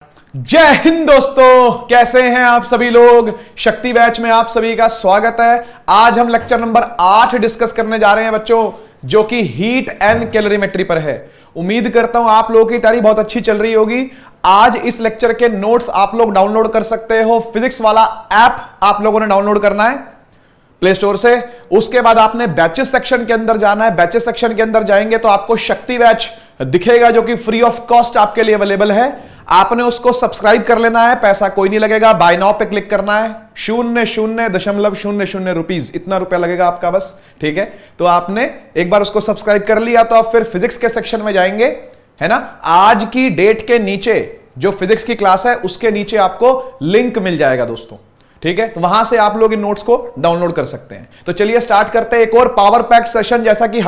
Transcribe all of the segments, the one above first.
जय हिंद दोस्तों, कैसे हैं आप सभी लोग। शक्ति बैच में आप सभी का स्वागत है। आज हम लेक्चर नंबर 8 डिस्कस करने जा रहे हैं बच्चों, जो कि हीट एंड कैलोरीमेट्री पर है। उम्मीद करता हूं आप लोगों की तैयारी बहुत अच्छी चल रही होगी। आज इस लेक्चर के नोट्स आप लोग डाउनलोड कर सकते हो। फिजिक्स वाला ऐप आप लोगों ने डाउनलोड करना है प्ले स्टोर से। उसके बाद आपने बैचेस सेक्शन के अंदर जाना है। बैचेस सेक्शन के अंदर जाएंगे तो आपको शक्ति बैच दिखेगा, जो कि फ्री ऑफ कॉस्ट आपके लिए अवेलेबल है। आपने उसको सब्सक्राइब कर लेना है, पैसा कोई नहीं लगेगा। बाय नाउ पे क्लिक करना है। 0.0000 रुपीज, इतना रुपया लगेगा आपका बस, ठीक है। तो आपने एक बार उसको सब्सक्राइब कर लिया तो आप फिर फिजिक्स के सेक्शन में जाएंगे, है ना। आज की डेट के नीचे जो फिजिक्स की क्लास है उसके नीचे आपको लिंक मिल जाएगा दोस्तों, ठीक है। तो वहां से आप लोग इन नोट्स को डाउनलोड कर सकते हैं। तो चलिए स्टार्ट करते हैं एक और पावर पैक सेशन। जैसा कि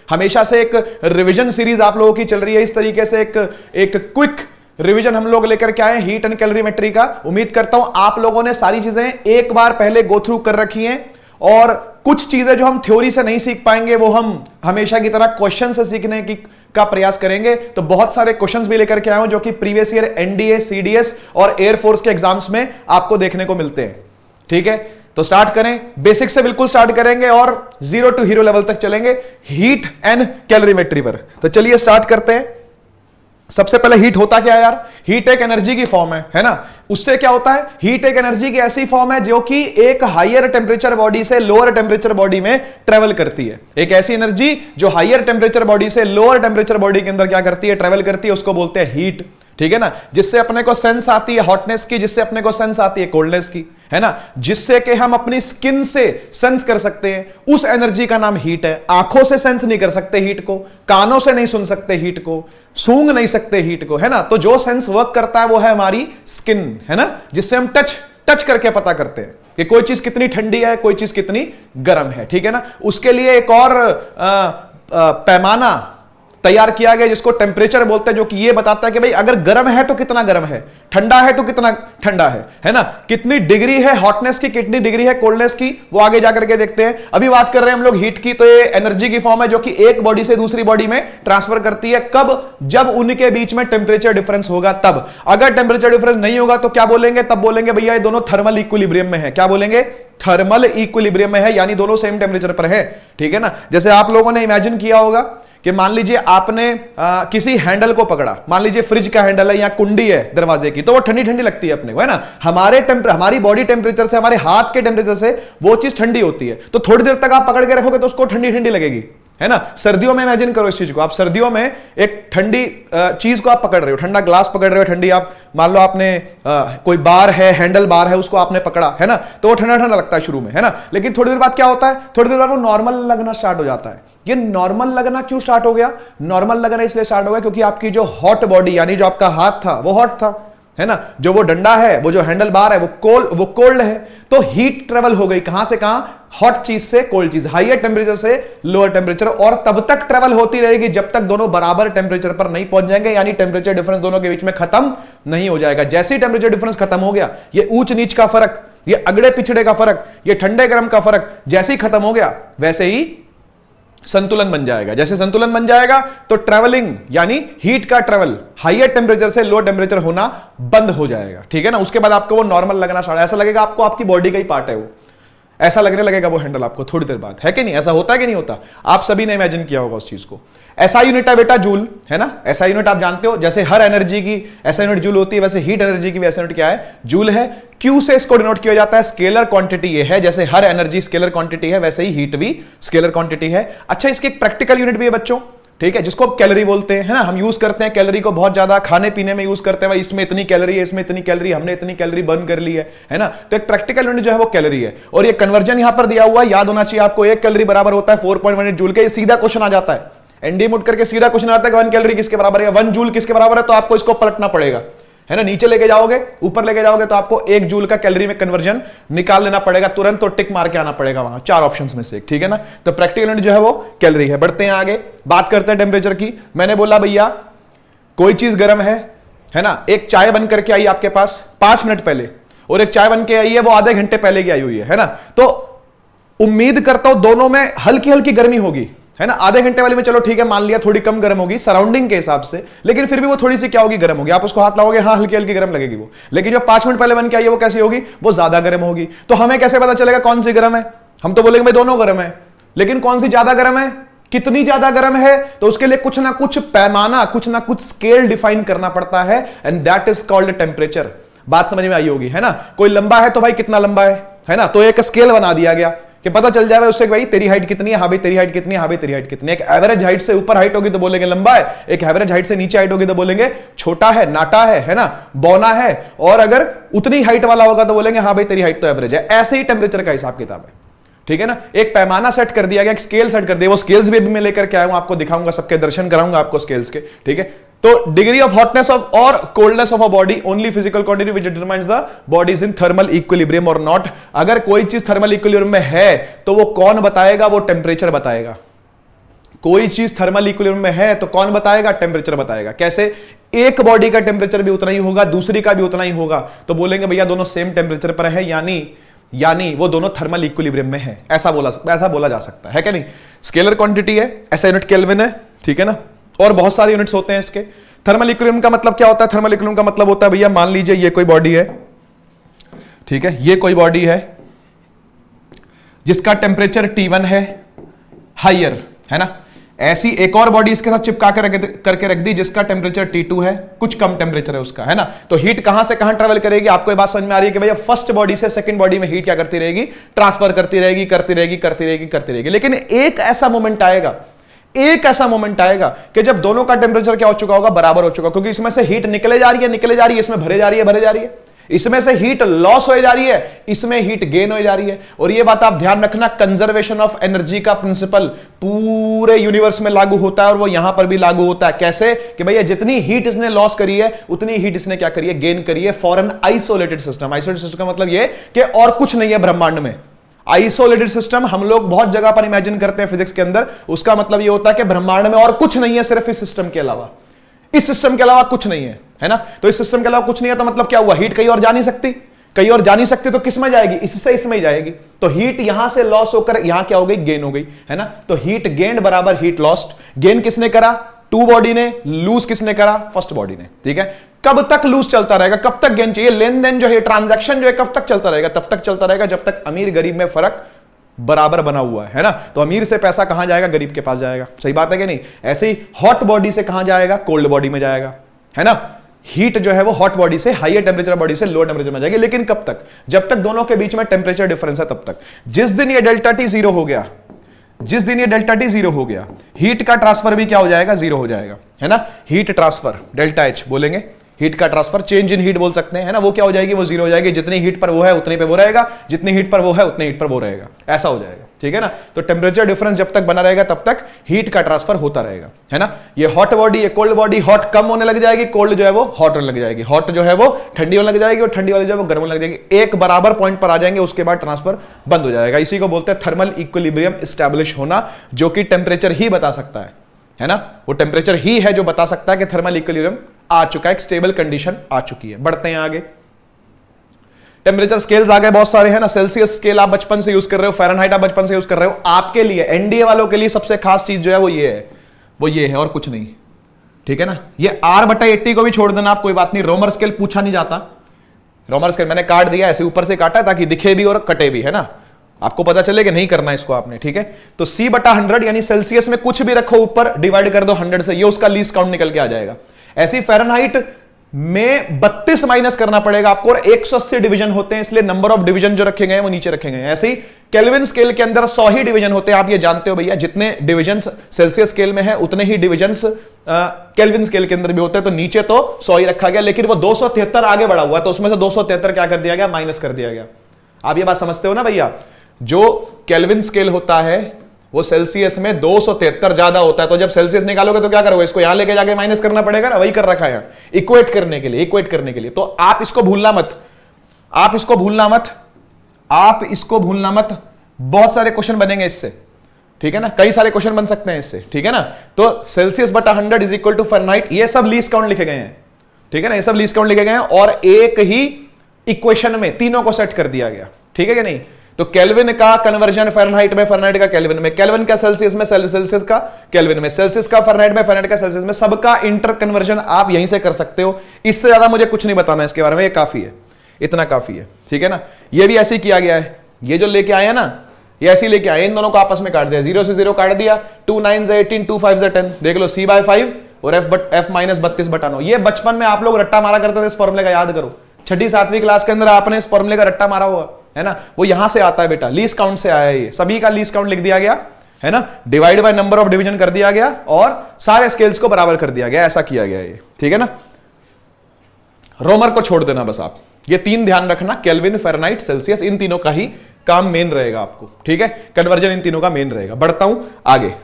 हमेशा से एक रिवीजन सीरीज आप लोगों की चल रही है, इस तरीके से एक क्विक रिवीजन हम लोग लेकर के आए हीट एंड कैलोरीमेट्री का। उम्मीद करता हूं आप लोगों ने सारी चीजें एक बार पहले गो थ्रू कर रखी हैं, और कुछ चीजें जो हम थ्योरी से नहीं सीख पाएंगे वो हम हमेशा की तरह क्वेश्चन से सीखने का प्रयास करेंगे। तो बहुत सारे क्वेश्चंस भी लेकर के आए हूं जो कि प्रीवियस ईयर एनडीए, सीडीएस और एयरफोर्स के एग्जाम्स में आपको देखने को मिलते हैं, ठीक है। तो स्टार्ट करें, बेसिक से बिल्कुल स्टार्ट करेंगे और जीरो टू हीरो लेवल तक चलेंगे हीट एंड कैलोरीमेट्री पर। तो चलिए स्टार्ट करते हैं। सबसे पहले हीट होता क्या है यार। हीट एक एनर्जी की फॉर्म है ना। उससे क्या होता है, हीट एक एनर्जी की ऐसी फॉर्म है जो कि एक हायर टेम्परेचर बॉडी से लोअर टेम्परेचर बॉडी में ट्रेवल करती है। एक ऐसी एनर्जी जो हायर टेम्परेचर बॉडी से लोअर टेम्परेचर बॉडी के अंदर क्या करती है, ट्रेवल करती है, उसको बोलते हैं हीट, ठीक है ना। जिससे अपने को सेंस आती है हॉटनेस की, जिससे अपने को सेंस आती है कोल्डनेस की, है ना। जिससे कि हम अपनी स्किन से सेंस कर सकते हैं, उस एनर्जी का नाम हीट है। आंखों से सेंस नहीं कर सकते हीट को, कानों से नहीं सुन सकते हीट को, सूंघ नहीं सकते हीट को, है ना। तो जो सेंस वर्क करता है वो है हमारी स्किन, है ना, जिससे हम टच करके पता करते हैं कि कोई चीज कितनी ठंडी है, कोई चीज कितनी गर्म है, ठीक है ना। उसके लिए एक और पैमाना तैयार किया गया जिसको टेम्परेचर बोलते हैं, जो कि ये बताता है कि भाई अगर गर्म है तो कितना गर्म है, ठंडा है तो कितना ठंडा है ना। कितनी डिग्री है हॉटनेस की, कितनी डिग्री है कोल्डनेस की, वो आगे जाकर के देखते हैं। अभी बात कर रहे हैं हम लोग हीट की। तो ये एनर्जी की फॉर्म है जो कि एक बॉडी से दूसरी बॉडी में ट्रांसफर करती है। कब? जब उनके बीच में टेम्परेचर डिफरेंस होगा तब। अगर टेम्परेचर डिफरेंस नहीं होगा तो क्या बोलेंगे, तब बोलेंगे भैया ये दोनों थर्मल इक्विलिब्रियम में है। क्या बोलेंगे? थर्मल इक्विलिब्रियम में है, यानी दोनों सेम टेम्परेचर पर है, ठीक है ना। जैसे आप लोगों ने इमेजिन किया होगा कि मान लीजिए आपने किसी हैंडल को पकड़ा, मान लीजिए फ्रिज का हैंडल है या कुंडी है दरवाजे की, तो वो ठंडी ठंडी लगती है अपने को, है ना। हमारी बॉडी टेम्परेचर से, हमारे हाथ के टेम्परेचर से वो चीज ठंडी होती है। तो थोड़ी देर तक आप पकड़ के रखोगे तो उसको ठंडी ठंडी लगेगी, है ना। सर्दियों में इमेजिन करो इस चीज को। आप सर्दियों में एक ठंडी चीज को आप पकड़ रहे हो, ठंडा ग्लास पकड़ रहे हो, ठंडी आप मान लो आपने कोई बार है, हैंडल बार है, उसको आपने पकड़ा, है ना। तो वो ठंडा ठंडा लगता है शुरू में, है ना। लेकिन थोड़ी देर बाद क्या होता है, थोड़ी देर बाद वो नॉर्मल लगना स्टार्ट हो जाता है। ये नॉर्मल लगना क्यों स्टार्ट हो गया? नॉर्मल लगना इसलिए स्टार्ट हो गया क्योंकि आपकी जो हॉट बॉडी, यानी जो आपका हाथ था वो हॉट था, है ना। जो वो डंडा है, वो जो हैंडल बार है वो कोल्ड है। तो हीट ट्रेवल हो गई कहां से कहां, हॉट चीज से कोल्ड चीज, हायर टेम्परेचर से लोअर टेम्परेचर, और तब तक ट्रेवल होती रहेगी जब तक दोनों बराबर टेम्परेचर पर नहीं पहुंच जाएंगे, यानी टेम्परेचर डिफरेंस दोनों के बीच में खत्म नहीं हो जाएगा। जैसे ही टेम्परेचर डिफरेंस खत्म हो गया, ये ऊंच नीच का फर्क, ये अगड़े पिछड़े का फर्क, ये ठंडे गर्म का फर्क जैसे ही खत्म हो गया, वैसे ही संतुलन बन जाएगा। जैसे संतुलन बन जाएगा तो ट्रेवलिंग, यानी हीट का ट्रेवल हायर टेम्परेचर से लो टेम्परेचर होना बंद हो जाएगा, ठीक है ना। उसके बाद आपको वो नॉर्मल लगना स्टार्ट, ऐसा लगेगा आपको आपकी बॉडी का ही पार्ट है वो, ऐसा लगने लगेगा वो हैंडल आपको थोड़ी देर बाद, है कि नहीं। ऐसा होता है कि नहीं होता? आप सभी ने इमेजिन किया होगा उस चीज को। ऐसा यूनिट है बेटा जूल, है ना। ऐसा यूनिट आप जानते हो, जैसे हर एनर्जी की ऐसा यूनिट जूल होती है, वैसे हीट एनर्जी की भी ऐसा यूनिट क्या है, जूल है। क्यू से इसको डिनोट किया जाता है, स्केलर क्वांटिटी ये है। जैसे हर एनर्जी स्केलर क्वांटिटी है, वैसे ही हीट भी स्केलर क्वांटिटी है। अच्छा, इसकी एक प्रैक्टिकल यूनिट भी है बच्चों, ठीक है, जिसको कैलोरी बोलते हैं, है ना। हम यूज करते हैं कैलोरी को बहुत ज्यादा खाने पीने में यूज करते हैं। भाई इसमें इतनी कैलोरी है, इसमें इतनी कैलोरी, हमने इतनी कैलोरी बर्न कर ली है ना। तो एक प्रैक्टिकल यूनिट जो है वो कैलोरी है। और ये कन्वर्जन यहां पर दिया हुआ है, याद होना चाहिए आपको। 1 कैलोरी बराबर होता है 4.1 जूल के। सीधा क्वेश्चन आ जाता है, एनडी मुट करके सीधा क्वेश्चन आता है कि 1 कैलोरी किसके बराबर है, 1 जूल किसके बराबर है। तो आपको इसको पलटना पड़ेगा, है ना। नीचे लेके जाओगे, ऊपर लेके जाओगे तो आपको 1 जूल का कैलोरी में कन्वर्जन निकाल लेना पड़ेगा तुरंत, तो टिक मार के आना पड़ेगा वहां 4 ऑप्शंस में से एक, ठीक है ना। तो प्रैक्टिकल यूनिट जो है वो कैलोरी है। बढ़ते हैं आगे, बात करते हैं टेम्परेचर की। मैंने बोला भैया कोई चीज गर्म है ना। एक चाय बन करके आई आपके पास 5 मिनट पहले, और एक चाय बन के आई है वो आधे घंटे पहले की आई हुई है ना। तो उम्मीद करता हूं दोनों में हल्की हल्की गर्मी होगी, है ना। आधे घंटे वाली में चलो ठीक है, मान लिया थोड़ी कम गर्म होगी सराउंडिंग के हिसाब से, लेकिन फिर भी वो थोड़ी सी क्या होगी, गर्म होगी। आप उसको हाथ लाओगे, हाँ हल्की हल्की गर्म लगेगी वो, लेकिन जो 5 मिनट पहले बन के आई है वो कैसी होगी, वो ज्यादा गर्म होगी। तो हमें कैसे पता चलेगा कौन सी गर्म है? हम तो बोलेंगे भाई दोनों गर्म है, लेकिन कौन सी ज्यादा गर्म है, कितनी ज्यादा गर्म है? तो उसके लिए कुछ ना कुछ पैमाना, कुछ ना कुछ स्केल डिफाइन करना पड़ता है, and that is called temperature. बात समझ में आई होगी, है ना। कोई लंबा है तो भाई कितना लंबा है ना, तो एक स्केल बना दिया गया कि पता चल जाए उससे भाई तेरी हाइट कितनी है, हाँ भाई तेरी हाइट कितनी है, हाँ भाई तेरी हाइट कितनी है। एक एवरेज हाइट से ऊपर हाइट होगी तो बोलेंगे लंबा है, एक एवरेज हाइट से नीचे हाइट होगी तो बोलेंगे छोटा है, नाटा है ना, बौना है। और अगर उतनी हाइट वाला होगा तो बोलेंगे हाँ भाई तेरी हाइट तो एवरेज है। ऐसे ही टेम्परेचर का हिसाब किताब है, ठीक है ना। एक पैमाना सेट कर दिया गया, एक स्केल सेट कर दिया, वो स्केल्स भी मैं लेकर के आया हूं, आपको दिखाऊंगा, सबके दर्शन कराऊंगा आपको स्केल्स के, ठीक है। तो डिग्री ऑफ हॉटनेस ऑफ और coldness of a body only physical quantity which determines the body is in thermal equilibrium और नॉट। अगर कोई चीज थर्मल इक्विलिब्रियम में है तो वो कौन बताएगा, वो टेम्परेचर बताएगा। कोई चीज थर्मल इक्विलिब्रियम में है तो कौन बताएगा, टेम्परेचर बताएगा। कैसे? एक बॉडी का टेम्परेचर भी उतना ही होगा, दूसरी का भी उतना ही होगा, तो बोलेंगे भैया दोनों सेम टेम्परेचर पर है, यानी वो दोनों थर्मल इक्विलिब्रियम में है, ऐसा बोला जा सकता है क्या नहीं। स्केलर क्वांटिटी है, ऐसा यूनिट केल्विन है, ठीक है ना। और बहुत सारे यूनिट्स होते हैं इसके। थर्मल इक्विलिब्रियम का मतलब क्या होता है? थर्मल इक्विलिब्रियम का मतलब होता है भैया, मान लीजिए ये कोई बॉडी है, ठीक है, ये कोई बॉडी है जिसका टेम्परेचर T1 है, हाइयर, है ना। ऐसी एक और बॉडी इसके साथ चिपका करके रख दी जिसका टेम्परेचर T2 है, कुछ कम टेम्परेचर है उसका, है ना। तो हीट कहां से कहां ट्रेवल करेगी? आपको ये बात समझ में आ रही है कि भैया फर्स्ट बॉडी से सेकंड बॉडी में हीट क्या करती रहेगी, ट्रांसफर करती रहेगी। लेकिन एक ऐसा मोमेंट आएगा कि जब दोनों का टेम्परेचर क्या हो चुका होगा, बराबर हो चुका, क्योंकि इसमें से हीट निकले जा रही है, इसमें भरे जा रही है, इसमें से हीट लॉस हो जा रही है, इसमें हीट गेन हो जा रही है। और ये बात आप ध्यान रखना, कंजर्वेशन ऑफ एनर्जी का प्रिंसिपल पूरे यूनिवर्स में लागू होता है और वो यहां पर भी लागू होता है। कैसे? कि भैया जितनी हीट इसने लॉस करी है उतनी हीट इसने क्या करी है, गेन करी है, for an isolated system. Isolated system का मतलब ये कि और कुछ नहीं है ब्रह्मांड में। आइसोलेटेड सिस्टम हम लोग बहुत जगह पर इमेजिन करते हैं फिजिक्स के अंदर, उसका मतलब ये होता है कि ब्रह्मांड में और कुछ नहीं है सिर्फ इस सिस्टम के अलावा, इस सिस्टम के अलावा कुछ नहीं है ना। तो इस सिस्टम के अलावा कुछ नहीं है तो मतलब क्या हुआ, हीट कहीं और जा नहीं सकती, तो किस में जाएगी, इससे इसमें ही जाएगी। तो हीट यहां से लॉस होकर यहां क्या हो गई, गेन हो गई, है ना। तो हीट गेन्ड बराबर हीट लॉस्ट। गेन किसने करा, टू बॉडी ने, लूज किसने करा, फर्स्ट बॉडी ने, ठीक है। कब तक लूज चलता रहेगा, कब तक गेन चाहिए, लेन देन जो है, ट्रांजैक्शन जो है कब तक चलता रहेगा, तब तक चलता रहेगा जब तक अमीर गरीब में फर्क बराबर बना हुआ है ना। तो अमीर से पैसा कहां जाएगा, गरीब के पास जाएगा, सही बात है कि नहीं। ऐसे ही हॉट बॉडी से कहां जाएगा, कोल्ड बॉडी में जाएगा, है ना। हीट जो है वो हॉट बॉडी से, हाईयर टेम्परेचर बॉडी से लोअर टेम्परेचर में जाएगी, लेकिन कब तक, जब तक दोनों के बीच में टेम्परेचर डिफरेंस है तब तक। जिस दिन ये डेल्टा टी जीरो हो गया, हीट का ट्रांसफर भी क्या हो जाएगा, जीरो हो जाएगा, है ना। हीट ट्रांसफर डेल्टा एच बोलेंगे, हीट का ट्रांसफर, चेंज इन हीट बोल सकते हैं, है ना। वो क्या हो जाएगी, वो जीरो हो जाएगी। जितनी हीट पर वो है उतने पे वो रहेगा, जितनी हीट पर वो है उतनी हीट पर वो रहेगा, ऐसा हो जाएगा, ठीक है ना। तो टेम्परेचर डिफरेंस जब तक बना रहेगा तब तक हीट का ट्रांसफर होता रहेगा, है ना। ये हॉट बॉडी, ये कोल्ड बॉडी, हॉट कम होने लग जाएगी, कोल्ड जो है वो हॉट होने लग जाएगी, हॉट जो है वो ठंडी होने लग जाएगी और ठंडी वाली जो है वो गर्म होने लग जाएगी। एक बराबर पॉइंट पर आ जाएंगे, उसके बाद ट्रांसफर बंद हो जाएगा। इसी को बोलते हैं थर्मल इक्विलिब्रियम एस्टैब्लिश होना, जो कि टेम्परेचर ही बता सकता है ना। वो टेम्परेचर ही है जो बता सकता है कि थर्मल इक्विलिब्रियम आ चुका है, एक स्टेबल कंडीशन आ चुकी है। बढ़ते हैं आगे। टेम्परेचर स्केल्स आ गए बहुत सारे, है ना। सेल्सियस स्केल आप बचपन से यूज कर रहे हो, फ़ारेनहाइट आप बचपन से यूज कर रहे हो। आपके लिए, एनडीए वालों के लिए सबसे खास चीज जो है वो ये है और कुछ नहीं, ठीक है ना। ये R/80 को भी छोड़ देना आप, कोई बात नहीं। रोमर स्केल पूछा नहीं जाता, रोमर स्केल मैंने काट दिया, ऐसे ऊपर से काटा ताकि दिखे भी और कटे भी, है ना। आपको पता चले कि नहीं करना इसको आपने, ठीक है। तो C/100 यानी सेल्सियस में कुछ भी रखो ऊपर, डिवाइड कर दो 100 से, ये उसका लीस्ट काउंट निकल के आ जाएगा। ऐसे ही फ़ारेनहाइट में 32 माइनस करना पड़ेगा आपको, और 180 डिवीजन होते हैं, इसलिए नंबर ऑफ डिवीजन जो रखे गए हैं वो नीचे रखे गए हैं। ऐसे ही केल्विन स्केल के अंदर 100 ही डिवीजन होते हैं, आप ये जानते हो भैया। जितने डिवीजन सेल्सियस स्केल में है उतने ही डिवीजन केल्विन स्केल के अंदर भी होते हैं। तो नीचे तो 100 ही रखा गया, लेकिन वो 273 आगे बढ़ा हुआ है, तो उसमें से 273 क्या कर दिया गया, माइनस कर दिया गया। आप ये बात समझते हो ना भैया। जो केल्विन स्केल होता है वो सेल्सियस में 273 ज्यादा होता है, तो जब सेल्सियस निकालोगे तो क्या करोगे, इसको यहां लेके जाके माइनस करना पड़ेगा ना, वही कर रखा है इक्वेट करने के लिए। तो आप इसको भूलना मत, बहुत सारे क्वेश्चन बनेंगे इससे, ठीक है ना। कई सारे क्वेश्चन बन सकते हैं इससे, ठीक है ना। तो सेल्सियस/100 इज इक्वल टू फ़ारेनहाइट, ये सब लीस्ट काउंट लिखे गए हैं, ठीक है ना। ये सब लीस्ट काउंट लिखे गए हैं और एक ही इक्वेशन में तीनों को सेट कर दिया गया, ठीक है कि नहीं। तो केल्विन का कन्वर्जन फ़ारेनहाइट में, फ़ारेनहाइट का केल्विन में, केल्विन का सेल्सियस में, सेल्सियस का केल्विन में, सेल्सियस का फ़ारेनहाइट में, फ़ारेनहाइट का सेल्सियस में, सबका इंटर कन्वर्जन आप यहीं से कर सकते हो। इससे ज्यादा मुझे कुछ नहीं बताना इसके बारे में, ये काफी है, इतना काफी है, ठीक है ना। ये भी ऐसे ही किया गया है, ये जो लेके आए हैं ना, ये ऐसे ही लेके आए, इन दोनों को आपस में काट दिया, 0 से 0 काट दिया, 2 9 18, 2 5 10, देख लो c/5 और f माइनस 32/9। ये बचपन में आप लोग रट्टा मारा करते थे इस फॉर्मूले का, याद करो, 6ठी 7वीं क्लास के अंदर आपने इस फॉर्मूले का रट्टा मारा हुआ है ना, वो यहां से आता है बेटा, लीस्ट काउंट से आया है, ये सभी का लीस्ट काउंट लिख दिया गया है ना, divide by number of division कर दिया गया और सारे स्केल्स को बराबर कर दिया गया, ऐसा किया गया ये, ठीक है ना। रोमर को छोड़ देना बस आप, ये 3 ध्यान रखना, केल्विन, फ़ारेनहाइट, सेल्सियस, इन तीनों का ही काम मेन रहेगा आपको, ठीक है, कन्वर्जन इन तीनों का मेन रहेगा। बढ़ता हूं आगे।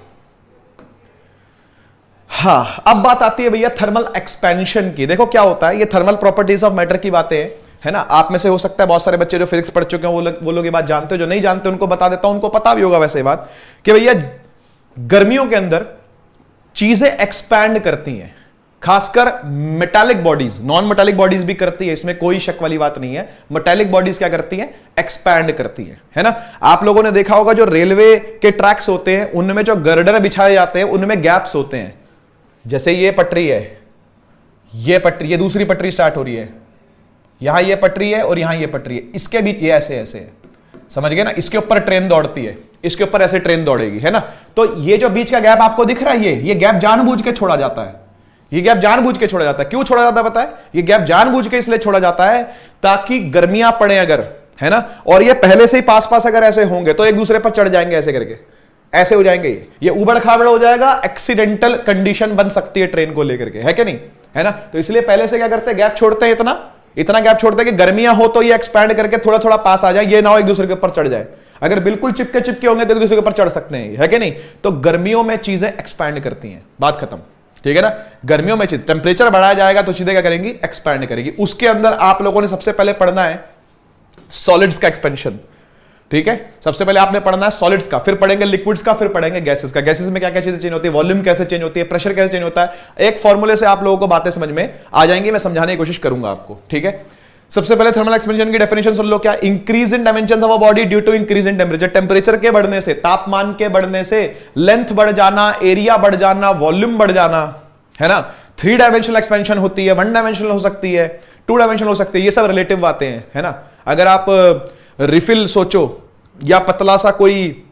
हां, अब बात आती है भैया थर्मल एक्सपेंशन की। देखो क्या होता है, ये थर्मल प्रॉपर्टीज ऑफ मैटर की बातें हैं, है ना। आप में से हो सकता है बहुत सारे बच्चे जो फिजिक्स पढ़ चुके हैं वो लोग ये बात जानते हो, जो नहीं जानते उनको बता देता हूं, उनको पता भी होगा वैसे बात कि भैया गर्मियों के अंदर चीजें एक्सपैंड करती हैं, खासकर metallic bodies, non metallic bodies भी करती है, इसमें कोई शक वाली बात नहीं है। मेटालिक बॉडीज क्या करती हैं, एक्सपैंड करती है ना। आप लोगों ने देखा होगा जो रेलवे के ट्रैक्स होते हैं उनमें जो गर्डर बिछाए जाते हैं उनमें गैप्स होते हैं, जैसे ये पटरी है, ये पटरी, ये दूसरी पटरी स्टार्ट हो रही है, यहां ये पटरी है और यहां ये पटरी है, इसके बीच ये ऐसे ऐसे है, समझ गए ना। इसके ऊपर ट्रेन दौड़ती है, इसके ऊपर ऐसे ट्रेन दौड़ेगी, है ना। तो ये जो बीच का गैप आपको दिख रहा है, ये गैप जानबूझ के छोड़ा जाता है, ये गैप जानबूझ के छोड़ा जाता है। क्यों छोड़ा जाता है पता है, ये गैप जानबूझ के इसलिए छोड़ा जाता है ताकि गर्मियां पड़े अगर, है ना, और ये पहले से ही पास पास अगर ऐसे होंगे तो एक दूसरे पर चढ़ जाएंगे, ऐसे करके ऐसे हो जाएंगे, ये उबड़ खाबड़ हो जाएगा, एक्सीडेंटल कंडीशन बन सकती है ट्रेन को लेकर के, है कि नहीं, है ना। तो इसलिए पहले से क्या करते हैं, गैप छोड़ते हैं, इतना गैप छोड़ते हैं कि गर्मियां हो तो ये एक्सपैंड करके थोड़ा थोड़ा पास आ जाए, ये ना हो एक दूसरे के ऊपर चढ़ जाए। अगर बिल्कुल चिपके होंगे तो एक दूसरे के ऊपर चढ़ सकते हैं, है कि नहीं। तो गर्मियों में चीजें एक्सपैंड करती हैं, बात खत्म, ठीक है ना। गर्मियों में टेम्परेचर बढ़ाया जाएगा तो चीजें क्या करेंगी, एक्सपैंड करेगी। उसके अंदर आप लोगों ने सबसे पहले पढ़ना है सॉलिड्स का एक्सपेंशन, ठीक है। सबसे पहले आपने पढ़ना है सॉलिड्स का, फिर पढ़ेंगे लिक्विड्स का, फिर पढ़ेंगे गैसेस का। गैसेस में क्या क्या चीजें चेंज होती है, वॉल्यूम कैसे चेंज होती है, प्रेशर कैसे चेंज होता है। एक फॉर्मूले से आप लोगों को बातें समझ में आ जाएंगी, मैं समझाने की कोशिश करूंगा आपको, ठीक है। सबसे पहले थर्मल एक्सपेंशन की डेफिनेशन सुन लो, क्या, increase in dimensions of a body due to increase in temperature. Temperature के बढ़ने से, तापमान के बढ़ने से लेंथ बढ़ जाना, एरिया बढ़ जाना, वॉल्यूम बढ़ जाना, है ना। 3 डायमेंशनल एक्सपेंशन होती है, 1 डायमेंशनल हो सकती है, 2 डायमेंशनल हो सकती है, ये सब रिलेटिव बातें हैं, है ना। अगर आप रिफिल सोचो या पतला सा कोई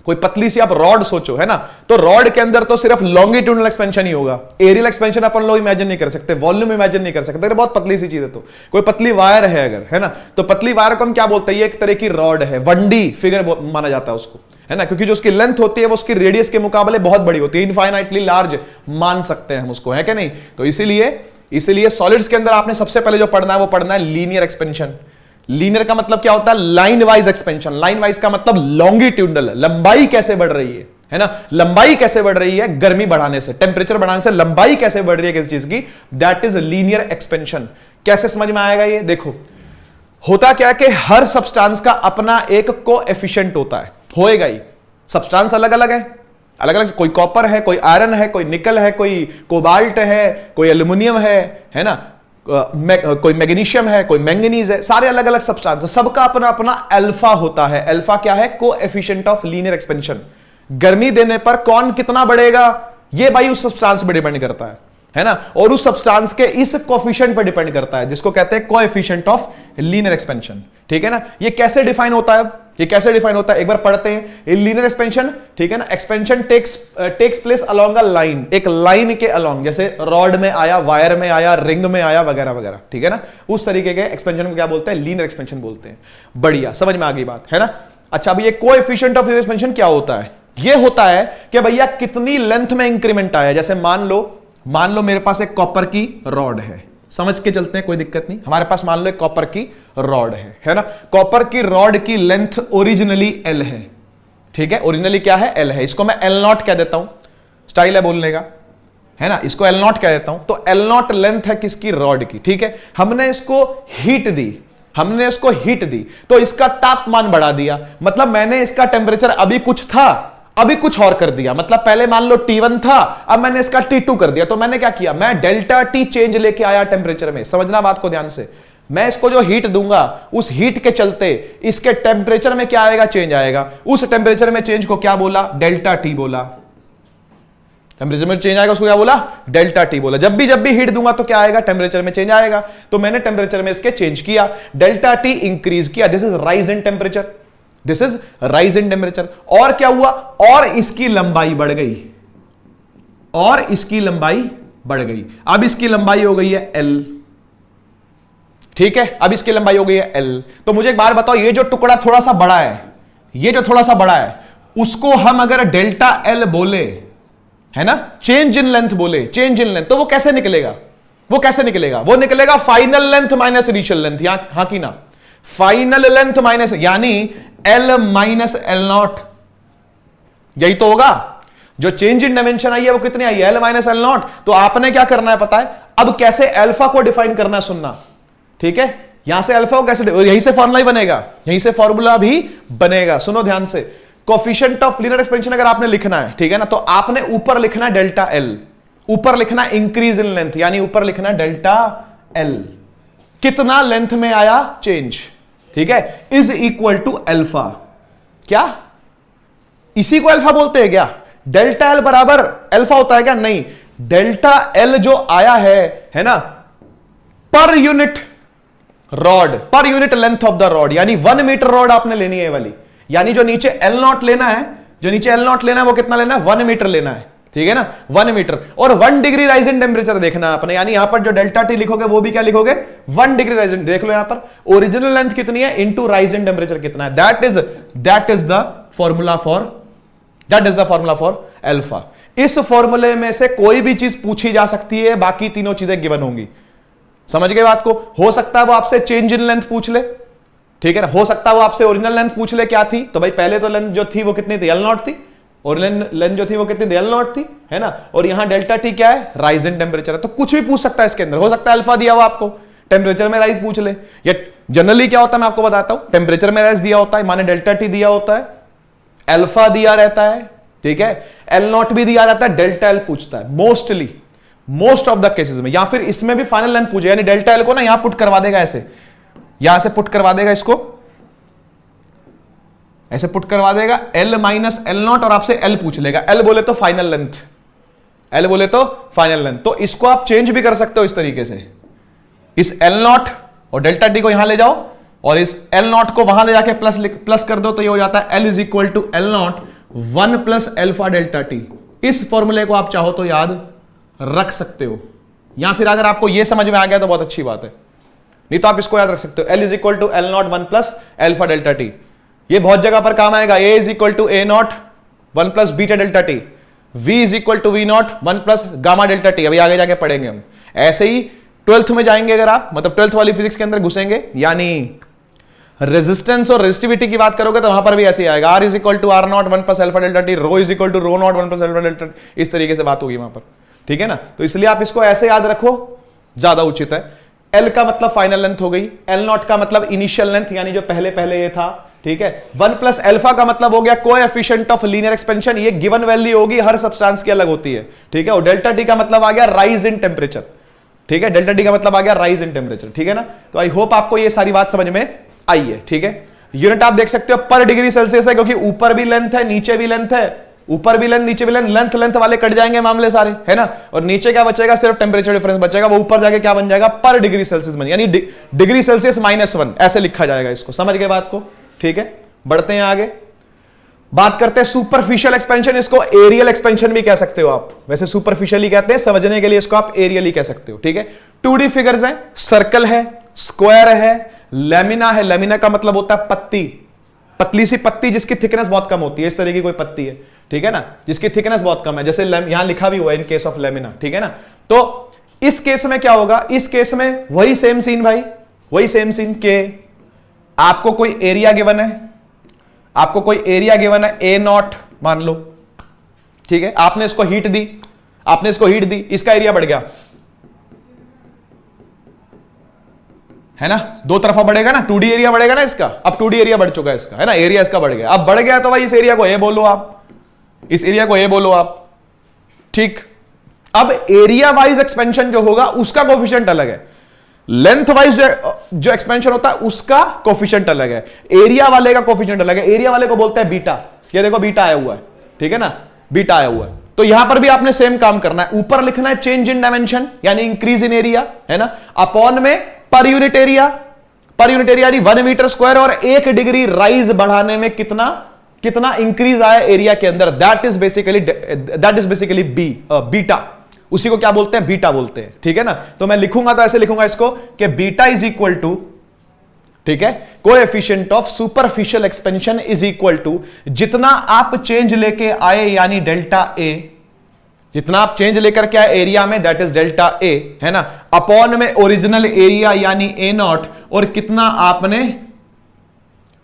पतली सी आप रॉड सोचो, है ना, तो रॉड के अंदर तो सिर्फ लॉन्गिट्यूडनल एक्सपेंशन ही होगा, एरियल एक्सपेंशन अपन लोग इमेजिन नहीं कर सकते, वॉल्यूम इमेजिन नहीं कर सकते। अगर बहुत पतली सी चीज है तो, कोई पतली वायर है अगर, है ना, तो पतली वायर को हम क्या बोलते हैं, ये एक तरह की रॉड है, 1D फिगर माना जाता है उसको, है ना, क्योंकि जो उसकी लेंथ होती है वो उसकी रेडियस के मुकाबले बहुत बड़ी होती है, इनफाइनाइटली लार्ज मान सकते हैं हम उसको, है कि नहीं। तो इसीलिए सॉलिड्स के अंदर आपने सबसे पहले जो पढ़ना है वो पढ़ना है लीनियर एक्सपेंशन। लीनियर का मतलब क्या होता है, line wise expansion. Line wise का मतलब लॉन्गिट्यूडनल, लंबाई कैसे बढ़ रही है ना, लंबाई कैसे बढ़ रही है गर्मी बढ़ाने से, टेंपरेचर बढ़ाने से लंबाई कैसे बढ़ रही है किसी चीज की, दैट इज लीनियर एक्सपेंशन। कैसे समझ में आएगा ये, देखो होता क्या है कि हर सब्सटेंस का अपना एक कोएफिशिएंट होता है, होएगा ही। सब्सटेंस अलग अलग है, अलग अलग, कोई कॉपर है, कोई आयरन है, कोई निकल है, कोई कोबाल्ट है, कोई एल्यूमिनियम है ना, कोई मैग्नीशियम है, कोई मैंगनीज है, सारे अलग अलग सब्सटेंस है, सबका अपना अपना अल्फा होता है। अल्फा क्या है, कोएफिशिएंट ऑफ लीनियर एक्सपेंशन। गर्मी देने पर कौन कितना बढ़ेगा ये भाई उस सब्सटेंस पे डिपेंड करता है ना, और उस सब्सटेंस के इस कोएफिशिएंट पे डिपेंड करता है जिसको कहते हैं कोएफिशिएंट ऑफ लीनियर एक्सपेंशन, ठीक है ना। ये कैसे डिफाइन होता है, ये कैसे डिफाइन होता है एक बार पढ़ते हैं। लीनियर एक्सपेंशन, ठीक है ना, expansion takes place along a line, एक लाइन के अलोंग, जैसे रॉड में आया, वायर में आया, रिंग में आया, वगैरह वगैरह, ठीक है ना। उस तरीके के एक्सपेंशन को क्या बोलते हैं, लीनियर एक्सपेंशन बोलते हैं। बढ़िया, समझ में आ गई बात, है ना। अच्छा, अभी ये कोएफिशिएंट ऑफ लीनियर एक्सपेंशन क्या होता है, ये होता है कि भैया कितनी लेंथ में इंक्रीमेंट आया। जैसे मान लो मेरे पास एक कॉपर की रॉड है, समझ के चलते हैं, कोई दिक्कत नहीं। हमारे पास मान लो एक कॉपर की रॉड है ना। कॉपर की रॉड की लेंथ ओरिजिनली L है, ठीक है, ओरिजिनली क्या है, L है। इसको मैं L0 कह देता हूं, स्टाइल है बोलने का, है ना, इसको L0 कह देता हूं। तो L0 लेंथ है किसकी, रॉड की, ठीक है। हमने इसको हीट दी, तो इसका तापमान बढ़ा दिया, मतलब मैंने इसका टेम्परेचर अभी कुछ था, अभी कुछ और कर दिया। मतलब पहले मान लो T1 था, अब मैंने इसका T2 कर दिया। तो मैंने क्या किया, मैं डेल्टा T चेंज लेके आया टेंपरेचर में। समझना बात को ध्यान से, मैं इसको जो हीट दूंगा उस हीट के चलते इसके टेम्परेचर में क्या आएगा, चेंज आएगा। उस टेम्परेचर में चेंज को क्या बोला, डेल्टा टी बोला। टेम्परेचर में चेंज आएगा उसको क्या बोला, डेल्टा टी बोला। जब भी हीट दूंगा तो क्या आएगा, टेम्परेचर में चेंज आएगा। तो मैंने टेम्परेचर में इसके चेंज किया, डेल्टा टी इंक्रीज किया, this is rise in temperature, this is rise in temperature. और क्या हुआ, और इसकी लंबाई बढ़ गई, और इसकी लंबाई बढ़ गई। अब इसकी लंबाई हो गई है एल, ठीक है, अब इसकी लंबाई हो गई है एल। तो मुझे एक बार बताओ, ये जो टुकड़ा थोड़ा सा बड़ा है, ये जो थोड़ा सा बड़ा है, उसको हम अगर डेल्टा एल बोले, है ना, चेंज इन लेंथ बोले, चेंज इन लेंथ, तो वो कैसे निकलेगा, वो कैसे निकलेगा, वो निकलेगा final length minus initial length. यहां हां की ना, फाइनल लेंथ माइनस, यानी एल माइनस एल नॉट, यही तो होगा। जो चेंज इन डायमेंशन आई है वो कितनी आई है, एल माइनस एल नॉट। तो आपने क्या करना है पता है, अब कैसे अल्फा को डिफाइन करना है, सुनना, ठीक है। यहां से अल्फा को कैसे, यहीं से फॉर्मूला ही बनेगा, यहीं से फॉर्मूला भी बनेगा। सुनो ध्यान से, कोफिशिएंट ऑफ लीनियर एक्सपेंशन अगर आपने लिखना है, ठीक है ना, तो आपने ऊपर लिखना है डेल्टा एल, ऊपर लिखना इंक्रीज इन लेंथ, यानी ऊपर लिखना डेल्टा एल, कितना लेंथ में आया चेंज, ठीक है, इज इक्वल टू अल्फा। क्या इसी को अल्फा बोलते हैं क्या, डेल्टा एल बराबर अल्फा होता है क्या, नहीं, डेल्टा एल जो आया है ना, per unit rod, per unit length of the rod, यानी 1 मीटर रॉड आपने लेनी है वाली, यानी जो नीचे एल नॉट लेना है, जो नीचे एल नॉट लेना है वो कितना लेना है, 1 मीटर लेना है, ठीक है ना, 1 मीटर। और 1 डिग्री राइज इन टेम्परेचर देखना आपने, यानी यहां पर जो डेल्टा टी लिखोगे वो भी क्या लिखोगे, 1 डिग्री राइज इन। देख लो यहां पर ओरिजिनल लेंथ कितनी है इनटू राइज इन टेम्परेचर कितना है, that is the formula for, that is the formula for alpha. इस फॉर्मूले में से कोई भी चीज पूछी जा सकती है, बाकी तीनों चीजें गिवन होंगी। समझ गए बात को। हो सकता है वो आपसे चेंज इन लेंथ पूछ ले, ठीक है ना, हो सकता है वो आपसे ओरिजिनल लेंथ पूछ ले क्या थी, तो भाई पहले तो लेंथ जो थी वो कितनी थी, एल नॉट थी, ओरिजिनल लेंथ जो थी वो कितनी थी, एल नॉट थी, है ना, और यहां डेल्टा टी क्या है, राइज इन टेम्परेचर है। तो कुछ भी पूछ सकता है इसके अंदर, हो सकता है अल्फा दिया हुआ आपको, टेम्परेचर में राइज पूछ ले, या जनरली क्या होता है मैं आपको बताता हूं, टेम्परेचर में राइज दिया होता है, माने डेल्टा टी दिया होता है, अल्फा दिया रहता है, ठीक है, एल नॉट भी दिया रहता है, डेल्टा एल पूछता है mostly, most of the cases में, या फिर इसमें भी फाइनल लेंथ पूछे, यानी डेल्टा एल को ना यहां पुट करवा देगा, ऐसे यहां से पुट करवा देगा, इसको ऐसे पुट करवा देगा, एल माइनस एल नॉट, और आपसे एल पूछ लेगा, एल बोले तो फाइनल लेंथ, एल बोले तो फाइनल लेंथ। तो इसको आप चेंज भी कर सकते हो इस तरीके से, इस एल नॉट और डेल्टा टी को यहां ले जाओ, और इस एल नॉट को वहां ले जाके प्लस कर दो, तो ये हो जाता है l is equal to L not 1 plus alpha delta t. इस फॉर्मूले को आप चाहो तो याद रख सकते हो, या फिर अगर आपको यह समझ में आ गया तो बहुत अच्छी बात है, नहीं तो आप इसको याद रख सकते हो, L is equal to L not 1 plus alpha delta T. ये बहुत जगह पर काम आएगा, A is equal to A not 1 plus beta delta T, V is equal to V nought 1 plus gamma delta T. अभी आगे जाके पढ़ेंगे हम। ऐसे ही 12th में जाएंगे अगर आप, मतलब 12th वाली फिजिक्स के अंदर घुसेंगे, यानी रेजिस्टेंस और रेजिस्टिविटी की बात करोगे तो वहां पर भी ऐसे ही आएगा, r is equal to r naught 1 plus alpha delta t, rho is equal to rho naught 1 plus alpha delta t, इस तरीके से बात होगी वहां पर, ठीक है ना। तो इसलिए आप इसको ऐसे याद रखो, ज्यादा उचित है। एल का मतलब फाइनल लेंथ हो गई, एल नॉट का मतलब इनिशियल लेंथ, यानी जो पहले पहले ये था, ठीक है। 1 प्लस एल्फा का मतलब हो गया कोएफिशिएंट ऑफ लीनियर एक्सपेंशन, ये गिवन वैल्यू होगी, हर सब्सटेंस की अलग होती है, ठीक है। और डेल्टा टी का मतलब आ गया राइज इन टेम्परेचर, ठीक है, डेल्टा टी का मतलब आ गया राइज इन टेम्परेचर, ठीक है ना। तो आई होप आपको ये सारी बात समझ में आई है, ठीक है। यूनिट आप देख सकते हो पर डिग्री सेल्सियस है, क्योंकि ऊपर भी लेंथ है नीचे भी लेंथ है, ऊपर भी लेंथ नीचे भी लेंथ, लेंथ वाले कट जाएंगे मामले सारे, है ना। और नीचे क्या बचेगा, सिर्फ टेम्परेचर डिफरेंस बचेगा, वो ऊपर जाके क्या बन जाएगा, पर डिग्री सेल्सियस बन, यानी डिग्री सेल्सियस -1 ऐसे लिखा जाएगा इसको। समझ गए बात को, ठीक है। बढ़ते हैं आगे, बात करते हैं सुपरफिशियल एक्सपेंशन, इसको एरियल एक्सपेंशन भी कह सकते हो आप, वैसे सुपरफिशियल ही कहते हैं, समझने के लिए इसको आप एरियल ही कह सकते हो, ठीक है। 2D फिगर्स हैं, सर्कल है, स्क्वायर है, लेमिना है, लेमिना का मतलब होता है पत्ती, पतली सी पत्ती जिसकी थिकनेस बहुत कम होती है, इस तरह की कोई पत्ती है, ठीक है ना, जिसकी थिकनेस बहुत कम है, जैसे यहां लिखा भी हुआ है इन केस ऑफ लेमिना, ठीक है ना। तो इस केस में क्या होगा, इस केस में वही सेम सीन भाई, वही सेम सीन के आपको कोई एरिया गिवन है, आपको कोई एरिया गिवन है ए नॉट मान लो, ठीक है। आपने इसको हीट दी, आपने इसको हीट दी, इसका एरिया बढ़ गया, है ना, दो तरफा बढ़ेगा ना, 2D एरिया बढ़ेगा ना इसका, अब 2D एरिया बढ़ चुका है इसका, है ना, एरिया इसका बढ़ गया, अब बढ़ गया तो भाई इस एरिया को ए बोलो आप, इस एरिया को ए बोलो आप, ठीक। अब एरिया वाइज एक्सपेंशन जो होगा उसका कोफिशिएंट अलग है। लेंथ वाइज जो एक्सपेंशन होता है उसका कोफिशिएंट अलग है, एरिया वाले का कोफिशिएंट अलग है। एरिया वाले को बोलते हैं बीटा, ये देखो बीटा आया हुआ है, ठीक है ना, बीटा आया हुआ है। तो यहां पर भी आपने सेम काम करना है, ऊपर लिखना है चेंज इन डायमेंशन यानी इंक्रीज इन एरिया, है ना, अपॉन में पर यूनिट एरिया यानी 1 मीटर स्क्वायर, और 1 डिग्री राइज बढ़ाने में कितना इंक्रीज आया एरिया के अंदर, दैट इज बेसिकली बीटा। उसी को क्या बोलते हैं, बीटा बोलते हैं, ठीक है ना। तो मैं लिखूंगा तो ऐसे लिखूंगा इसको कि बीटा इज इक्वल टू, ठीक है, coefficient of superficial expansion is equal to जितना आप चेंज लेके आए यानी डेल्टा ए, जितना आप चेंज लेकर के आए एरिया में दैट इज डेल्टा ए, है ना, अपॉन में ओरिजिनल एरिया यानी ए नॉट, और कितना आपने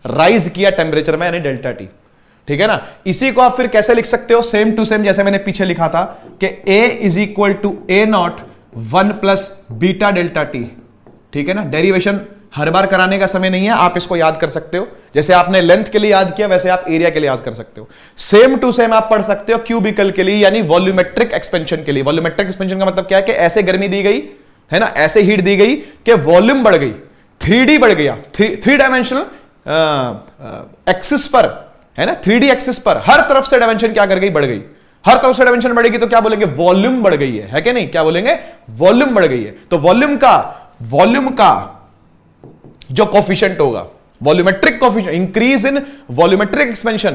राइज किया टेम्परेचर में यानी डेल्टा टी, ठीक है ना। इसी को आप फिर कैसे लिख सकते हो, सेम टू सेम जैसे मैंने पीछे लिखा था कि A is equal to A not 1 plus beta delta t, ठीक है ना। डेरिवेशन हर बार कराने का समय नहीं है, आप इसको याद कर सकते हो, जैसे आपने लेंथ के लिए याद किया वैसे आप एरिया के लिए याद कर सकते हो। सेम टू सेम आप पढ़ सकते हो क्यूबिकल के लिए यानी वॉल्यूमेट्रिक एक्सपेंशन के लिए। वॉल्यूमेट्रिक एक्सपेंशन का मतलब क्या है कि ऐसे गर्मी दी गई, है ना, ऐसे हीट दी गई कि वॉल्यूम बढ़ गई, 3D बढ़ गया, 3 डायमेंशनल एक्सिस पर, है ना, 3D एक्सिस पर हर तरफ से डायमेंशन क्या कर गई, बढ़ गई। हर तरफ से डायमेंशन बढ़ेगी तो क्या बोलेंगे, वॉल्यूम बढ़ गई है कि नहीं, क्या बोलेंगे, वॉल्यूम बढ़ गई है। तो वॉल्यूम का जो कोफिशिएंट होगा, volumetric coefficient, increase in volumetric expansion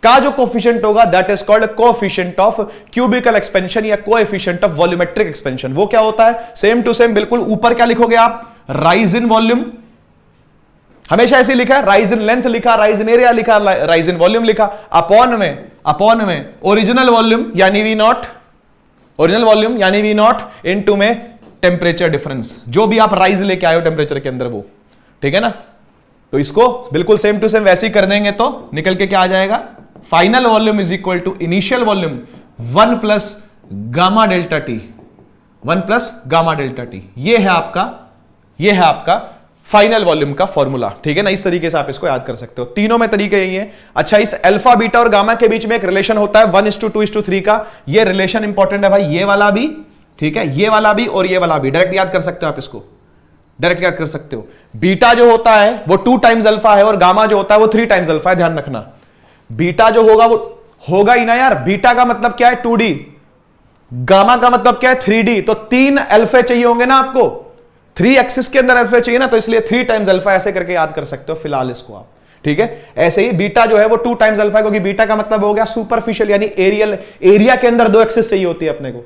का जो कोफिशिएंट होगा that is called coefficient of cubicle expansion या कोएफिशिएंट ऑफ वॉल्यूमेट्रिक एक्सपेंशन। वो क्या होता है, सेम टू सेम बिल्कुल ऊपर क्या लिखोगे आप, राइज इन वॉल्यूम, हमेशा ऐसे लिखा है, राइज इन लेंथ लिखा, राइज इन एरिया लिखा, राइज इन वॉल्यूम लिखा, अपॉन में ओरिजिनल वॉल्यूम यानी वी नॉट, ओरिजिनल वॉल्यूम यानी वी नॉट इनटू में टेम्परेचर डिफरेंस, जो भी आप राइज लेके आए हो टेम्परेचर के अंदर वो, ठीक है ना। तो इसको बिल्कुल सेम टू सेम वैसे ही कर देंगे तो निकल के क्या आ जाएगा, final volume is equal to initial volume 1 plus gamma delta t, 1 plus gamma delta T. ये है आपका फाइनल वॉल्यूम का फॉर्मूला, ठीक है ना। इस तरीके से आप इसको याद कर सकते हो, तीनों में तरीके यही है। अच्छा, इस अल्फा बीटा और गामा के बीच में एक रिलेशन होता है 1:2:3 का, ये रिलेशन इंपॉर्टेंट है भाई, ये वाला भी, ठीक है, ये वाला भी और ये वाला भी डायरेक्ट याद कर सकते हो आप, इसको डायरेक्ट याद कर सकते हो। बीटा जो होता है वो 2 टाइम्स अल्फा है और गामा जो होता है वो 3 टाइम्स अल्फा है, ध्यान रखना। बीटा जो होगा वो होगा ही ना यार, बीटा का मतलब क्या है 2D, गामा का मतलब क्या है 3D, तो 3 अल्फा चाहिए होंगे ना आपको, 3 एक्सिस के अंदर अल्फा चाहिए ना, तो इसलिए 3 टाइम्स अल्फा ऐसे करके याद कर सकते हो फिलहाल इसको आप, ठीक है। ऐसे ही बीटा जो है वो 2 टाइम्स अल्फा, क्योंकि बीटा का मतलब हो गया सुपरफिशियल यानी एरियल, एरिया के अंदर 2 एक्सिस चाहिए होती है अपने को,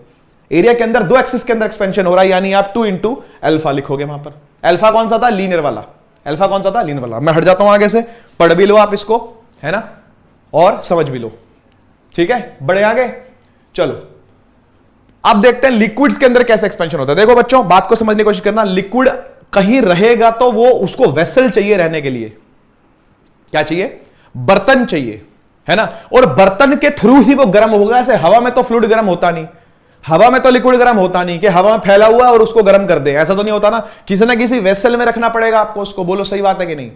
एरिया के अंदर 2 एक्सिस के अंदर एक्सपेंशन हो रहा है, यानी आप 2 इंटू अल्फा लिखोगे वहां पर। अल्फा कौन सा था, लीनियर वाला, अल्फा कौन सा था, लीनियर वाला। मैं हट जाता हूं आगे से, पढ़ भी लो आप इसको, है ना, और समझ भी लो, ठीक है। बड़े आगे चलो, अब देखते हैं लिक्विड्स के अंदर कैसे एक्सपेंशन होता है। देखो बच्चों, बात को समझने की कोशिश करना, लिक्विड कहीं रहेगा तो वो उसको वेसल चाहिए रहने के लिए, क्या चाहिए, बर्तन चाहिए, है ना, और बर्तन के थ्रू ही वो गर्म होगा। ऐसे हवा में तो फ्लूइड गर्म होता नहीं, हवा में तो लिक्विड गर्म होता नहीं कि हवा में फैला हुआ और उसको गर्म कर दे, ऐसा तो नहीं होता ना। किसी ना किसी वेसल में रखना पड़ेगा आपको उसको, बोलो सही बात है कि नहीं,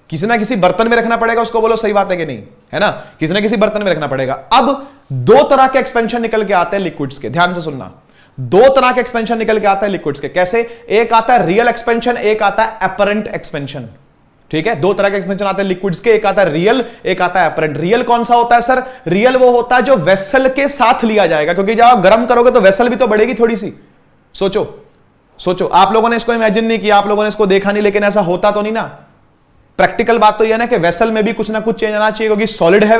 किसी ना किसी बर्तन में रखना पड़ेगा उसको, बोलो सही बात है कि नहीं, है ना, किसी ना किसी बर्तन में रखना पड़ेगा। अब 2 तरह के एक्सपेंशन निकल के आते हैं लिक्विड्स के, ध्यान से सुनना, 2 तरह के एक्सपेंशन निकल के आता है लिक्विड्स के। कैसे, एक आता है रियल एक्सपेंशन, एक आता है अपरेंट एक्सपेंशन, ठीक है। 2 तरह के एक्सपेंशन आते हैं लिक्विड्स के, एक आता है रियल, एक आता है अपरेंट। रियल कौन सा होता है सर, रियल वो होता है जो वेसल के साथ लिया जाएगा, क्योंकि जब आप गर्म करोगे तो वेसल भी तो बढ़ेगी थोड़ी सी। सोचो आप लोगों ने इसको इमेजिन नहीं किया, आप लोगों ने इसको देखा नहीं, लेकिन ऐसा होता तो नहीं ना। प्रैक्टिकल बात तो यह ना कि वेसल में भी कुछ ना कुछ चेंज आना चाहिए, क्योंकि सॉलिड है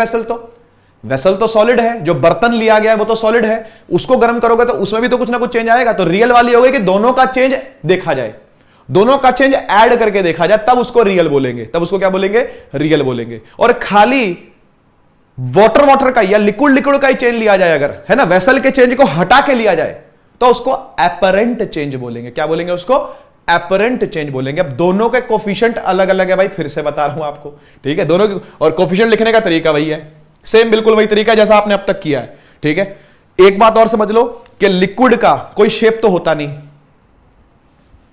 वेसल तो सॉलिड है, जो बर्तन लिया गया है वो तो सॉलिड है, उसको गर्म करोगे तो उसमें भी तो कुछ ना कुछ चेंज आएगा। तो रियल वाली हो गई कि दोनों का चेंज देखा जाए, दोनों का चेंज ऐड करके देखा जाए, तब उसको रियल बोलेंगे, तब उसको क्या बोलेंगे, रियल बोलेंगे। और खाली वाटर का या लिक्विड का ही चेंज लिया जाए अगर, है ना, वेसल के चेंज को हटा के लिया जाए तो उसको अपरेंट चेंज बोलेंगे। क्या बोलेंगे उसको, अपरेंट चेंज बोलेंगे। अब दोनों के कोफिशिएंट अलग अलग है भाई, फिर से बता रहा हूं आपको, ठीक है। दोनों और कोफिशिएंट लिखने का तरीका वही है, सेम बिल्कुल वही तरीका जैसा आपने अब तक किया है, ठीक है। एक बात और समझ लो कि लिक्विड का कोई शेप तो होता नहीं,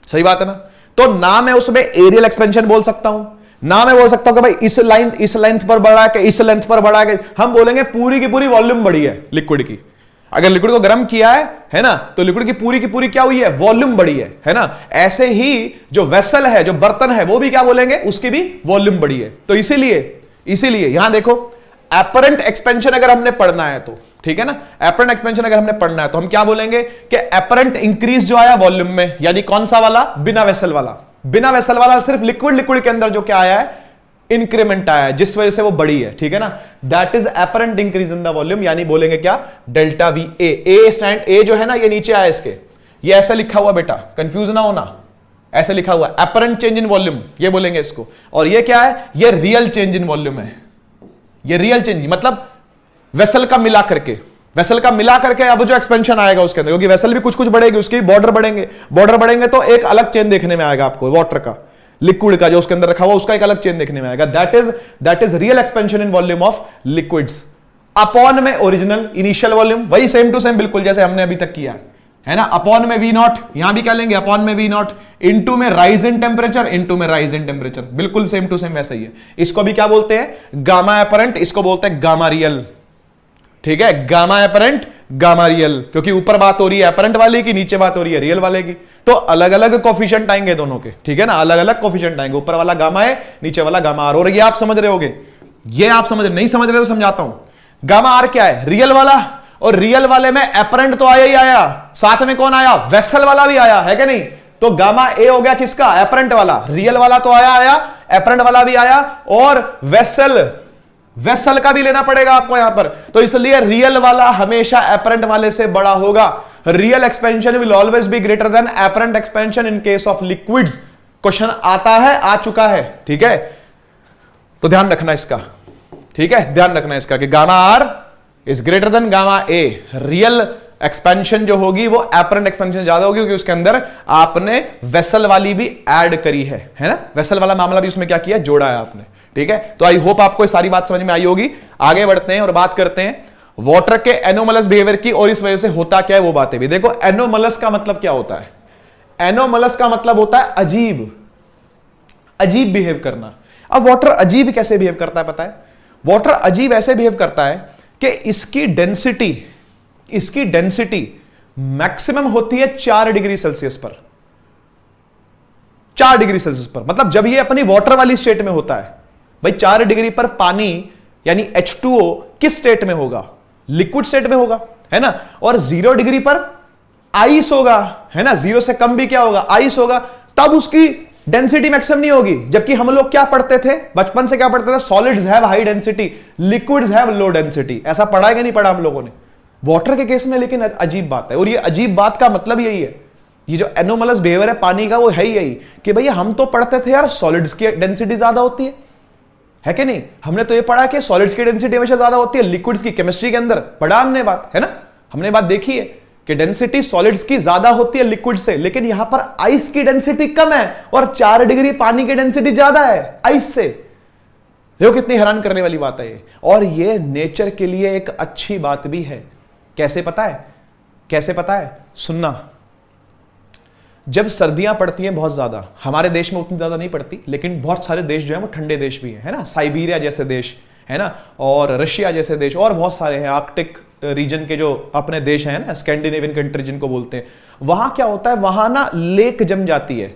सही बात है ना, तो ना मैं उसमें एरियल एक्सपेंशन बोल सकता हूं, ना मैं बोल सकता हूं कि भाई इस लेंथ पर बढ़ा है कि इस लेंथ पर बढ़ा है। हम बोलेंगे पूरी की पूरी वॉल्यूम बढ़ी है लिक्विड की। अगर लिक्विड को गर्म किया है ना, तो लिक्विड की पूरी क्या हुई है, वॉल्यूम बढ़ी है ना। ऐसे ही जो वेसल है, जो बर्तन है, वो भी क्या बोलेंगे, उसकी भी वॉल्यूम बढ़ी है। तो इसीलिए यहां देखो, एपरेंट एक्सपेंशन अगर हमने पढ़ना है तो, ठीक है ना, एपरेंट एक्सपेंशन अगर हमने पढ़ना है तो हम क्या बोलेंगे कि एपरेंट इंक्रीज जो आया वॉल्यूम में, यानी कौन सा वाला, बिना वेसल वाला। बिना वेसल वाला सिर्फ लिक्विड के अंदर जो क्या आया है, इंक्रीमेंट आया है, जिस वजह से वो बड़ी है, ठीक है ना। That is apparent increase in the volume, यानी बोलेंगे क्या, डेल्टा वी। ए स्टैंड, ए जो है ना, ये नीचे आया इसके, ये ऐसा लिखा हुआ बेटा, कंफ्यूज ना होना, ऐसे लिखा हुआ एपरेंट चेंज इन वॉल्यूम, ये बोलेंगे इसको। और ये क्या है, ये रियल चेंज इन वॉल्यूम है। ये रियल चेंज मतलब वेसल का मिला करके अब जो एक्सपेंशन आएगा उसके अंदर, क्योंकि वेसल भी कुछ बढ़ेगी, उसके बॉर्डर बढ़ेंगे तो एक अलग चेन देखने में आएगा आपको, वाटर का, लिक्विड का जो उसके अंदर रखा हुआ, उसका एक अलग चेन देखने में आएगा। That is real expansion in volume of liquids upon में ओरिजिनल इनिशियल वॉल्यूम, वही सेम टू सेम बिल्कुल जैसे हमने अभी तक किया है ना। अपॉन में वी नॉट, यहां भी क्या लेंगे, अपॉन में वी नॉट, इनटू में राइज इन टेम्परेचर, इनटू में राइज इन टेम्परेचर, बिल्कुल सेम टू सेम वैसा ही है। इसको भी क्या बोलते हैं, गामा एपरेंट, इसको बोलते हैं गामा रियल, ठीक है, गामा एपरेंट, गामा रियल, क्योंकि ऊपर बात हो रही है एपरेंट वाले की, नीचे बात हो रही है रियल वाले की, तो अलग अलग कोफिशिएंट आएंगे दोनों के, ठीक है ना, अलग अलग कोफिशिएंट आएंगे, ऊपर वाला गामा है, नीचे वाला गामा आर। और ये आप समझ रहे होगे, ये आप नहीं समझ रहे तो समझाता हूं। गामा आर क्या है, रियल वाला, और रियल वाले में एपरेंट तो आया ही आया, साथ में कौन आया, वेसल वाला भी आया है कि नहीं। तो गामा ए हो गया किसका, एपरेंट वाला, रियल वाला तो आया, एपरेंट वाला भी आया, और वेसल का भी लेना पड़ेगा आपको यहां पर। तो इसलिए रियल वाला हमेशा एपरेंट वाले से बड़ा होगा। Real expansion will always be greater than apparent expansion in case of liquids. Question आता है, आ चुका है, ठीक है, तो ध्यान रखना इसका, ठीक है, ध्यान रखना इसका कि gamma r is greater than gamma a. Real expansion जो होगी वो एपरेंट एक्सपेंशन ज्यादा होगी, क्योंकि उसके अंदर आपने वेसल वाली भी ऐड करी है ना, वेसल वाला मामला भी उसमें क्या किया, जोड़ा है आपने, ठीक है। तो आई होप आपको सारी बात समझ में आई होगी। आगे बढ़ते हैं और बात करते हैं वाटर के एनोमलस बिहेवियर की, और इस वजह से होता क्या है वो बातें भी देखो। एनोमलस का मतलब क्या होता है, एनोमलस का मतलब होता है अजीब बिहेव करना। अब वाटर अजीब कैसे बिहेव करता है पता है, वाटर अजीब ऐसे बिहेव करता है कि इसकी डेंसिटी मैक्सिमम होती है 4 डिग्री सेल्सियस पर, 4 डिग्री सेल्सियस पर। मतलब जब ये अपनी वाटर वाली स्टेट में होता है, भाई 4 डिग्री पर पानी यानी H2O किस स्टेट में होगा, लिक्विड स्टेट में होगा, है ना। और 0 डिग्री पर आइस होगा, है ना, 0 से कम भी क्या होगा, आइस होगा, तब उसकी डेंसिटी मैक्सिमम नहीं होगी। जबकि हम लोग क्या पढ़ते थे बचपन से, क्या पढ़ते थे, solids have high density, liquids have low density. ऐसा पढ़ा है कि नहीं पढ़ा हम लोगों ने वाटर के केस में। लेकिन अजीब बात है, और ये अजीब बात का मतलब यही है, ये जो एनोमलस बिहेवियर है पानी का, वो है यही कि भैया हम तो पढ़ते थे यार सॉलिड्स की डेंसिटी ज्यादा होती है कि नहीं। हमने तो ये पढ़ा कि सॉलिड्स की डेंसिटी हमेशा ज्यादा होती है, लिक्विड्स की केमिस्ट्री के अंदर पढ़ा हमने बात, है ना, हमने बात देखी है कि डेंसिटी सॉलिड्स की ज्यादा होती है लिक्विड से। लेकिन यहां पर आइस की डेंसिटी कम है और 4 डिग्री पानी की डेंसिटी ज्यादा है आइस से। देखो कितनी हैरान करने वाली बात है ये। और ये नेचर के लिए एक अच्छी बात भी है। कैसे पता है, कैसे पता है, सुनना। जब सर्दियां पड़ती हैं बहुत ज्यादा, हमारे देश में उतनी ज्यादा नहीं पड़ती, लेकिन बहुत सारे देश जो है वो ठंडे देश भी है ना, साइबेरिया जैसे देश है ना, और रशिया जैसे देश, और बहुत सारे हैं, आर्कटिक रीजन के जो अपने देश हैं ना, स्कैंडिनेवियन कंट्री जिनको बोलते हैं, वहां क्या होता है, वहां ना लेक जम जाती है।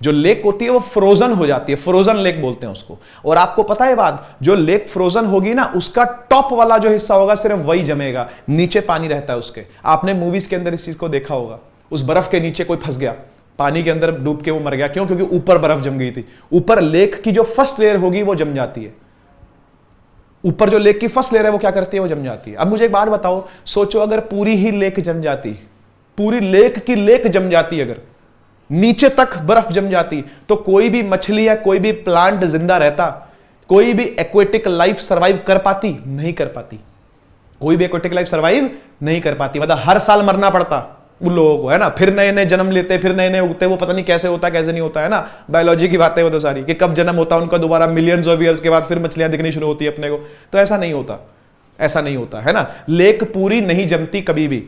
जो लेक होती है वो फ्रोजन हो जाती है, फ्रोजन लेक बोलते हैं उसको। और आपको पता है बात, जो लेक फ्रोजन होगी ना, उसका टॉप वाला जो हिस्सा होगा सिर्फ वही जमेगा, नीचे पानी रहता है उसके। आपने मूवीज के अंदर इस चीज को देखा होगा, उस बर्फ के नीचे कोई फंस गया, पानी के अंदर डूब के वो मर गया। क्यों? क्योंकि ऊपर बर्फ जम गई थी। ऊपर लेक की जो फर्स्ट लेयर होगी वो जम जाती है, ऊपर जो लेक की फर्स्ट लेयर है वो क्या करती है, वो जम जाती है। अब मुझे एक बात बताओ, सोचो अगर पूरी ही लेक जम जाती, पूरी लेक की लेक जम जाती, अगर नीचे तक बर्फ जम जाती, तो कोई भी मछली या कोई भी प्लांट जिंदा रहता, कोई भी एक्वेटिक लाइफ सर्वाइव कर पाती? नहीं कर पाती। कोई भी एक्वेटिक लाइफ सर्वाइव नहीं कर पाती। मतलब हर साल मरना पड़ता उन लोगों को, है ना। फिर नए नए जन्म लेते, फिर नए नए उगते, वो पता नहीं कैसे होता कैसे नहीं होता, है ना। बायोलॉजी की बातें वो तो सारी, कि कब जन्म होता उनका दोबारा मिलियंस ऑफ ईयर्स के बाद फिर मछलियां दिखनी शुरू होती है अपने को। तो ऐसा नहीं होता, ऐसा नहीं होता, है ना। लेक पूरी नहीं जमती कभी भी,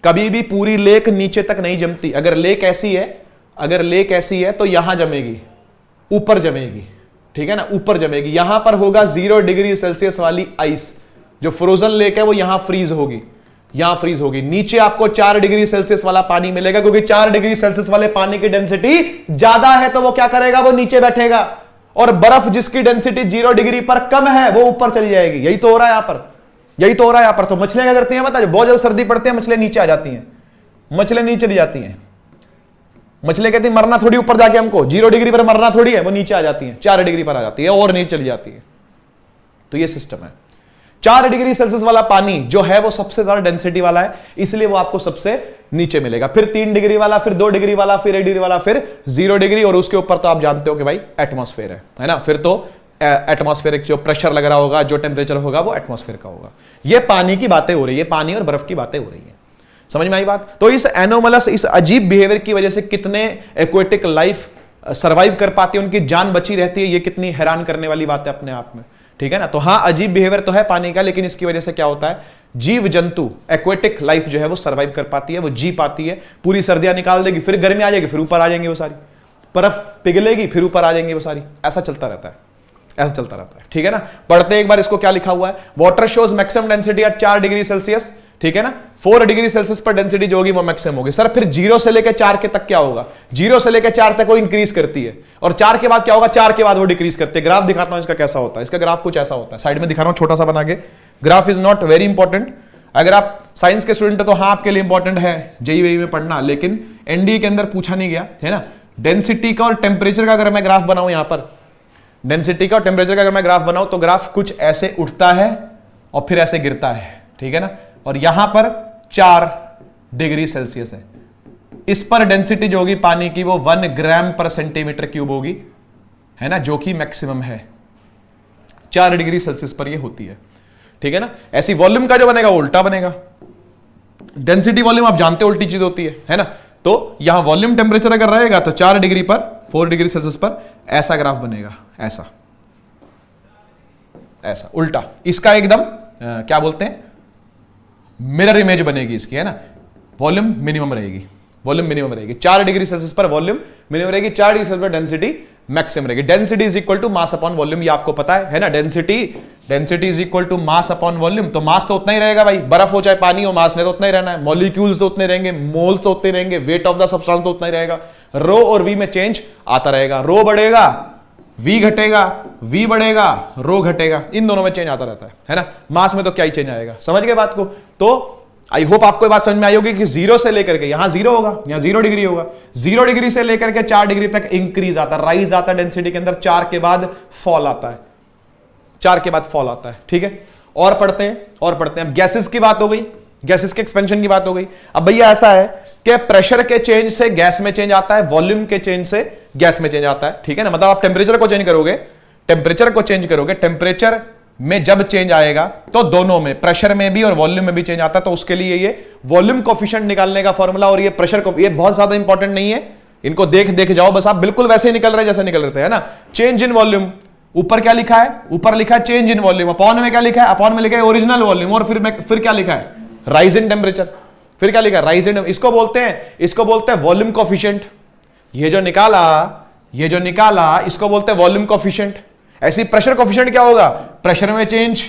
कभी भी पूरी लेक नीचे तक नहीं जमती। अगर लेक ऐसी है, अगर लेक ऐसी है तो यहां जमेगी, ऊपर जमेगी, ठीक है ना, ऊपर जमेगी। यहां पर होगा 0 डिग्री सेल्सियस वाली आइस, जो फ्रोजन लेक है वो यहां फ्रीज होगी, यहां फ्रीज होगी। नीचे आपको 4 डिग्री सेल्सियस वाला पानी मिलेगा, क्योंकि 4 डिग्री सेल्सियस वाले पानी की डेंसिटी ज्यादा है, तो वो क्या करेगा, वो नीचे बैठेगा। और बर्फ जिसकी डेंसिटी 0 डिग्री पर कम है वो ऊपर चली जाएगी। यही तो हो रहा है यहां पर, यही तो हो रहा है यहां पर। तो मछलियां क्या करती हैं बता, बहुत ज्यादा सर्दी पड़ती है मछलियां नीचे आ जाती हैं, मछलियां नीचे चली जाती हैं। मछलियां कहती हैं मरना थोड़ी ऊपर जाके, हमको 0 डिग्री पर मरना थोड़ी है, वो नीचे आ जाती है, 4 डिग्री पर आ जाती है और नीचे चली जाती है। तो ये सिस्टम है। 4 डिग्री सेल्सियस वाला पानी जो है वो सबसे ज्यादा डेंसिटी वाला है, इसलिए वो आपको सबसे नीचे मिलेगा। फिर 3 डिग्री वाला, फिर 2 डिग्री वाला, फिर 1 डिग्री वाला, फिर 0 डिग्री, और उसके ऊपर तो आप जानते हो कि भाई एटमॉस्फेयर है ना। फिर तो एटमॉस्फेरिक जो प्रेशर लग रहा होगा, जो टेम्परेचर होगा वो एटमॉस्फेयर का होगा। ये पानी की बातें हो रही है, पानी और बर्फ की बातें हो रही है। समझ में आई बात? तो इस एनोमलस, इस अजीब बिहेवियर की वजह से कितने एक्वेटिक लाइफ सर्वाइव कर पाती है, उनकी जान बची रहती है, ये कितनी हैरान करने वाली बात है अपने आप में। ठीक है ना। तो हां, अजीब बिहेवियर तो है पानी का, लेकिन इसकी वजह से क्या होता है, जीव जंतु एक्वेटिक लाइफ जो है वो सर्वाइव कर पाती है, वो जी पाती है। पूरी सर्दियां निकाल देगी, फिर गर्मी आ जाएगी, फिर ऊपर आ जाएंगे वो सारी, बर्फ पिघलेगी, फिर ऊपर आ जाएंगे वो सारी। ऐसा चलता रहता है, ऐसा चलता रहता है। ठीक है ना। पढ़ते एक बार इसको, क्या लिखा हुआ है, water shows maximum density at 4 degree Celsius. ठीक है ना। 4 डिग्री सेल्सियस पर डेंसिटी जो होगी वो मैक्सिमम होगी। सर फिर 0 से लेकर 4 के तक क्या होगा? 0 से लेकर 4 तक वो इंक्रीज करती है, और 4 के बाद क्या होगा? 4 के बाद वो डिक्रीज करती है। ग्राफ दिखाता हूं इसका कैसा होता है। इसका ग्राफ कुछ ऐसा होता है, साइड में दिखा रहा हूं छोटा सा बना के। Graph is not very important. अगर आप साइंस के स्टूडेंट है तो हाँ आपके लिए इंपॉर्टेंट है जेईई में पढ़ना, लेकिन एनडीए के अंदर पूछा नहीं गया है ना। डेंसिटी का और टेम्परेचर का अगर मैं ग्राफ बनाऊं, यहां पर डेंसिटी का और टेम्परेचर का अगर मैं ग्राफ बनाऊं, तो ग्राफ कुछ ऐसे उठता है और फिर ऐसे गिरता है। ठीक है ना। और यहां पर 4 डिग्री सेल्सियस है, इस पर डेंसिटी जो होगी पानी की वो 1 ग्राम पर सेंटीमीटर क्यूब होगी, है ना, जो कि मैक्सिमम है। 4 डिग्री सेल्सियस पर ये होती है। ठीक है ना। ऐसी वॉल्यूम का जो बनेगा वो उल्टा बनेगा। डेंसिटी वॉल्यूम आप जानते हो उल्टी चीज होती है ना। तो यहां वॉल्यूम टेम्परेचर अगर रहेगा तो 4 डिग्री पर, 4 डिग्री सेल्सियस पर ऐसा ग्राफ बनेगा, ऐसा ऐसा उल्टा। इसका एकदम क्या बोलते हैं, मिरर इमेज बनेगी इसकी, है ना। वॉल्यूम मिनिमम रहेगी, वॉल्यूम मिनिमम रहेगी। 4 डिग्री सेल्सियस पर वॉल्यूम मिनिमम रहेगी, 4 डिग्री सेल्सियस पर डेंसिटी मैक्सिमम रहेगी। Density is equal to mass upon volume, ये आपको पता है ना। Density is equal to mass upon volume. तो मास तो उतना ही रहेगा भाई, बर्फ हो चाहे पानी हो, मास ने तो उतना ही रहना है। मॉलिक्यूल्स तो उतने रहेंगे, मोल तो उतने रहेंगे, वेट ऑफ द सब्सटेंस तो उतना ही रहेगा। रो और वी में चेंज आता रहेगा, रो बढ़ेगा, वी घटेगा, वी बढ़ेगा, रो घटेगा, इन दोनों में चेंज आता रहता है ना। मास में तो क्या ही चेंज आएगा। समझ गए बात को? तो आई होप आपको बात समझ में आई होगी कि 0 से लेकर के, यहां 0 होगा, यहां 0 डिग्री होगा, 0 डिग्री से लेकर के 4 डिग्री तक इंक्रीज आता है, राइज आता है डेंसिटी के अंदर। 4 के बाद फॉल आता है, 4 के बाद फॉल आता है। ठीक है। और पढ़ते हैं, और पढ़ते हैं। अब गैसेस की बात हो गई, गैसेस के एक्सपेंशन की बात हो गई। अब भैया ऐसा है कि प्रेशर के चेंज से गैस में चेंज आता है, वॉल्यूम के चेंज से गैस में चेंज आता है। ठीक है ना। मतलब आप टेम्परेचर को चेंज करोगे, टेम्परेचर को चेंज करोगे, टेम्परेचर में जब चेंज आएगा तो दोनों में, प्रेशर में भी और वॉल्यूम में भी चेंज आता है। तो उसके लिए ये वॉल्यूम कोफिशिएंट निकालने का फॉर्मूला और ये प्रेशर को, ये बहुत ज्यादा इंपॉर्टेंट नहीं है, इनको देख जाओ बस, आप बिल्कुल वैसे ही निकल रहे जैसे निकल रहे थे, है ना। चेंज इन वॉल्यूम, ऊपर क्या लिखा है, ऊपर लिखा है चेंज इन वॉल्यूम, अपॉन में क्या लिखा है, अपॉन में लिखा है ओरिजिनल वॉल्यूम, और फिर क्या लिखा है, राइज इन टेम्परेचर। फिर क्या लिखा है, राइज इन, इसको बोलते हैं वॉल्यूम कोफिशिएंट। ये जो निकाला इसको बोलते हैं वॉल्यूम कोफिशिएंट। ऐसी प्रेशर कोफिशिएंट क्या होगा, प्रेशर में चेंज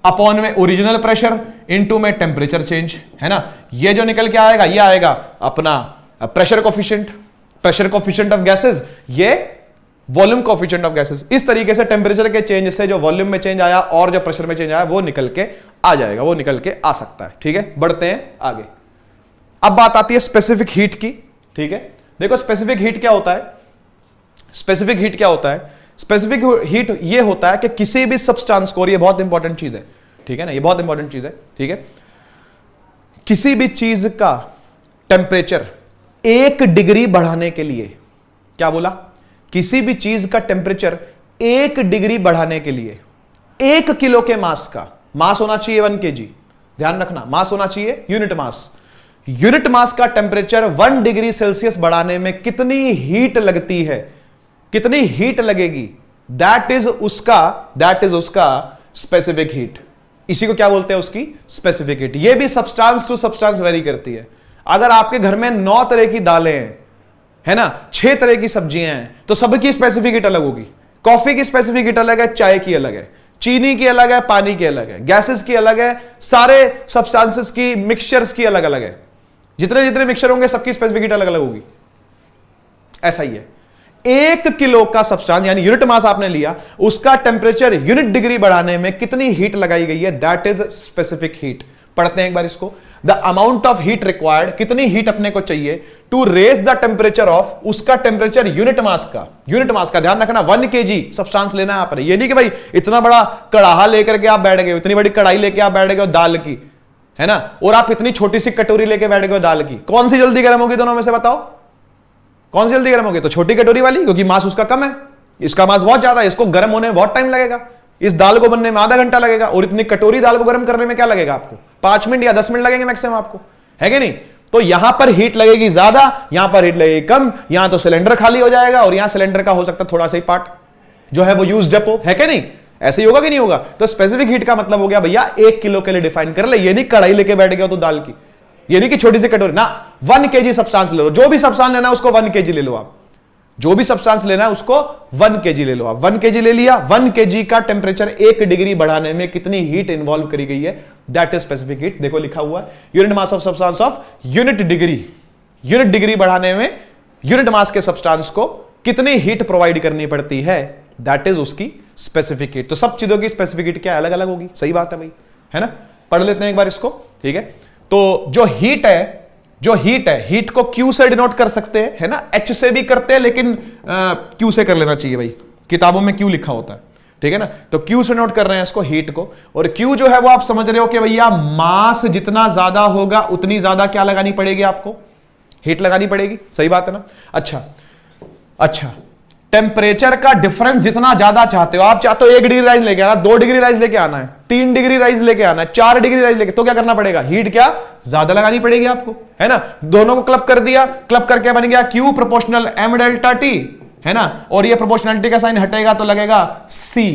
अपॉन में ओरिजिनल प्रेशर इनटू में टेम्परेचर चेंज, है ना। ये जो निकल के आएगा ये आएगा अपना प्रेशर कोफिशिएंट ऑफ गैसेस, ये वॉल्यूम कोफिशिएंट ऑफ गैसेस। इस तरीके से टेम्परेचर के चेंज से जो वॉल्यूम में चेंज आया और जो प्रेशर में चेंज आया वो निकल के आ जाएगा, वो निकल के आ सकता है। ठीक है। बढ़ते हैं आगे। अब बात आती है स्पेसिफिक हीट की। ठीक है। देखो स्पेसिफिक हीट क्या होता है, स्पेसिफिक हीट क्या होता है, स्पेसिफिक हीट ये होता है कि किसी भी सब्सटेंस को, और ये बहुत इंपॉर्टेंट चीज है, ठीक है ना, ये बहुत इंपॉर्टेंट चीज है, ठीक है, किसी भी चीज का टेम्परेचर 1 डिग्री बढ़ाने के लिए, क्या बोला, किसी भी चीज का टेम्परेचर 1 डिग्री बढ़ाने के लिए 1 किलो के मास का, मास होना चाहिए 1 kg, ध्यान रखना, मास होना चाहिए यूनिट मास, यूनिट मास का टेम्परेचर 1 डिग्री सेल्सियस बढ़ाने में कितनी हीट लगती है, कितनी हीट लगेगी, दैट इज उसका स्पेसिफिक हीट। इसी को क्या बोलते हैं, उसकी स्पेसिफिक हीट। ये भी सब्सटेंस टू सब्सटेंस वेरी करती है। अगर आपके घर में 9 तरह की दालें हैं, है ना, 6 तरह की सब्जियां हैं, तो सबकी स्पेसिफिक हीट अलग होगी। कॉफी की स्पेसिफिक हीट अलग है, चाय की अलग है, चीनी की अलग है, पानी की अलग है, गैसेस की अलग है, सारे सब्सटेंसेस की, मिक्सचर्स की अलग अलग है। जितने जितने मिक्सचर होंगे सबकी स्पेसिफिक हीट अलग अलग होगी। ऐसा ही है। 1 किलो का सब्सटेंस यानी यूनिट मास आपने लिया, उसका टेंपरेचर यूनिट डिग्री बढ़ाने में कितनी हीट लगाई गई है, दैट इज स्पेसिफिक हीट। पढ़ते हैं एक बार इसको। The amount of heat required, कितनी हीट अपने को चाहिए to raise the temperature of, उसका टेंपरेचर यूनिट मास का, यूनिट मास का ध्यान रखना। 1 kg सब्सटेंस लेना है आपने। ये नहीं कि भाई इतना बड़ा कड़ाहा लेकर के आप बैठ गए, इतनी बड़ी कढ़ाई लेके आप बैठ गए दाल की, है ना, और आप इतनी छोटी सी कटोरी लेके बैठ गए दाल की। कौन सी जल्दी गर्म होगी दोनों में से बताओ? कौन सी जल्दी गर्म होगी? तो छोटी कटोरी वाली, क्योंकि मास उसका कम है। इसका मास बहुत ज्यादा है, इसको गर्म होने में बहुत टाइम लगेगा। इस दाल को बनने में आधा घंटा लगेगा, और इतनी कटोरी दाल को गर्म करने में क्या लगेगा आपको? 5 मिनट या 10 मिनट लगेंगे मैक्सिमम आपको, है कि नहीं? तो यहां पर हीट लगेगी ज्यादा, यहां पर हीट लगेगी कम। यहां तो सिलेंडर खाली हो जाएगा, और यहां सिलेंडर का हो सकता है थोड़ा सा ही पार्ट जो है वो यूज डेपो, है कि नहीं? ऐसे ही होगा कि नहीं होगा? तो स्पेसिफिक हीट का मतलब हो गया भैया 1 किलो के लिए डिफाइन कर ले। ये नहीं कढ़ाई लेके बैठ गया तो दाल की, ये नहीं कि छोटी सी कटोरी ना, 1 kg सब्सटेंस ले लो। जो भी सब्सटेंस लेना है उसको 1 kg ले लो आप। जो भी सब्सटेंस लेना है उसको 1 kg ले लो आप। 1 kg ले लिया, 1 kg का टेंपरेचर 1 डिग्री बढ़ाने में कितनी हीट इन्वॉल्व करी गई है, दैट इज स्पेसिफिक हीट। देखो लिखा हुआ है unit mass of substance of unit degree. Unit degree बढ़ाने में यूनिट मास के सब्सटेंस को कितनी हीट प्रोवाइड करनी पड़ती है, दैट इज उसकी स्पेसिफिक हीट। तो सब चीजों की स्पेसिफिक हीट क्या अलग अलग होगी। सही बात है भाई, है ना? पढ़ लेते हैं एक बार इसको, ठीक है? तो जो हीट है, हीट को Q से डिनोट कर सकते हैं, है ना? H से भी करते हैं, लेकिन Q से कर लेना चाहिए भाई, किताबों में Q लिखा होता है, ठीक है ना? तो Q से नोट कर रहे हैं इसको, हीट को। और Q जो है वो आप समझ रहे हो कि भैया मास जितना ज्यादा होगा उतनी ज्यादा क्या लगानी पड़ेगी आपको, हीट लगानी पड़ेगी। सही बात है ना? अच्छा, टेम्परेचर का डिफरेंस जितना ज्यादा चाहते हो, आप चाहते हो 1 डिग्री राइज लेके आना, 2 डिग्री राइज लेके आना है, 3 डिग्री राइज लेके आना है, 4 डिग्री राइज लेके, तो क्या करना पड़ेगा? हीट क्या ज्यादा लगानी पड़ेगी आपको, है ना? दोनों को क्लब कर दिया, क्लब करके बन गया Q proportional M delta T, है ना? और ये प्रोपोर्शनलिटी का साइन हटेगा तो लगेगा C,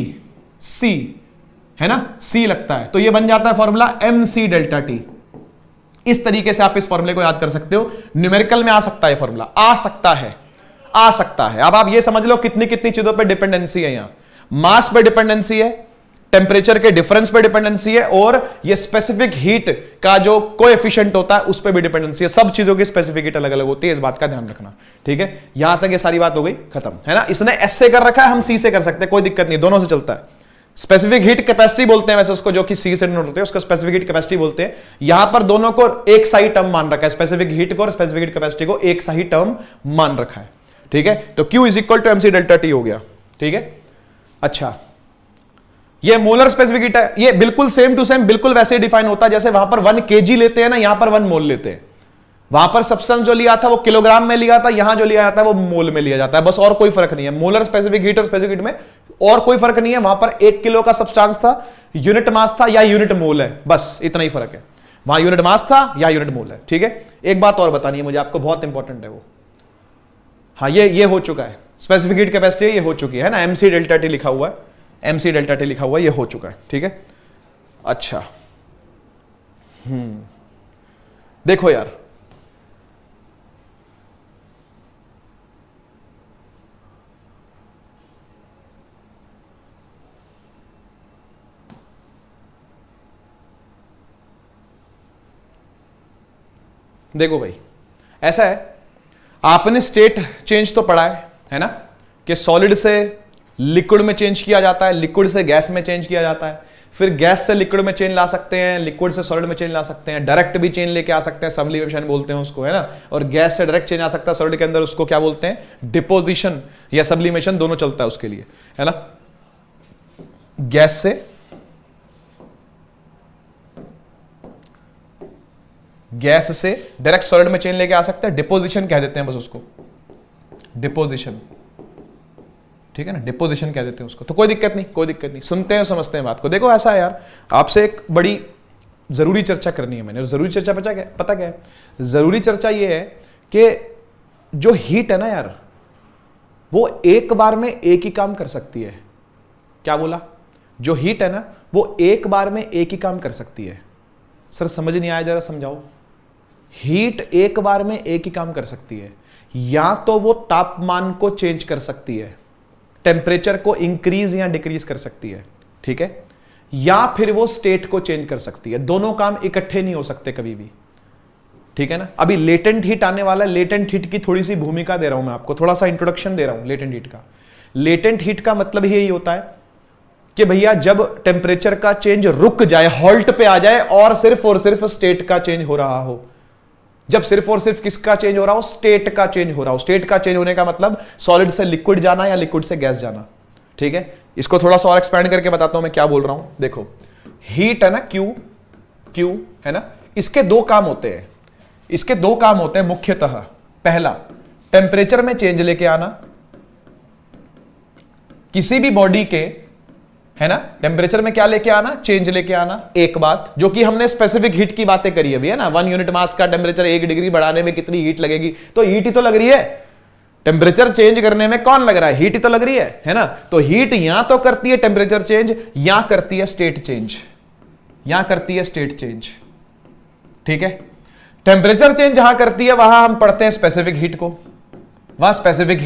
है ना? C लगता है, तो ये बन जाता है फॉर्मूला MC डेल्टा T। इस तरीके से आप इस फॉर्मूले को याद कर सकते हो। न्यूमेरिकल में आ सकता है फॉर्मूला, आ सकता है। अब आप ये समझ लो कितनी कितनी चीजों पे डिपेंडेंसी है। यहां मास पे डिपेंडेंसी है, टेम्परेचर के डिफरेंस पे डिपेंडेंसी है, और ये स्पेसिफिक हीट का जो कोएफिशिएंट होता है उस पे भी डिपेंडेंसी है। सब चीजों की स्पेसिफिक हीट अलग अलग होती है, इस बात का ध्यान रखना, ठीक है? यहां तक ये सारी बात हो गई खत्म, है ना? इसने S से कर रखा है, हम C से कर सकते हैं, कोई दिक्कत नहीं, दोनों से चलता है। स्पेसिफिक हीट कैपेसिटी बोलते हैं वैसे उसको, जो कि C से डिनोट होते हैं, उसको स्पेसिफिक हीट कैपेसिटी बोलते हैं। यहां पर दोनों को एक सा ही टर्म मान रखा है, स्पेसिफिक हीट को और स्पेसिफिक हीट कैपेसिटी को एक सा ही टर्म मान रखा है, ठीक है? तो Q is equal to MC delta T हो गया, ठीक है? अच्छा, ये मोलर स्पेसिफिक हीट है, ये बिल्कुल सेम टू सेम बिल्कुल वैसे डिफाइन होता है जैसे वहां पर 1 kg लेते हैं ना, यहां पर 1 मोल लेते हैं। वहां पर सब्सटेंस जो लिया था वो किलोग्राम में लिया था, यहां जो लिया जाता है वो मोल में लिया जाता है, बस और कोई फर्क नहीं है। मोलर स्पेसिफिक हीट और स्पेसिफिक हीट में और कोई फर्क नहीं है। वहां पर 1 किलो का सब्सटेंस था, यूनिट मास था या यूनिट मोल है, बस इतना ही फर्क है। वहां यूनिट मास था या यूनिट मोल है, ठीक है? एक बात और बतानी है मुझे आपको, बहुत इंपॉर्टेंट है वो। हाँ, ये हो चुका है, स्पेसिफिक हीट कैपेसिटी ये हो चुकी है ना, MC डेल्टा T लिखा हुआ है, MC डेल्टा T लिखा हुआ है, ये हो चुका है, ठीक है? अच्छा, देखो यार, देखो भाई, ऐसा है, आपने स्टेट चेंज तो पढ़ा है ना, कि सॉलिड से लिक्विड में चेंज किया जाता है, लिक्विड से गैस में चेंज किया जाता है, फिर गैस से लिक्विड में चेंज ला सकते हैं, लिक्विड से सॉलिड में चेंज ला सकते हैं, डायरेक्ट भी चेंज लेके आ सकते हैं, सब्लिमेशन बोलते हैं उसको, है ना? और गैस से डायरेक्ट चेंज आ सकता है सॉलिड के अंदर, उसको क्या बोलते हैं? डिपोजिशन या सब्लिमेशन, दोनों चलता है उसके लिए, है ना? गैस से डायरेक्ट सॉलिड में चेंज लेके आ सकते हैं, डिपोजिशन कह देते हैं बस उसको, डिपोजिशन, ठीक है ना? डिपोजिशन कह देते हैं उसको। तो कोई दिक्कत नहीं, सुनते हैं समझते हैं बात को। देखो ऐसा है यार, आपसे एक बड़ी जरूरी चर्चा करनी है मैंने, और जरूरी चर्चा पता क्या है? जरूरी चर्चा ये है कि जो हीट है ना यार, वो एक बार में एक ही काम कर सकती है। क्या बोला? जो हीट है ना वो एक बार में एक ही काम कर सकती है। सर समझ नहीं आया, जरा समझाओ। हीट एक बार में एक ही काम कर सकती है, या तो वो तापमान को चेंज कर सकती है, टेम्परेचर को इंक्रीज या डिक्रीज कर सकती है, ठीक है, या फिर वो स्टेट को चेंज कर सकती है। दोनों काम इकट्ठे नहीं हो सकते कभी भी, ठीक है ना। अभी लेटेंट हीट आने वाला है, लेटेंट हीट की थोड़ी सी भूमिका दे रहा हूं मैं आपको, थोड़ा सा इंट्रोडक्शन दे रहा हूं लेटेंट हीट का। लेटेंट हीट का मतलब यही होता है कि भैया जब टेम्परेचर का चेंज रुक जाए, हॉल्ट पे आ जाए और सिर्फ स्टेट का चेंज हो रहा हो। जब सिर्फ और सिर्फ किसका चेंज हो रहा हो, स्टेट का चेंज हो रहा हो। स्टेट का चेंज होने का मतलब सॉलिड से लिक्विड जाना या लिक्विड से गैस जाना, ठीक है। इसको थोड़ा सा और एक्सपैंड करके बताता हूं मैं क्या बोल रहा हूं। देखो हीट है ना, क्यू है ना, इसके दो काम होते हैं, इसके दो काम होते हैं मुख्यतः। पहला, टेम्परेचर में चेंज लेके आना, किसी भी बॉडी के, है ना, टेम्परेचर में क्या लेके आना, चेंज लेके आना। एक बात जो कि हमने स्पेसिफिक हीट की बातें करी अभी, है ना, 1 यूनिट मास का टेम्परेचर 1 डिग्री बढ़ाने में कितनी हीट लगेगी, तो हीट ही तो लग रही है। टेम्परेचर चेंज करने में कौन लग रहा है, हीट ही तो लग रही है ना। तो हीट यहां तो करती है टेम्परेचर चेंज, यहां करती है स्टेट चेंज, यहां करती है स्टेट चेंज, ठीक है। टेम्परेचर चेंज जहां करती है वहां हम पढ़ते हैं स्पेसिफिक हीट को, वहां स्पेसिफिक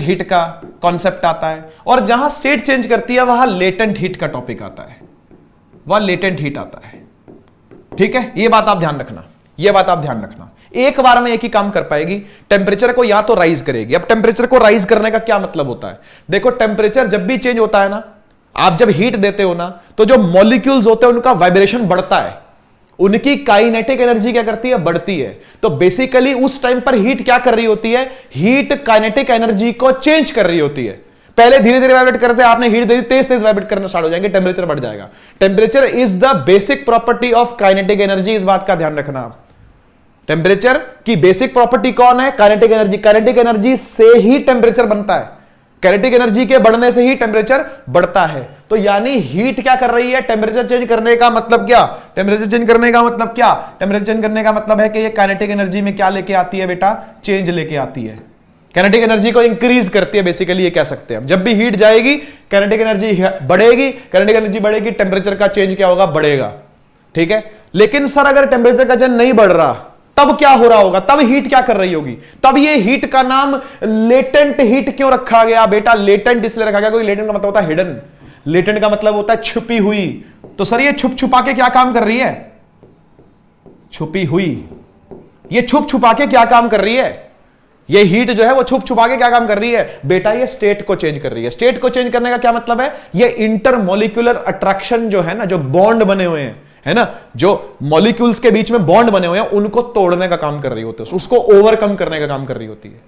हीट का कॉन्सेप्ट आता है। और जहां स्टेट चेंज करती है वहां लेटेंट हीट का टॉपिक आता है, वहां लेटेंट हीट आता है, ठीक है। ये बात आप ध्यान रखना, ये बात आप ध्यान रखना। एक बार में एक ही काम कर पाएगी, टेम्परेचर को या तो राइज करेगी। अब टेम्परेचर को राइज करने का क्या मतलब होता है, देखो टेम्परेचर जब भी चेंज होता है ना, आप जब हीट देते हो ना, तो जो मॉलिक्यूल्स होते हैं उनका वाइब्रेशन बढ़ता है, उनकी काइनेटिक एनर्जी क्या करती है, बढ़ती है। तो बेसिकली उस टाइम पर हीट क्या कर रही होती है, हीट काइनेटिक एनर्जी को चेंज कर रही होती है। पहले धीरे धीरे वाइब्रेट करते हैं, आपने हीट दे दी, तेज तेज वाइब्रेट करना स्टार्ट हो जाएंगे, टेम्परेचर बढ़ जाएगा। Temperature is the basic property of kinetic energy, इस बात का ध्यान रखना आप। टेम्परेचर की बेसिक प्रॉपर्टी कौन है, काइनेटिक एनर्जी। काइनेटिक एनर्जी से ही टेम्परेचर बनता है, काइनेटिक एनर्जी के बढ़ने से ही टेम्परेचर बढ़ता है। तो यानी हीट क्या कर रही है, टेम्परेचर चेंज करने का मतलब क्या, टेम्परेचर चेंज करने का मतलब क्या, टेम्परेचर चेंज करने का मतलब है कि ये काइनेटिक एनर्जी में क्या लेके आती है बेटा, चेंज लेके आती है। काइनेटिक एनर्जी को इंक्रीज करती है, बेसिकली ये कह सकते हैं हम। जब भी हीट जाएगी काइनेटिक एनर्जी बढ़ेगी, काइनेटिक एनर्जी बढ़ेगी, टेम्परेचर का चेंज क्या होगा, बढ़ेगा, ठीक है। लेकिन सर अगर टेम्परेचर का चेंज नहीं बढ़ रहा, तब क्या हो रहा होगा, तब हीट क्या कर रही होगी, तब ये हीट का नाम लेटेंट हीट क्यों रखा गया बेटा, लेटेंट इसलिए रखा गया क्योंकि लेटेंट का मतलब होता है हिडन, लेटेंट का मतलब होता है छुपी हुई। तो सर ये छुप छुपा के क्या काम कर रही है, छुपी हुई, ये छुप छुपा के क्या काम कर रही है, ये हीट जो है वो छुप छुपा के क्या काम कर रही है बेटा, ये स्टेट को चेंज कर रही है। स्टेट को चेंज करने का क्या मतलब है, ये इंटरमोलिक्यूलर अट्रैक्शन जो है ना, जो बॉन्ड बने हुए हैं, है ना, जो मॉलिक्यूल्स के बीच में बॉन्ड बने हुए हैं, उनको तोड़ने का काम कर रही होती है, उसको ओवरकम करने का काम कर रही होती है।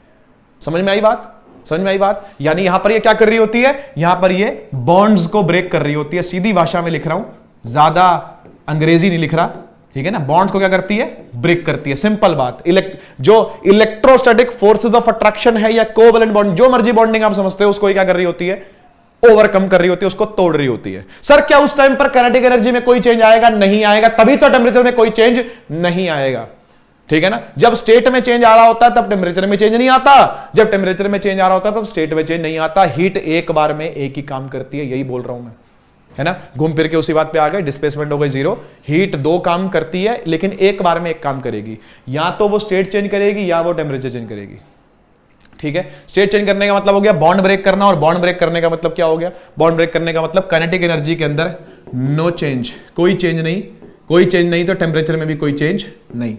समझ में आई बात, समझ में आई बात। यानी यहां पर ये क्या कर रही होती है, यहां पर ये बॉन्ड्स को ब्रेक कर रही होती है। सीधी भाषा में लिख रहा हूं, ज्यादा अंग्रेजी नहीं लिख रहा, ठीक है ना। बॉन्ड्स को क्या करती है, ब्रेक करती है, सिंपल बात। जो इलेक्ट्रोस्टैटिक फोर्सेस ऑफ अट्रैक्शन है या कोवैलेंट बॉन्ड, जो मर्जी बॉन्डिंग आप समझते हो, उसको क्या कर रही होती है, ओवरकम कर रही होती है, उसको तोड़ रही होती है। सर क्या उस टाइम पर काइनेटिक एनर्जी में कोई चेंज आएगा, नहीं आएगा, तभी तो टेम्परेचर में कोई चेंज नहीं आएगा, ठीक है ना। जब स्टेट में चेंज आ रहा होता है तब टेम्परेचर में चेंज नहीं आता, जब टेम्परेचर में चेंज आ रहा होता है तब स्टेट में चेंज नहीं आता। हीट एक बार में एक ही काम करती है, यही बोल रहा हूं मैं, है ना। घूम फिर के उसी बात पे आ गए, डिस्प्लेसमेंट हो गई जीरो। हीट दो काम करती है लेकिन एक बार में एक काम करेगी, या तो वो स्टेट चेंज करेगी या वो टेम्परेचर चेंज करेगी, ठीक है। स्टेट चेंज करने का मतलब हो गया बॉन्ड ब्रेक करना, और बॉन्ड ब्रेक करने का मतलब क्या हो गया, बॉन्ड ब्रेक करने का मतलब काइनेटिक एनर्जी के अंदर नो चेंज, कोई चेंज नहीं, कोई चेंज नहीं, तो टेम्परेचर में भी कोई चेंज नहीं,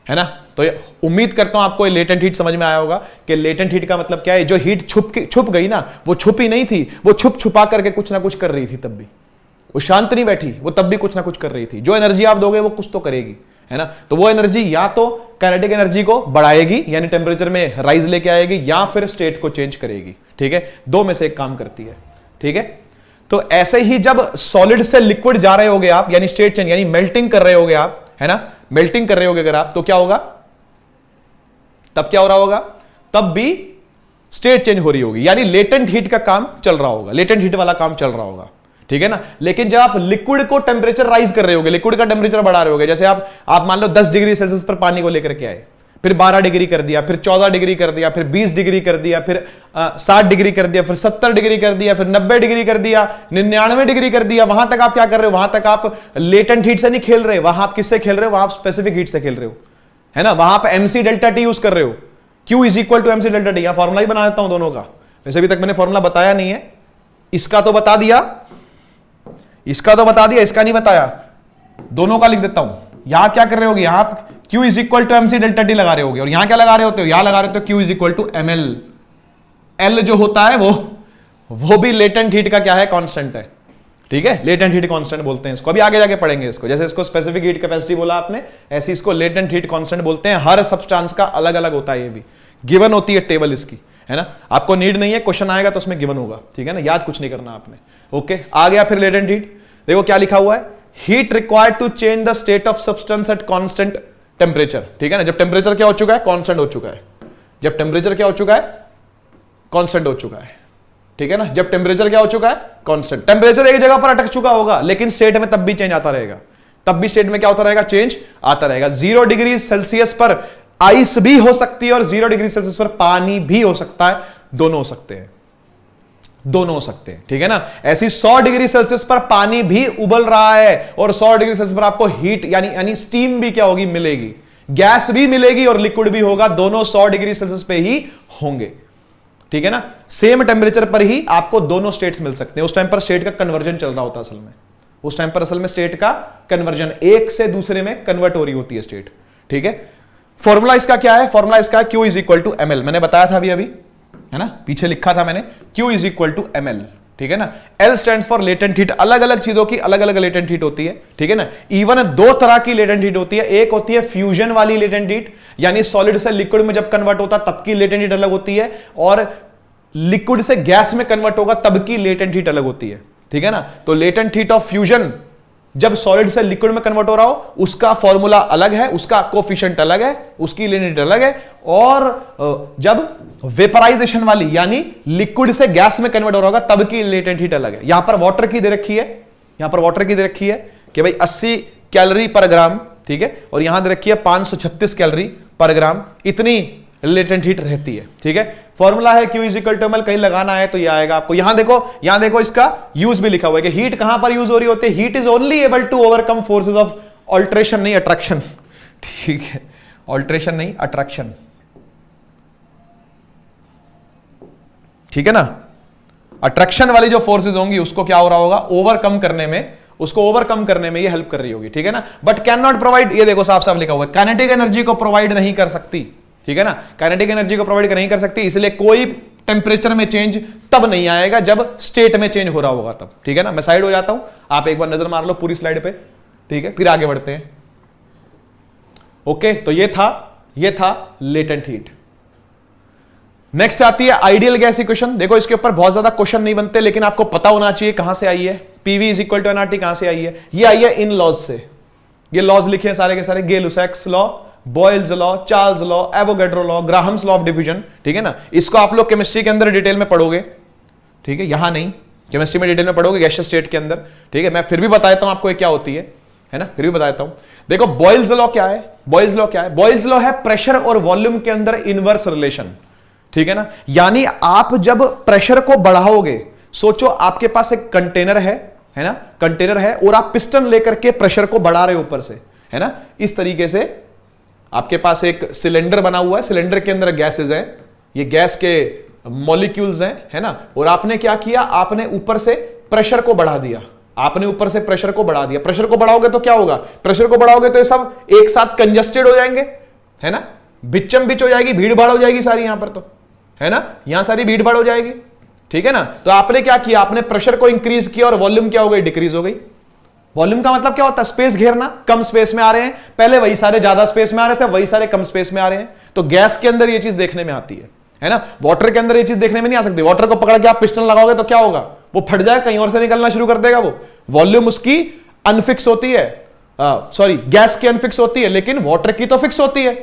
है ना। तो उम्मीद करता हूं आपको लेटेंट हीट समझ में आया होगा कि लेटेंट हीट का मतलब क्या है। जो हीट छुप गई ना, वो छुपी नहीं थी, वो छुप छुपा करके कुछ ना कुछ कर रही थी, तब भी वो शांत नहीं बैठी, वो तब भी कुछ ना कुछ कर रही थी। जो एनर्जी आप दोगे वो कुछ तो करेगी, है ना। तो वो एनर्जी या तो काइनेटिक एनर्जी को बढ़ाएगी यानी टेम्परेचर में राइज लेके आएगी, या फिर स्टेट को चेंज करेगी, ठीक है। दो में से एक काम करती है, ठीक है। तो ऐसे ही जब सॉलिड से लिक्विड जा रहे होगे आप, यानी स्टेट चेंज, यानी मेल्टिंग कर रहे होगे आप, है ना, मेल्टिंग कर रहे होगे अगर आप, तो क्या होगा, तब क्या हो रहा होगा, तब भी स्टेट चेंज हो रही होगी, यानी लेटेंट हीट का काम चल रहा होगा, लेटेंट हीट वाला काम चल रहा होगा, ठीक है ना। लेकिन जब आप लिक्विड को टेम्परेचर राइज कर रहे होगे, लिक्विड का टेम्परेचर बढ़ा रहे होगे, जैसे आप मान लो 10 डिग्री सेल्सियस पर पानी को लेकर के आए, फिर 12 डिग्री कर दिया, फिर 14 डिग्री कर दिया, फिर 20 डिग्री कर दिया, फिर 60 डिग्री कर दिया, फिर 70 डिग्री कर दिया, फिर 90 डिग्री कर दिया, 99 डिग्री कर दिया, वहां तक आप क्या कर रहे हो, वहां तक आप लेटेंट हीट से नहीं खेल रहे, वहां आप किससे खेल रहे हो, वहां आप स्पेसिफिक हीट से खेल रहे हो, है ना। वहां आप MC डेल्टा T यूज कर रहे हो, Q is equal to MC delta T। यहां फॉर्मुला ही बना देता हूं दोनों का, वैसे अभी तक मैंने फॉर्मुला बताया नहीं है, इसका तो बता दिया, इसका तो बता दिया, इसका नहीं बताया, दोनों का लिख देता हूं। यहां क्या कर रहे होगे, यहां Q is equal to MC delta T लगा रहे होगे, और यहां क्या लगा रहे होते हो, यहां लगा रहे होते हो Q is equal to ML। L जो होता है वो भी लेटेंट हीट का क्या है, कांस्टेंट है, ठीक है, लेटेंट हीट कांस्टेंट बोलते हैं इसको, अभी आगे जाके पढ़ेंगे इसको। जैसे इसको स्पेसिफिक हीट कैपेसिटी बोला आपने, ऐसे इसको लेटेंट हीट कांस्टेंट बोलते हैं। हर सब्सटेंस का अलग अलग होता है, ये भी गिवन होती है टेबल इसकी, है ना। आपको नीड नहीं है, क्वेश्चन आएगा तो उसमें गिवन होगा, ठीक है ना, याद कुछ नहीं करना आपने। ओके, आ गया फिर लेटेंट हीट। देखो क्या लिखा हुआ है, heat required to change the state of substance at constant temperature, ठीक है ना। जब टेम्परेचर क्या हो चुका है, कांस्टेंट हो चुका है। जब टेम्परेचर क्या हो चुका है, कांस्टेंट हो चुका है, ठीक है ना। जब टेम्परेचर क्या हो चुका है, कांस्टेंट। टेम्परेचर एक जगह पर अटक चुका होगा, लेकिन स्टेट में तब भी चेंज आता रहेगा, तब भी स्टेट में क्या होता रहेगा, चेंज आता रहेगा। 0 डिग्री सेल्सियस पर आइस भी हो सकती है और 0 डिग्री सेल्सियस पर पानी भी हो सकता है, दोनों हो सकते हैं, दोनों हो सकते हैं, ठीक है ना। ऐसी 100 डिग्री सेल्सियस पर पानी भी उबल रहा है और 100 डिग्री सेल्सियस पर आपको हीट यानी स्टीम भी क्या होगी, मिलेगी, गैस भी मिलेगी और लिक्विड भी होगा, दोनों 100 डिग्री सेल्सियस पे ही होंगे, ठीक है ना। सेम टेम्परेचर पर ही आपको दोनों स्टेट्स मिल सकते हैं। उस टाइम पर स्टेट का कन्वर्जन चल रहा होता है असल में, उस टाइम पर असल में स्टेट का कन्वर्जन एक से दूसरे में कन्वर्ट हो रही होती है स्टेट, ठीक है। फॉर्मूला इसका क्या है, फॉर्मूला इसका है Q is equal to ML, मैंने बताया था अभी है ना, पीछे लिखा था मैंने, Q is equal to ML, ठीक है ना। L stands for latent heat, अलग अलग चीजों की अलग अलग लेटेंट हीट होती है, ठीक है ना। इवन 2 तरह की लेटेंट हीट होती है, एक होती है फ्यूजन वाली लेटेंट हीट, यानी सॉलिड से लिक्विड में जब कन्वर्ट होता तब की लेटेंट हीट अलग होती है, और लिक्विड से गैस में कन्वर्ट होगा तब की लेटेंट हीट अलग होती है, ठीक है ना। तो लेटेंट हीट ऑफ फ्यूजन, जब सॉलिड से लिक्विड में कन्वर्ट हो रहा हो, उसका फॉर्मूला अलग है, उसका कोफिशिएंट अलग है, उसकी लेटेंट हीट अलग है। और जब वेपराइजेशन वाली यानी लिक्विड से गैस में कन्वर्ट हो रहा होगा तब की लेटेंट हीट अलग है। यहां पर वाटर की दे रखी है, यहां पर वाटर की दे रखी है कि भाई 80 कैलोरी पर ग्राम, ठीक है, और यहां दे रखी है 536 कैलोरी पर ग्राम, इतनी लेटेंट हीट रहती है, ठीक है। फॉर्मूला है Q is equal to ML, कहीं लगाना है तो ये आएगा आपको। यहां देखो इसका यूज भी लिखा हुआ है कि हीट कहां पर यूज हो रही होती है, heat is only able to overcome forces of alteration, नहीं अट्रैक्शन, ठीक है, ऑल्ट्रेशन नहीं अट्रैक्शन, ठीक है ना। अट्रैक्शन वाली जो फोर्सेस होंगी उसको क्या हो रहा होगा, ओवरकम करने में, उसको ओवरकम करने में ये हेल्प कर रही होगी, ठीक है ना। बट कैन नॉट प्रोवाइड, ये देखो साफ साफ लिखा हुआ है, काइनेटिक एनर्जी को प्रोवाइड नहीं कर सकती, ठीक है ना। काइनेटिक एनर्जी को प्रोवाइड नहीं कर सकती, इसलिए कोई टेंपरेचर में चेंज तब नहीं आएगा जब स्टेट में चेंज हो रहा होगा तब, ठीक है ना। मैं साइड हो जाता हूं, आप एक बार नजर मार लो पूरी स्लाइड पे, ठीक है, फिर आगे बढ़ते हैं। ओके, तो ये था लेटेंट हीट। नेक्स्ट आती है आइडियल गैस इक्वेशन। देखो इसके ऊपर बहुत ज्यादा क्वेश्चन नहीं बनते, लेकिन आपको पता होना चाहिए कहां से आई है। PV is equal to nRT कहां से आई है, ये आई है इन लॉज से। ये लॉज लिखे हैं सारे के सारे, Gay-Lussac's law, Boyle's law, Charles law, Avogadro law, Graham's law of diffusion, ठीक है ना। इसको आप लोग केमिस्ट्री के अंदर डिटेल में पढ़ोगे, ठीक है, यहां नहीं, केमिस्ट्री में डिटेल में पढ़ोगे गैसियस स्टेट के अंदर, ठीक है। मैं फिर भी बताता हूं आपको ये क्या होती है ना, फिर भी बताता हूं। देखो बॉयल्स लॉ क्या है, बॉयल्स लॉ क्या है, बॉयल्स लॉ है प्रेशर और वॉल्यूम के अंदर इनवर्स रिलेशन, ठीक है ना। यानी आप जब प्रेशर को बढ़ाओगे, सोचो आपके पास एक कंटेनर है ना, कंटेनर है, और आप पिस्टन लेकर के प्रेशर को बढ़ा रहे हो ऊपर से, है ना। इस तरीके से आपके पास एक सिलेंडर बना हुआ है, सिलेंडर के अंदर गैसेज हैं, ये गैस के मॉलिक्यूल्स हैं, है ना। और आपने क्या किया, आपने ऊपर से प्रेशर को बढ़ा दिया, आपने ऊपर से प्रेशर को बढ़ा दिया। प्रेशर को बढ़ाओगे तो क्या होगा, प्रेशर को बढ़ाओगे तो ये सब एक साथ कंजस्टेड हो जाएंगे, है ना, बिच्चम बिच हो जाएगी, भीड़ भाड़ हो जाएगी सारी यहां पर, तो है ना, यहां सारी भीड़ भाड़ हो जाएगी, ठीक है ना। तो आपने क्या किया, आपने प्रेशर को इंक्रीज किया और वॉल्यूम क्या हो गई, डिक्रीज हो गई। वॉल्यूम का मतलब क्या होता है, स्पेस घेरना, कम स्पेस में आ रहे हैं, पहले वही सारे ज्यादा स्पेस में आ रहे थे, वही सारे कम स्पेस में आ रहे हैं। तो गैस के अंदर ये चीज देखने में आती है ना। वाटर के अंदर ये चीज देखने में नहीं आ सकती। वाटर को पकड़ के आप पिस्टन लगाओगे तो क्या होगा, वो फट जाए, कहीं और से निकलना शुरू कर देगा। वो वॉल्यूम उसकी अनफिक्स होती है, सॉरी गैस की अनफिक्स होती है, लेकिन वाटर की तो फिक्स होती है।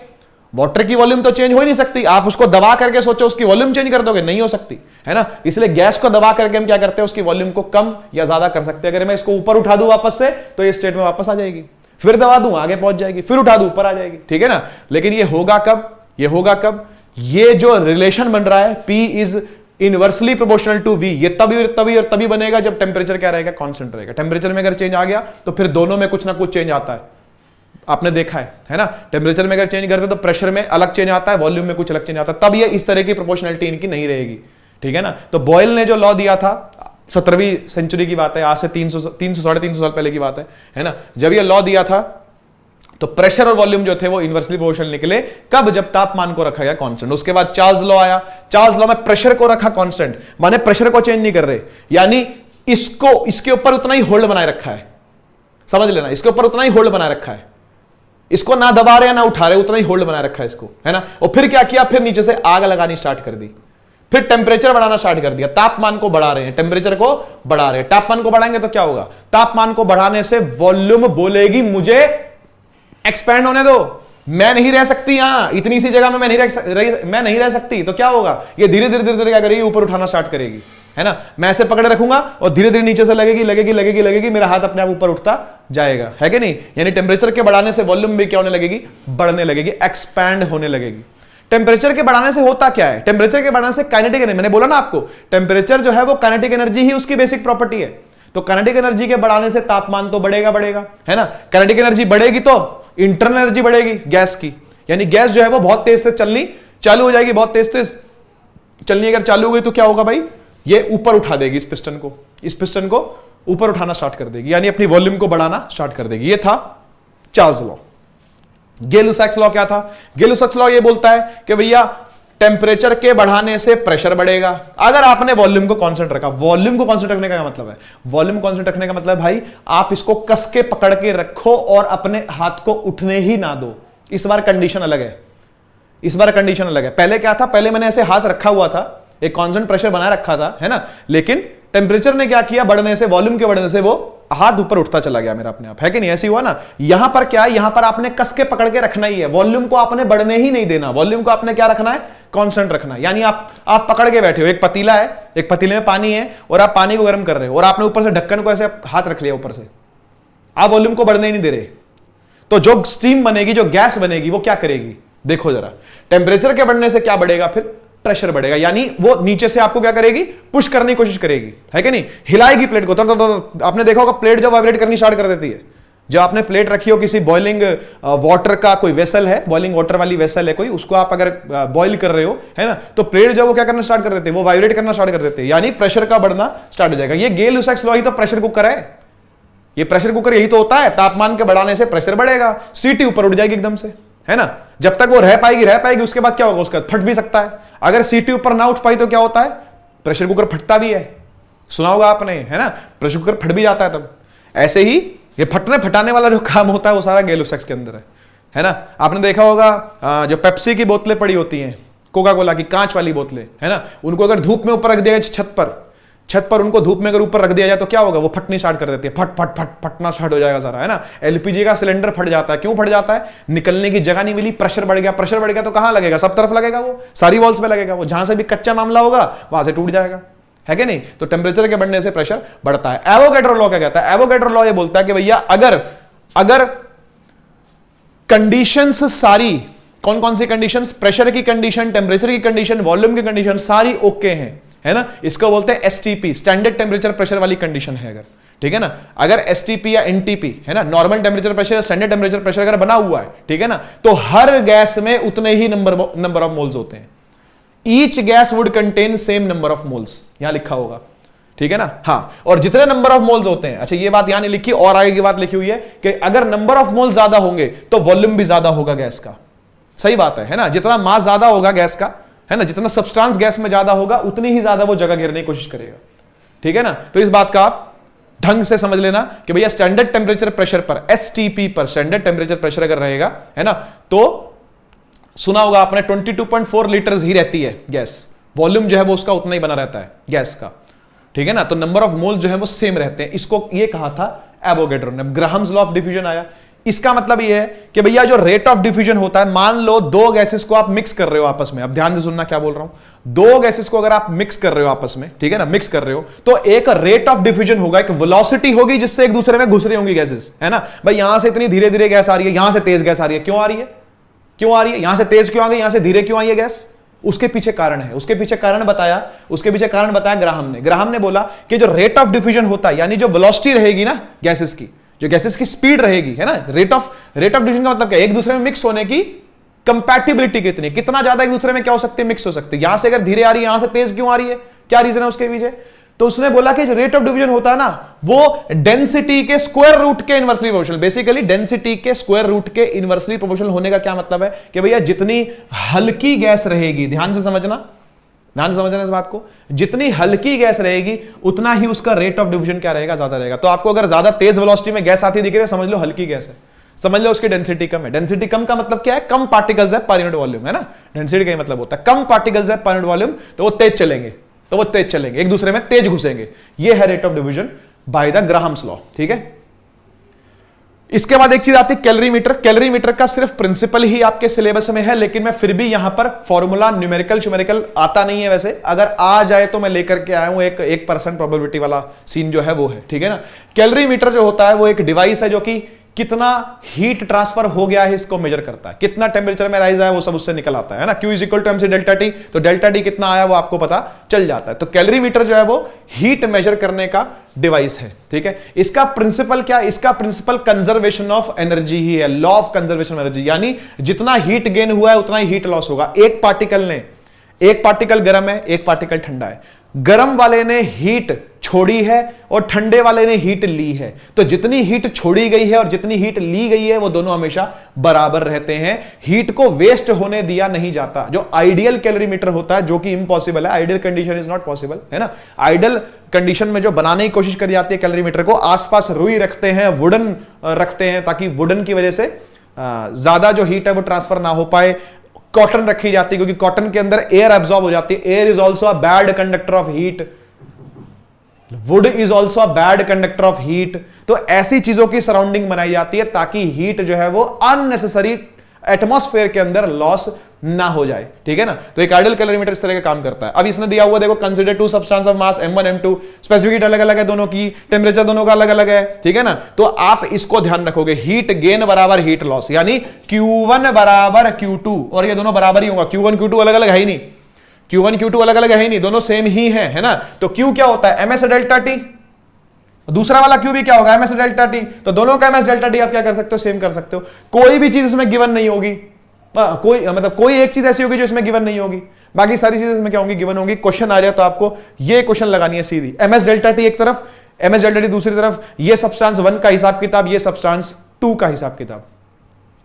वाटर की वॉल्यूम तो चेंज हो ही नहीं सकती। आप उसको दबा करके सोचो उसकी वॉल्यूम चेंज कर दोगे, नहीं हो सकती, है ना। इसलिए गैस को दबा करके हम क्या करते हैं, उसकी वॉल्यूम को कम या ज्यादा कर सकते हैं। अगर मैं इसको ऊपर उठा दूं वापस से, तो ये स्टेट में वापस आ जाएगी, फिर दबा दूं आगे पहुंच जाएगी, फिर उठा दूं ऊपर आ जाएगी, ठीक है ना। लेकिन ये होगा कब, ये होगा कब, ये जो रिलेशन बन रहा है P is inversely proportional to V, ये तभी बनेगा जब टेम्परेचर क्या रहेगा, कांस्टेंट रहेगा। टेम्परेचर में अगर चेंज आ गया तो फिर दोनों में कुछ ना कुछ चेंज आता है, आपने देखा है ना। टेम्परेचर में अगर चेंज करते तो प्रेशर में अलग चेंज आता है, वॉल्यूम में कुछ अलग चेंज आता है, तब ये इस तरह की प्रोपोर्शनलिटी इनकी नहीं रहेगी, ठीक है ना। तो बॉयल ने जो लॉ दिया था, 17वीं सेंचुरी की बात है, आज से 300 साढ़े 300 साल पहले की बात है ना, जब ये लॉ दिया था तो प्रेशर और वॉल्यूम जो थे वो इनवर्सली प्रोपोर्शनल निकले। कब? जब तापमान को रखा गया कांस्टेंट। उसके बाद चार्ल्स लॉ आया, चार्ल्स लॉ में प्रेशर को रखा कांस्टेंट, माने प्रेशर को चेंज नहीं कर रहे, यानी इसको इसके ऊपर उतना ही होल्ड बनाए रखा है, समझ लेना, इसके ऊपर उतना ही होल्ड बनाए रखा है, इसको ना दबा रहे ना उठा रहे, उतना ही होल्ड बनाए रखा है इसको, है ना। और फिर क्या किया, फिर नीचे से आग लगानी स्टार्ट कर दी, फिर टेम्परेचर बढ़ाना स्टार्ट कर दिया, तापमान को बढ़ा रहे हैं, टेम्परेचर को बढ़ा रहे हैं। तापमान को बढ़ाएंगे तो क्या होगा, तापमान को बढ़ाने से वॉल्यूम बोलेगी मुझे एक्सपैंड होने दो, मैं नहीं रह सकती यहां, इतनी सी जगह में मैं नहीं रह सकती, तो क्या होगा, ये धीरे धीरे धीरे धीरे क्या करेगी, ऊपर उठाना स्टार्ट करेगी, है ना। मैं ऐसे पकड़े रखूंगा और धीरे धीरे नीचे से लगेगी लगेगी लगेगी लगेगी, मेरा हाथ अपने आप ऊपर उठता जाएगा, है कि नहीं। यानी टेम्परेचर के बढ़ाने से वॉल्यूम भी क्या होने लगेगी, बढ़ने लगेगी, एक्सपैंड होने लगेगी। टेम्परेचर के बढ़ाने से होता क्या है, टेम्परेचर के बढ़ाने से काइनेटिक एनर्जी, मैंने बोला ना आपको, टेम्परेचर जो है वो काइनेटिक एनर्जी ही उसकी बेसिक प्रॉपर्टी है। तो काइनेटिक एनर्जी के बढ़ाने से तापमान तो बढ़ेगा बढ़ेगा, है ना। काइनेटिक एनर्जी बढ़ेगी तो इंटरनल एनर्जी बढ़ेगी गैस की, यानी गैस जो है वो बहुत तेज से चलनी चालू हो जाएगी, बहुत तेज तेज चलनी अगर चालू हो गई तो क्या होगा भाई, ये ऊपर उठा देगी इस पिस्टन को ऊपर उठाना स्टार्ट कर देगी, यानी अपनी वॉल्यूम को बढ़ाना स्टार्ट कर देगी। ये था चार्ल्स लॉ। गै-लुसैक्स लॉ क्या था, गै-लुसैक्स लॉ ये बोलता है कि भैया टेम्परेचर के बढ़ाने से प्रेशर बढ़ेगा अगर आपने वॉल्यूम को कांस्टेंट रखा। वॉल्यूम को कांस्टेंट रखने का क्या मतलब है, वॉल्यूम कांस्टेंट रखने का मतलब भाई आप इसको कस के पकड़ के रखो और अपने हाथ को उठने ही ना दो। इस बार कंडीशन अलग है, इस बार कंडीशन अलग है। पहले क्या था, पहले मैंने ऐसे हाथ रखा हुआ था, एक कांस्टेंट प्रेशर बनाए रखा था, है ना, लेकिन टेम्परेचर ने क्या किया, बढ़ने से, वॉल्यूम के बढ़ने से वो हाथ ऊपर उठता चला गया मेरा अपने आप, है कि नहीं, ऐसी हुआ ना। यहां पर क्या है, यहां पर आपने कस के पकड़ के रखना ही है, वॉल्यूम को आपने बढ़ने ही नहीं देना, वॉल्यूम को आपने क्या रखना है, कांस्टेंट रखना है। यानी आप पकड़ के बैठे हो, एक पतीला है, एक पतीले में पानी है और आप पानी को गर्म कर रहे हो और आपने ऊपर से ढक्कन को ऐसे हाथ रख लिया ऊपर से, आप वॉल्यूम को बढ़ने ही नहीं दे रहे, तो जो स्टीम बनेगी, जो गैस बनेगी, वो क्या करेगी, देखो जरा, टेम्परेचर के बढ़ने से क्या बढ़ेगा, फिर प्रेशर बढ़ेगा, यानी वो नीचे से आपको क्या करेगी, पुश करने की कोशिश करेगी, है कि नहीं, हिलाएगी प्लेट को। तो आपने देखा होगा प्लेट जो वाइब्रेट करनी स्टार्ट कर देती है, जब आपने प्लेट रखी हो किसी बॉइलिंग वाटर का कोई वेसल है, बॉइलिंग वाटर वाली वेसल है कोई, उसको आप अगर बॉइल कर रहे हो, है ना, तो प्लेट जो वो क्या करना स्टार्ट कर देते हैं, वो वाइब्रेट करना स्टार्ट कर देते हैं, यानी प्रेशर का बढ़ना स्टार्ट हो जाएगा। ये गै-लुसैक्स लॉ ही तो प्रेशर कुकर है, ये प्रेशर कुकर यही तो होता है, तापमान के बढ़ाने से प्रेशर बढ़ेगा, सीटी ऊपर उठ जाएगी एकदम से, है ना। जब तक वो रह पाएगी, उसके बाद क्या होगा, उसका फट भी सकता है। अगर सीटी ऊपर ना उठ पाई तो क्या होता है, प्रेशर कुकर फटता भी है, सुना होगा आपने, है ना, प्रेशर कुकर फट भी जाता है तब। ऐसे ही ये फटने फटाने वाला जो काम होता है वो सारा गै-लुसैक्स के अंदर है ना। आपने देखा होगा जो पेप्सी की बोतलें पड़ी होती हैं, कोका कोला की कांच वाली बोतलें, है ना, उनको अगर धूप में ऊपर रख दिया जाए, छत पर उनको धूप में अगर ऊपर रख दिया जाए तो क्या होगा, वो फटनी स्टार्ट कर देती है, फटना स्टार्ट हो जाएगा सारा, है ना। एलपीजी का सिलेंडर फट जाता है, क्यों फट जाता है, निकलने की जगह नहीं मिली, प्रेशर बढ़ गया तो कहां लगेगा, सब तरफ लगेगा, वो सारी वॉल्स पे लगेगा, वो जहां से भी कच्चा मामला होगा वहां से टूट जाएगा, है कि नहीं। तो टेम्परेचर के बढ़ने से प्रेशर बढ़ता है। एवोगैड्रो लॉ क्या कहता है, एवोगैड्रो लॉ ये बोलता है कि भैया अगर कंडीशंस सारी, कौन कौन सी कंडीशंस, प्रेशर की कंडीशन, टेम्परेचर की कंडीशन, वॉल्यूम की कंडीशन सारी ओके हैं, है ना, इसको बोलते हैं एसटीपी, स्टैंडर्ड टेम्परेचर प्रेशर वाली कंडीशन है अगर, ठीक है ना। अगर एसटीपी या एनटीपी, है ना, normal temperature pressure, standard temperature pressure अगर बना हुआ है, ठीक है ना, तो हर गैस में उतने ही नंबर ऑफ मोल्स होते हैं। Each gas would contain same number of moles, यहां लिखा होगा, ठीक है ना। हाँ, और जितने नंबर ऑफ मोल्स होते हैं, अच्छा ये बात यहां नहीं लिखी, और आगे की बात लिखी हुई है कि अगर नंबर ऑफ मोल्स ज्यादा होंगे तो वॉल्यूम भी ज्यादा होगा गैस का। सही बात है ना, जितना मास ज्यादा होगा गैस का, है ना, जितना सब्सटेंस गैस में ज्यादा होगा उतनी ही ज्यादा वो जगह घेरने की कोशिश करेगा, ठीक है ना। तो इस बात का आप ढंग से समझ लेना कि भैया स्टैंडर्ड टेम्परेचर प्रेशर पर, एसटीपी पर, स्टैंडर्ड टेम्परेचर प्रेशर अगर रहेगा, है ना, तो सुना होगा आपने 22.4 लीटर्स ही रहती है गैस, वॉल्यूम जो है वो उसका उतना ही बना रहता है गैस का, ठीक है ना। तो नंबर ऑफ मोल जो है वो सेम रहते हैं। इसको ये कहा था एवोगैड्रो ने। ग्राहम्स लॉ ऑफ डिफ्यूजन आया, इसका मतलब ये है कि भैया जो रेट ऑफ डिफ्यूजन होता है, मान लो दो गैसेस को आप मिक्स कर रहे हो आपस में, अब ध्यान से सुनना क्या बोल रहा हूं, दो गैसेस को अगर आप मिक्स कर रहे हो आपस में, ठीक है ना, मिक्स कर रहे हो, तो एक रेट ऑफ डिफ्यूजन होगा, एक वेलोसिटी होगी जिससे एक दूसरे में घुस रही होंगी गैसेस, है ना। भाई यहां से इतनी धीरे धीरे गैस आ रही है, यहां से तेज गैस आ रही है, क्यों आ रही है, यहां से तेज क्यों आ गई, यहां से धीरे क्यों आई है गैस, उसके पीछे कारण है, उसके पीछे कारण बताया ग्राहम ने बोला कि जो रेट ऑफ डिफ्यूजन होता है, यानी जो वेलोसिटी रहेगी ना गैसेस की, जो गैसेस की स्पीड रहेगी, है ना, रेट ऑफ डिफ्यूजन का मतलब क्या, एक दूसरे में मिक्स होने की कंपैटिबिलिटी कितनी, कितना ज्यादा एक दूसरे में क्या हो सकती है, मिक्स हो सकती है। यहां से अगर धीरे आ रही है, यहां से तेज क्यों आ रही है, क्या रीजन है उसके पीछे, तो उसने बोला कि जो रेट ऑफ डिवीजन होता है ना वो डेंसिटी के स्क्वायर रूट के इनवर्सली प्रोपोर्शनल, बेसिकली डेंसिटी के स्क्वायर रूट के इनवर्सली प्रोपोर्शनल होने का क्या मतलब है कि भैया जितनी हल्की गैस रहेगी, ध्यान से समझना इस बात को, जितनी हल्की गैस रहेगी उतना ही उसका रेट ऑफ डिवीजन क्या रहेगा, ज्यादा रहेगा। तो आपको अगर ज्यादा तेज वेलोसिटी में गैस आती दिख रही है, समझ लो हल्की गैस है, समझ लो उसकी डेंसिटी कम है। डेंसिटी कम का मतलब क्या है, कम पार्टिकल्स है पर यूनिट वॉल्यूम, है ना। डेंसिटी का मतलब होता है कम पार्टिकल्स है पर यूनिट वॉल्यूम, तो वो तेज चलेंगे, एक दूसरे में तेज घुसेंगे। ये है rate of division by the Graham's law, ठीक है। इसके बाद एक चीज आती है कैलोरीमीटर। कैलोरीमीटर का सिर्फ प्रिंसिपल ही आपके सिलेबस में है, लेकिन मैं फिर भी यहां पर फॉर्मूला न्यूमेरिकल आता नहीं है। वैसे अगर आ जाए तो मैं लेकर के आया हूं, 1% प्रोबेबिलिटी वाला सीन जो है वो है, ठीक है ना। कैलोरीमीटर जो होता है वो एक डिवाइस है जो कि कितना हीट ट्रांसफर हो गया है इसको मेजर करता है, कितना टेम्परेचर में राइज आया वो सब उससे निकल आता है ना। Q is equal to m c delta t, तो डेल्टा टी कितना आया वो आपको पता चल जाता है। तो कैलोरीमीटर जो है वो हीट मेजर करने का डिवाइस है, ठीक है। इसका प्रिंसिपल क्या, इसका प्रिंसिपल कंजर्वेशन ऑफ एनर्जी ही है, law of conservation of energy, यानी जितना हीट गेन हुआ है उतना ही हीट लॉस होगा। एक पार्टिकल गर्म है, एक पार्टिकल ठंडा है, गर्म वाले ने हीट छोड़ी है और ठंडे वाले ने हीट ली है, तो जितनी हीट छोड़ी गई है और जितनी हीट ली गई है वो दोनों हमेशा बराबर रहते हैं। हीट को वेस्ट होने दिया नहीं जाता, जो आइडियल कैलोरीमीटर होता है, जो कि इम्पॉसिबल है, ideal condition is not possible, है ना। आइडियल कंडीशन में जो बनाने की कोशिश करी जाती है कैलोरीमीटर को, आसपास रुई रखते हैं, वुडन रखते हैं, ताकि वुडन की वजह से ज्यादा जो हीट है वो ट्रांसफर ना हो पाए। कॉटन रखी जाती है क्योंकि कॉटन के अंदर एयर एब्जॉर्ब हो जाती है, air is also a bad conductor of heat, would is also a bad conductor of heat. तो ऐसी चीजों की सराउंडिंग बनाई जाती है ताकि हीट जो है वो अननेसेसरी एटमॉस्फेयर के अंदर लॉस ना हो जाए, ठीक है ना। तो एक आइडियल कैलोरीमीटर इस तरह का काम करता है। अब इसने दिया हुआ देखो, consider two substance of mass M1 M2, specific heat अलग अलग है दोनों की, टेम्परेचर दोनों का अलग अलग है, ठीक है ना। तो आप इसको ध्यान रखोगे, हीट गेन बराबर हीट लॉस, यानी Q1 बराबर Q2, और ये दोनों बराबर ही होगा। Q1 Q2 अलग अलग है ही नहीं, Q1 Q2 अलग अलग है ही नहीं, दोनों सेम ही है ना। तो Q क्या होता है, MS डेल्टा T, दूसरा वाला Q भी क्या होगा, MS डेल्टा T। तो दोनों का MS डेल्टा T आप क्या कर सकते हो, सेम कर सकते हो। कोई भी चीज इसमें गिवन नहीं होगी, कोई एक चीज ऐसी होगी जो इसमें गिवन नहीं होगी, बाकी सारी चीजें इसमें क्या होंगी, गिवन होंगी। क्वेश्चन आ रहा तो आपको ये क्वेश्चन लगानी है सीधी, MS डेल्टा T एक तरफ, MS डेल्टा T दूसरी तरफ, ये सब्सटेंस 1 का हिसाब किताब, ये सब्सटेंस 2 का हिसाब किताब,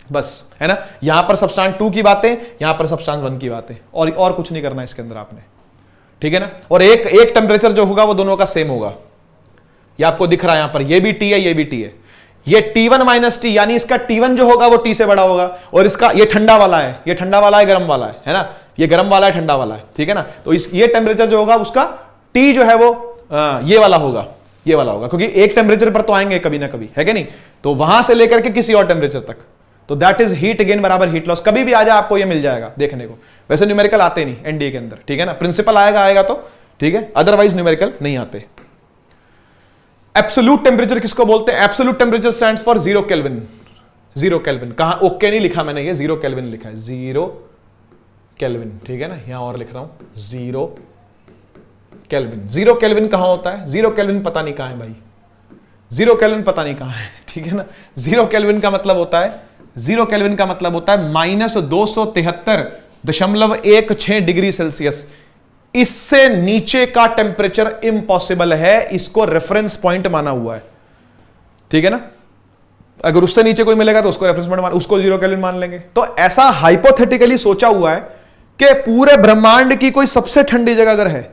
बस, है ना। यहां पर सब्सटेंस 2 की बातें, यहां पर सब्सटेंस 1 की बातें, और कुछ नहीं करना इसके अंदर आपने, ठीक है ना। और एक टेम्परेचर जो होगा वो दोनों का सेम होगा, ये आपको दिख रहा है यहां पर, ये भी T है, ये भी T है। ये T1 माइनस T, यानी इसका T1 जो होगा वो T से बड़ा होगा, और इसका ये ठंडा वाला है, ये ठंडा वाला है, गर्म वाला है ना, ये गर्म वाला है, ठंडा वाला है, ठीक है ना। तो ये टेम्परेचर जो होगा उसका T जो है वो ये वाला होगा, क्योंकि एक टेम्परेचर पर तो आएंगे कभी ना कभी, है कि नहीं। तो वहां से लेकर के किसी और टेम्परेचर तक, तो दैट इज हीट गेन बराबर हीट लॉस। कभी भी आ जाए आपको ये मिल जाएगा देखने को। वैसे न्यूमेरिकल आते नहीं एनडीए के अंदर, ठीक है ना, प्रिंसिपल आएगा तो ठीक है, अदरवाइज न्यूमेरिकल नहीं आते। एब्सोल्यूट टेम्परेचर किसको बोलते हैं, absolute temperature stands for 0 kelvin. 0 kelvin कहां, ओके नहीं लिखा मैंने, ये 0 केल्विन लिखा है, 0 केल्विन, ठीक है ना। यहां और लिख रहा हूं 0 केल्विन। 0 केल्विन कहां होता है, 0 केल्विन पता नहीं कहां है भाई, 0 केल्विन पता नहीं कहां है, ठीक है ना। 0 केल्विन का मतलब होता है, 0 केल्विन का मतलब होता है -273.16 डिग्री सेल्सियस। इससे नीचे का टेम्परेचर इंपॉसिबल है, इसको रेफरेंस पॉइंट माना हुआ है, ठीक है ना। अगर उससे नीचे कोई मिलेगा तो उसको रेफरेंस पॉइंट मान, उसको 0 केल्विन मान लेंगे। तो ऐसा हाइपोथेटिकली सोचा हुआ है कि पूरे ब्रह्मांड की कोई सबसे ठंडी जगह अगर है,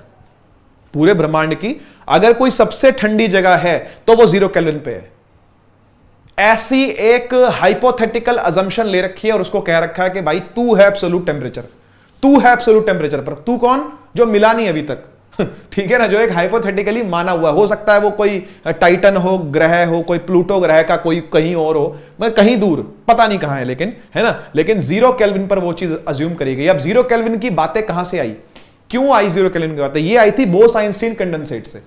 पूरे ब्रह्मांड की अगर कोई सबसे ठंडी जगह है तो वो 0 केल्विन पे है। ऐसी एक हाइपोथेटिकल अजम्पशन ले रखी है और उसको कह रखा है कि भाई तू है एब्सोल्यूट टेम्परेचर, तू है एब्सोल्यूट टेम्परेचर पर। तू कौन, जो मिला नहीं अभी तक, ठीक है ना, जो एक हाइपोथेटिकली माना हुआ। हो सकता है वो कोई टाइटन हो, ग्रह हो, कोई प्लूटो ग्रह का कोई कहीं और हो, मतलब कहीं दूर, पता नहीं कहां है, लेकिन है ना, लेकिन 0 केल्विन पर वो चीज अज्यूम करी गई। अब 0 केल्विन की बातें कहां से आई, क्यों आई 0 केल्विन की बातें, ये आई थी बोस-आइंस्टीन कंडेंसेट से।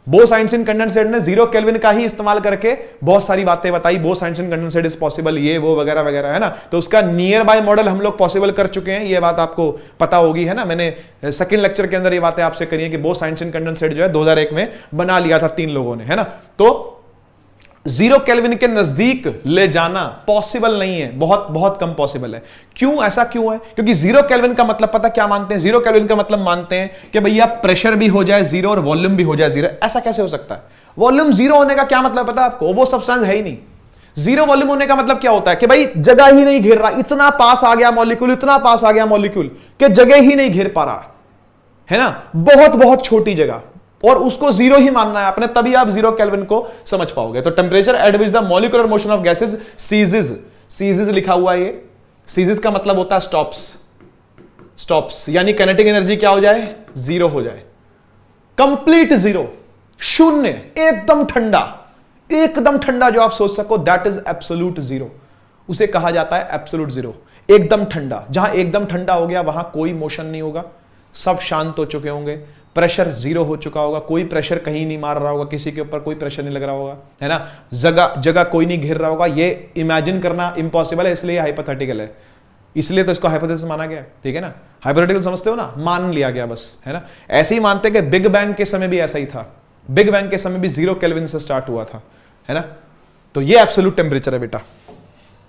बोस-आइंस्टीन कंडेंसेट ने 0 केल्विन का ही इस्तेमाल करके बहुत सारी बातें बताई, बोस-आइंस्टीन कंडेंसेट इज पॉसिबल, ये वो वगैरह वगैरह, है ना। तो उसका नियर बाय मॉडल हम लोग पॉसिबल कर चुके हैं, ये बात आपको पता होगी, है ना। मैंने सेकंड लेक्चर के अंदर ये बातें आपसे करी है कि बोस-आइंस्टीन कंडेंसेट जो है 2001 में बना लिया था 3 लोगों ने, है ना। तो 0 केल्विन के नजदीक ले जाना पॉसिबल नहीं है, बहुत बहुत कम पॉसिबल है। क्यों, ऐसा क्यों है? क्योंकि 0 केल्विन का मतलब पता क्या मानते हैं? 0 केल्विन का मतलब मानते हैं कि भैया प्रेशर भी हो जाए 0 और वॉल्यूम भी हो जाए 0। ऐसा कैसे हो सकता है? वॉल्यूम 0 होने का क्या मतलब पता है आपको? वो सब्सटेंस है ही नहीं। 0 वॉल्यूम होने का मतलब क्या होता है कि भाई जगह ही नहीं घेर रहा, इतना पास आ गया मॉलिक्यूल, इतना पास आ गया मॉलिक्यूल कि जगह ही नहीं घेर पा रहा है ना, बहुत बहुत छोटी जगह, और उसको 0 ही मानना है आपने, तभी आप 0 केल्विन को समझ पाओगे। तो temperature at which the molecular motion of gases ceases, ceases लिखा हुआ है ये, सीजेस का मतलब होता है स्टॉप्स, स्टॉप्स यानी काइनेटिक एनर्जी क्या हो जाए? 0 हो जाए, कंप्लीट 0, शून्य, एकदम ठंडा, एकदम ठंडा जो आप सोच सको, दैट इज एब्सोल्यूट 0, उसे कहा जाता है एब्सोल्यूट 0। एकदम ठंडा, जहां एकदम ठंडा हो गया वहां कोई मोशन नहीं होगा, सब शांत हो चुके होंगे, प्रेशर 0 हो चुका होगा, कोई प्रेशर कहीं नहीं मार रहा होगा, किसी के ऊपर कोई प्रेशर नहीं लग रहा होगा, है ना, जगह जगह कोई नहीं घेर रहा होगा। ये इमेजिन करना इम्पॉसिबल है, इसलिए हाइपोथेटिकल है, इसलिए तो इसको हाइपोथेसिस माना गया, ठीक है ना। हाइपोथेटिकल समझते हो ना, मान लिया गया बस, है ना। ऐसे ही मानते कि बिग बैंग के समय भी ऐसा ही था, बिग बैंग के समय भी 0 केल्विन से स्टार्ट हुआ था, है ना। तो ये एब्सोल्यूट टेम्परेचर है बेटा,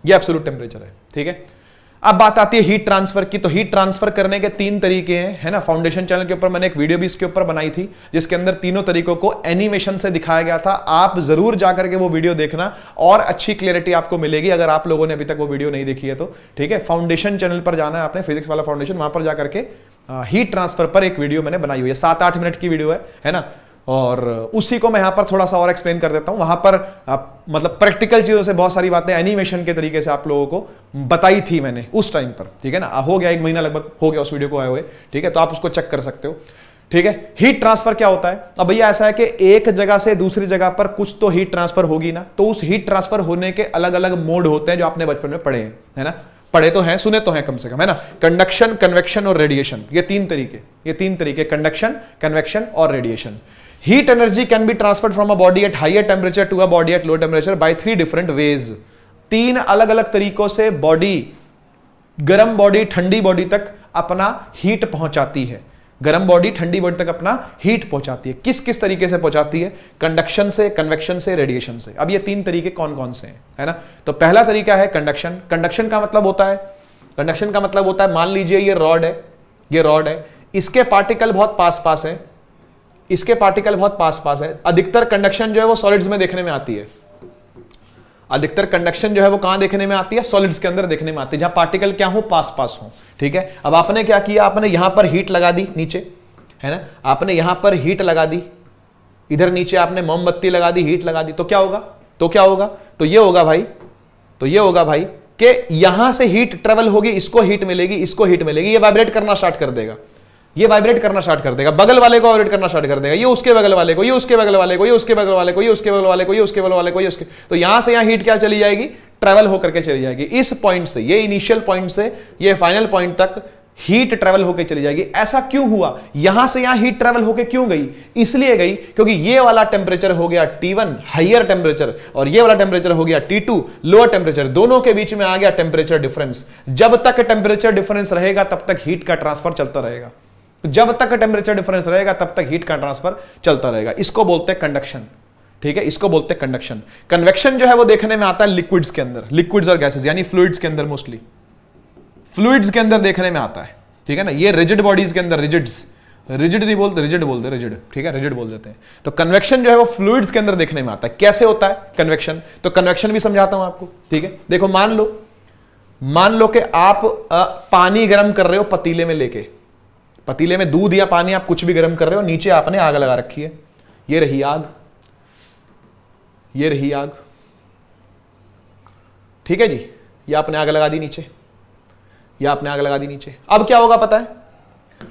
ये एब्सोल्यूट टेम्परेचर है, ठीक है। अब बात आती है हीट ट्रांसफर की। तो हीट ट्रांसफर करने के 3 तरीके हैं, है ना। फाउंडेशन चैनल के ऊपर मैंने एक वीडियो भी इसके ऊपर बनाई थी, जिसके अंदर तीनों तरीकों को एनिमेशन से दिखाया गया था। आप जरूर जाकर के वो वीडियो देखना और अच्छी क्लियरिटी आपको मिलेगी, अगर आप लोगों ने अभी तक वो वीडियो नहीं देखी है तो, ठीक है। फाउंडेशन चैनल पर जाना है आपने, फिजिक्स वाला फाउंडेशन, वहां पर जाकर के हीट ट्रांसफर पर एक वीडियो मैंने बनाई हुई है, 7-8 मिनट की वीडियो है ना। और उसी को मैं यहां पर थोड़ा सा और एक्सप्लेन कर देता हूं। वहां पर मतलब प्रैक्टिकल चीजों से बहुत सारी बातें एनिमेशन के तरीके से आप लोगों को बताई थी मैंने उस टाइम पर, ठीक है ना। हो गया 1 महीना लगभग हो गया उस वीडियो को आए हुए, ठीक है। तो आप उसको चेक कर सकते हो, ठीक है। हीट ट्रांसफर क्या होता है? अब भैया ऐसा है कि एक जगह से दूसरी जगह पर कुछ तो हीट ट्रांसफर होगी ना, तो उस हीट ट्रांसफर होने के अलग अलग मोड होते हैं जो आपने बचपन में पढ़े हैं, है ना, पढ़े तो हैं, सुने तो हैं कम से कम, है ना। कंडक्शन, कन्वेक्शन और रेडिएशन, ये 3 तरीके, कंडक्शन, कन्वेक्शन और radiation. Heat energy can be transferred from a body at higher temperature to a body at low temperature by 3 different ways। 3 अलग अलग तरीकों से बॉडी, गर्म बॉडी ठंडी बॉडी तक अपना हीट पहुंचाती है, गर्म बॉडी ठंडी बॉडी तक अपना हीट पहुंचाती है। किस किस तरीके से पहुंचाती है? कंडक्शन से, कन्वेक्शन से, रेडिएशन से। अब ये 3 तरीके कौन कौन से हैं, है ना। तो पहला तरीका है कंडक्शन। कंडक्शन का मतलब होता है, कंडक्शन का मतलब होता है, मान लीजिए ये रॉड है, ये रॉड है, इसके पार्टिकल बहुत पास पास है, इसके पार्टिकल बहुत पास पास है। अधिकतर कंडक्शन जो है वो सॉलिड्स में देखने में आती है, अधिकतर कंडक्शन जो है वो कहां देखने में आती है? सॉलिड्स के अंदर देखने में आती है, जहां पार्टिकल क्या हो? पास पास हो, ठीक है। अब आपने क्या किया, आपने यहां पर हीट लगा दी नीचे, है ना, आपने यहां पर हीट लगा दी, इधर नीचे आपने मोमबत्ती लगा दी, हीट लगा दी, तो क्या होगा? तो क्या होगा? तो ये होगा भाई, तो ये होगा भाई कि यहां से हीट ट्रेवल होगी, इसको हीट मिलेगी, इसको हीट मिलेगी, ये वाइब्रेट करना स्टार्ट कर देगा, ये वाइब्रेट करना स्टार्ट कर देगा, बगल वाले को वाइब्रेट करना स्टार्ट कर देगा, ये उसके बगल वाले को, ये उसके बगल वाले को, ये उसके बगल वाले को, ये उसके बगल वाले को, ये उसके बगल वाले को, ये उसके, तो यहां से यहां हीट क्या चली जाएगी? ट्रैवल होकर के चली जाएगी। इस पॉइंट से, ये इनिशियल पॉइंट से ये फाइनल पॉइंट तक हीट ट्रैवल होकर चली जाएगी। ऐसा क्यों हुआ? यहां से यहां हीट ट्रैवल होकर क्यों गई? इसलिए गई क्योंकि ये वाला टेम्परेचर हो गया T1 हायर टेम्परेचर, और ये वाला टेम्परेचर हो गया T2 लोअर टेम्परेचर, दोनों के बीच में आ गया टेम्परेचर डिफरेंस। जब तक टेम्परेचर डिफरेंस रहेगा तब तक हीट का ट्रांसफर चलता रहेगा, जब तक टेम्परेचर डिफरेंस रहेगा तब तक हीट का ट्रांसफर चलता रहेगा। इसको बोलते हैं कंडक्शन, ठीक है, इसको बोलते हैं कंडक्शन। कन्वेक्शन जो है वो देखने में आता है लिक्विड्स के अंदर, लिक्विड्स और गैसेस यानी फ्लूइड्स के अंदर, मोस्टली फ्लूइड्स के अंदर देखने में आता है, ठीक है ना। ये रिजिड बॉडीज के अंदर, रिजिड नहीं बोलते, रिजिड बोलते, रिजिड, ठीक है, रिजिड बोल देते हैं। तो कन्वेक्शन जो है वो फ्लूइड्स के अंदर देखने में आता है। कैसे होता है कन्वेक्शन? तो कन्वेक्शन भी समझाता हूं आपको, ठीक है। देखो मान लो कि आप पानी गर्म कर रहे हो पतीले में लेके, पतीले में दूध या पानी आप कुछ भी गर्म कर रहे हो, नीचे आपने आग लगा रखी है, ये रही आग, ये रही आग, ठीक है जी, ये आपने आग लगा दी नीचे, ये आपने आग लगा दी नीचे। अब क्या होगा पता है?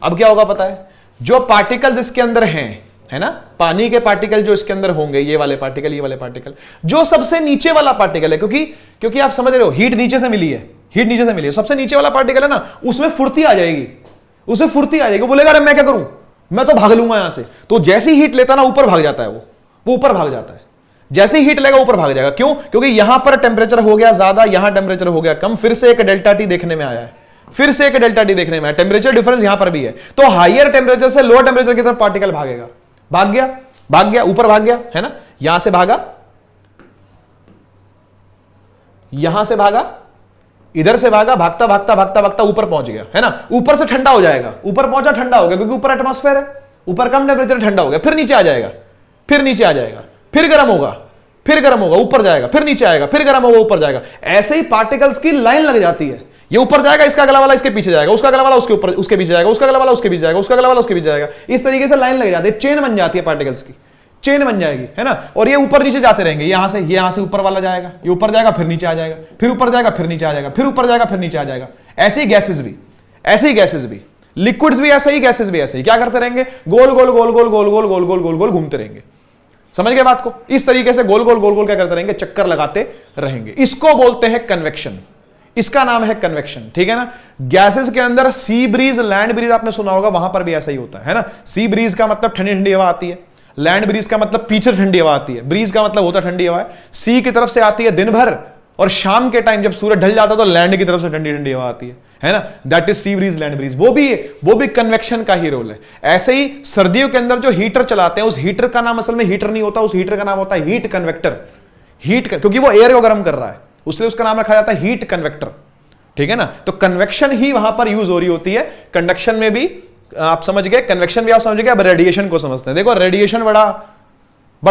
अब क्या होगा पता है? जो पार्टिकल्स इसके अंदर हैं, है ना, पानी के पार्टिकल जो इसके अंदर होंगे, ये वाले पार्टिकल, ये वाले पार्टिकल, जो सबसे नीचे वाला पार्टिकल है, क्योंकि आप समझ रहे हो हीट नीचे से मिली है, हीट नीचे से मिली है, सबसे नीचे वाला पार्टिकल है ना, उसमें फुर्ती आ जाएगी, उसमें फुर्ती आ जाएगी, बोलेगा अरे मैं क्या करूं, मैं तो भाग लूंगा यहां से। तो जैसी हीट लेता ना ऊपर भाग जाता है, वो ऊपर भाग जाता है, जैसे हीट लेगा ऊपर भाग जाएगा। क्यों? क्योंकि यहां पर टेम्परेचर हो गया ज्यादा, यहां टेम्परेचर हो गया कम, फिर से एक डेल्टा टी देखने में आया है, फिर से एक डेल्टा टी देखने में आया, टेम्परेचर डिफरेंस यहां पर भी है। तो हायर टेम्परेचर से लोअर टेम्परेचर की तरफ पार्टिकल भागेगा, भाग गया, ऊपर भाग गया, है ना, यहां से भागा, यहां से भागा, इधर से भागा, भागता भागता भागता भागता ऊपर पहुंच गया, है ना। ऊपर से ठंडा हो जाएगा, ऊपर पहुंचा ठंडा हो गया, क्योंकि ऊपर एटमॉस्फेयर है, ऊपर कम टेम्परेचर, ठंडा हो गया, फिर नीचे आ जाएगा, फिर नीचे आ जाएगा, फिर गर्म होगा, फिर गर्म होगा, ऊपर जाएगा, फिर नीचे आएगा, फिर गर्म होगा, ऊपर जाएगा। ऐसे ही पार्टिकल्स की लाइन लग जाती है, ये ऊपर जाएगा, इसका अगला वाला इसके पीछे जाएगा, उसका अगला वाला उसके ऊपर उसके पीछे जाएगा, उसका अगला वाला उसके पीछे जाएगा, उसका अगला वाला उसके पीछे जाएगा। इस तरीके से लाइन लग जाती है, चेन बन जाती है, पार्टिकल्स की चेन बन जाएगी, है ना। और ये ऊपर नीचे जाते रहेंगे, यहां से ऊपर वाला जाएगा, ये ऊपर जाएगा, फिर नीचे आ जाएगा, फिर ऊपर जाएगा, फिर नीचे आ जाएगा, फिर ऊपर जाएगा, फिर नीचे आ जाएगा। ऐसे ही गैसेस भी, ऐसे ही गैसेस भी, लिक्विड्स भी ऐसे ही, गैसेस भी ऐसे ही, क्या करते रहेंगे, गोल गोल गोल गोल गोल गोल गोल गोल गोल गोल घूमते रहेंगे। समझ गए बात को? इस तरीके से गोल गोल गोल गोल क्या करते रहेंगे, चक्कर लगाते रहेंगे। इसको बोलते हैं कन्वेक्शन, इसका नाम है कन्वेक्शन, ठीक है ना। गैसेस के अंदर सी ब्रीज, लैंड ब्रीज आपने सुना होगा, वहां पर भी ऐसा ही होता है ना। सी ब्रीज का मतलब ठंडी ठंडी हवा आती है, लैंड ब्रीज का मतलब पीछे ठंडी हवा आती है। ब्रीज का मतलब होता ठंडी हवा है, सी की तरफ से आती है दिन भर, और शाम के टाइम जब सूरज ढल जाता है तो लैंड की तरफ से ठंडी ठंडी हवा आती है ना। That is sea breeze, land breeze. वो भी कन्वेक्शन का ही रोल है। ऐसे ही सर्दियों के अंदर जो हीटर चलाते हैं, उस हीटर का नाम असल में हीटर नहीं होता, उस हीटर का नाम होता है हीट कन्वेक्टर। क्योंकि वो एयर को गर्म कर रहा है, उसलिए उसका नाम रखा जाता है हीट कन्वेक्टर, ठीक है ना। तो कन्वेक्शन ही वहां पर यूज हो रही होती है। कंडक्शन में भी आप समझ गए, कन्वेक्शन भी आप समझ गए। अब रेडिएशन को समझते हैं। देखो रेडिएशन बड़ा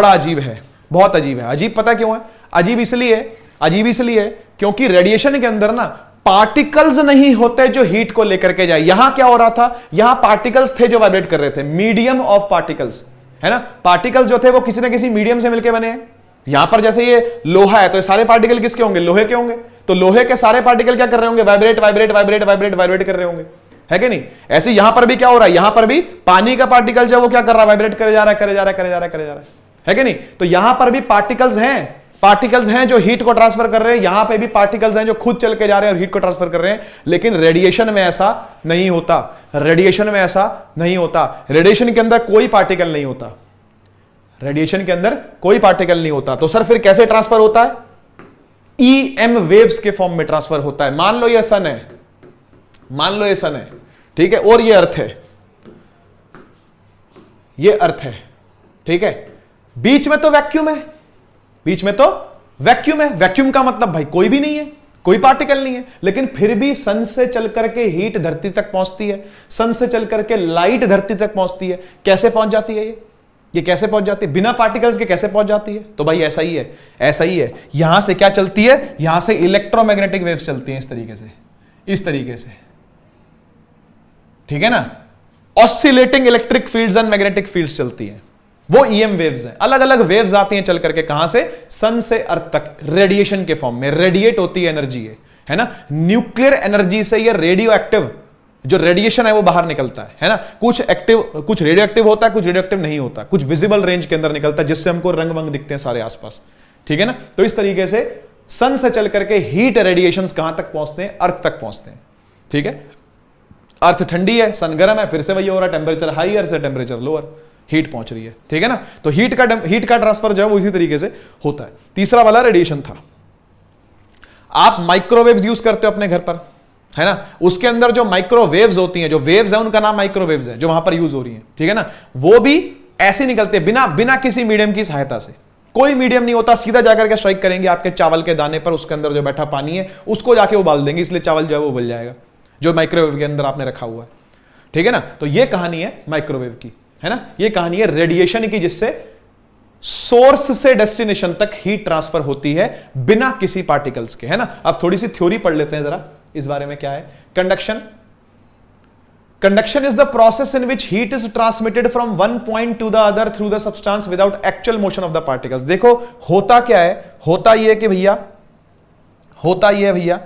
अजीब है, बहुत अजीब है। अजीब पता क्यों है? अजीब इसलिए क्योंकि रेडिएशन के अंदर ना पार्टिकल्स नहीं होते जो हीट को लेकर के जाए। यहां क्या हो रहा था, यहां पार्टिकल्स थे जो वाइब्रेट कर रहे थे, मीडियम ऑफ पार्टिकल्स, है ना। पार्टिकल्स जो थे वो किसी ना किसी मीडियम से मिलकर बने हैं। यहां पर जैसे ये लोहा है, तो ये सारे पार्टिकल किसके होंगे, लोहे के होंगे। तो लोहे के सारे पार्टिकल क्या कर रहे होंगे, vibrate vibrate vibrate vibrate vibrate कर रहे होंगे, है कि नहीं। ऐसे यहां पर भी क्या हो रहा है, यहां पर भी पानी का पार्टिकल जो वो क्या कर रहा है, वाइब्रेट करे जा रहा है, करे जा रहा है, करे जा रहा है, करे जा रहा है कि नहीं। तो यहां पर भी पार्टिकल्स हैं जो हीट को ट्रांसफर कर रहे हैं। यहां पे भी पार्टिकल्स हैं जो खुद चल के जा रहे हैं और हीट को ट्रांसफर कर रहे हैं। लेकिन रेडिएशन में ऐसा नहीं होता, रेडिएशन में ऐसा नहीं होता। रेडिएशन के अंदर कोई पार्टिकल नहीं होता, रेडिएशन के अंदर कोई पार्टिकल नहीं होता। तो सर फिर कैसे ट्रांसफर होता है? EM वेव्स के फॉर्म में ट्रांसफर होता है। मान लो ये सन है, मान लो ये सन है, ठीक है, और ये अर्थ है, ये अर्थ है, ठीक है। बीच में तो वैक्यूम है, बीच में तो वैक्यूम है। वैक्यूम का मतलब भाई कोई भी नहीं है, कोई पार्टिकल नहीं है। लेकिन फिर भी सन से चल करके हीट धरती तक पहुंचती है, सन से चल करके लाइट धरती तक पहुंचती है। कैसे पहुंच जाती है ये कैसे पहुंच जाती है? बिना पार्टिकल्स के कैसे पहुंच जाती है? तो भाई ऐसा ही है, ऐसा ही है। यहां से क्या चलती है, यहां से इलेक्ट्रोमैग्नेटिक वेव्स चलती हैं, इस तरीके से, इस तरीके से, ठीक है ना। Oscillating electric fields and magnetic fields चलती हैं, वो EM वेव्स हैं। अलग अलग वेव्स आती हैं चल करके, कहां से, सन से अर्थ तक, रेडिएशन के फॉर्म में। रेडिएट होती है एनर्जी, है ना। न्यूक्लियर एनर्जी से ये रेडियो एक्टिव जो रेडिएशन है वो बाहर निकलता है ना। कुछ रेडियो एक्टिव होता है, कुछ रेडियो एक्टिव नहीं होता, कुछ विजिबल रेंज के अंदर निकलता है, जिससे हमको रंग वंग दिखते हैं सारे आसपास, ठीक है ना। तो इस तरीके से सन से चल करके हीट रेडिएशंस कहां तक पहुंचते हैं, अर्थ तक पहुंचते हैं, ठीक है। अर्थ ठंडी है, सन गर्म है, फिर से वही हो रहा है, टेम्परेचर हाई से टेम्परेचर लोअर, हीट पहुंच रही है, ठीक है ना। तो हीट का ट्रांसफर जो है वो इसी तरीके से होता है। तीसरा वाला रेडिएशन था। आप माइक्रोवेव्स यूज करते हो अपने घर पर, है ना। उसके अंदर जो माइक्रोवेव्स होती हैं, जो वेव्स है उनका नाम माइक्रोवेव्स है, जो वहां पर यूज हो रही है, ठीक है ना। वो भी ऐसे निकलते हैं बिना किसी मीडियम की सहायता से। कोई मीडियम नहीं होता, सीधा जाकर के स्ट्राइक करेंगे आपके चावल के दाने पर, उसके अंदर जो बैठा पानी है उसको जाके उबाल देंगे, इसलिए चावल जो है वो उबल जाएगा, जो माइक्रोवेव के अंदर आपने रखा हुआ है, ठीक है ना। तो ये कहानी है माइक्रोवेव की, है ना। ये कहानी है रेडिएशन की, जिससे सोर्स से डेस्टिनेशन तक हीट ट्रांसफर होती है बिना किसी पार्टिकल्स के, है ना। अब थोड़ी सी थ्योरी पढ़ लेते हैं जरा इस बारे में, क्या है conduction is the process in which heat is transmitted from one point two the other through the substance without actual motion of the particles. देखो होता क्या है, होता यह भैया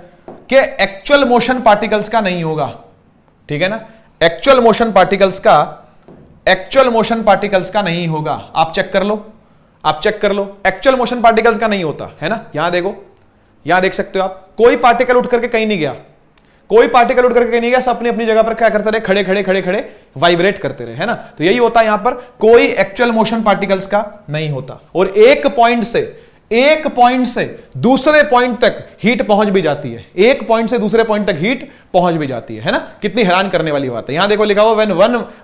कि एक्चुअल मोशन पार्टिकल्स का नहीं होगा, ठीक है ना। एक्चुअल मोशन पार्टिकल्स का नहीं होगा। आप चेक कर लो, एक्चुअल मोशन पार्टिकल्स का नहीं होता, है ना। यहां देखो, यहां देख सकते हो आप, कोई पार्टिकल उठ करके कहीं नहीं गया, सब अपनी अपनी जगह पर क्या करते रहे, खड़े वाइब्रेट करते रहे, है ना। तो यही होता है यहां पर, कोई एक्चुअल मोशन पार्टिकल्स का नहीं होता। और एक एक पॉइंट से दूसरे पॉइंट तक हीट पहुंच भी जाती है, एक पॉइंट से दूसरे पॉइंट तक हीट पहुंच भी जाती है ना। कितनी हैरान करने वाली बात है। यहां देखो लिखा हुआ when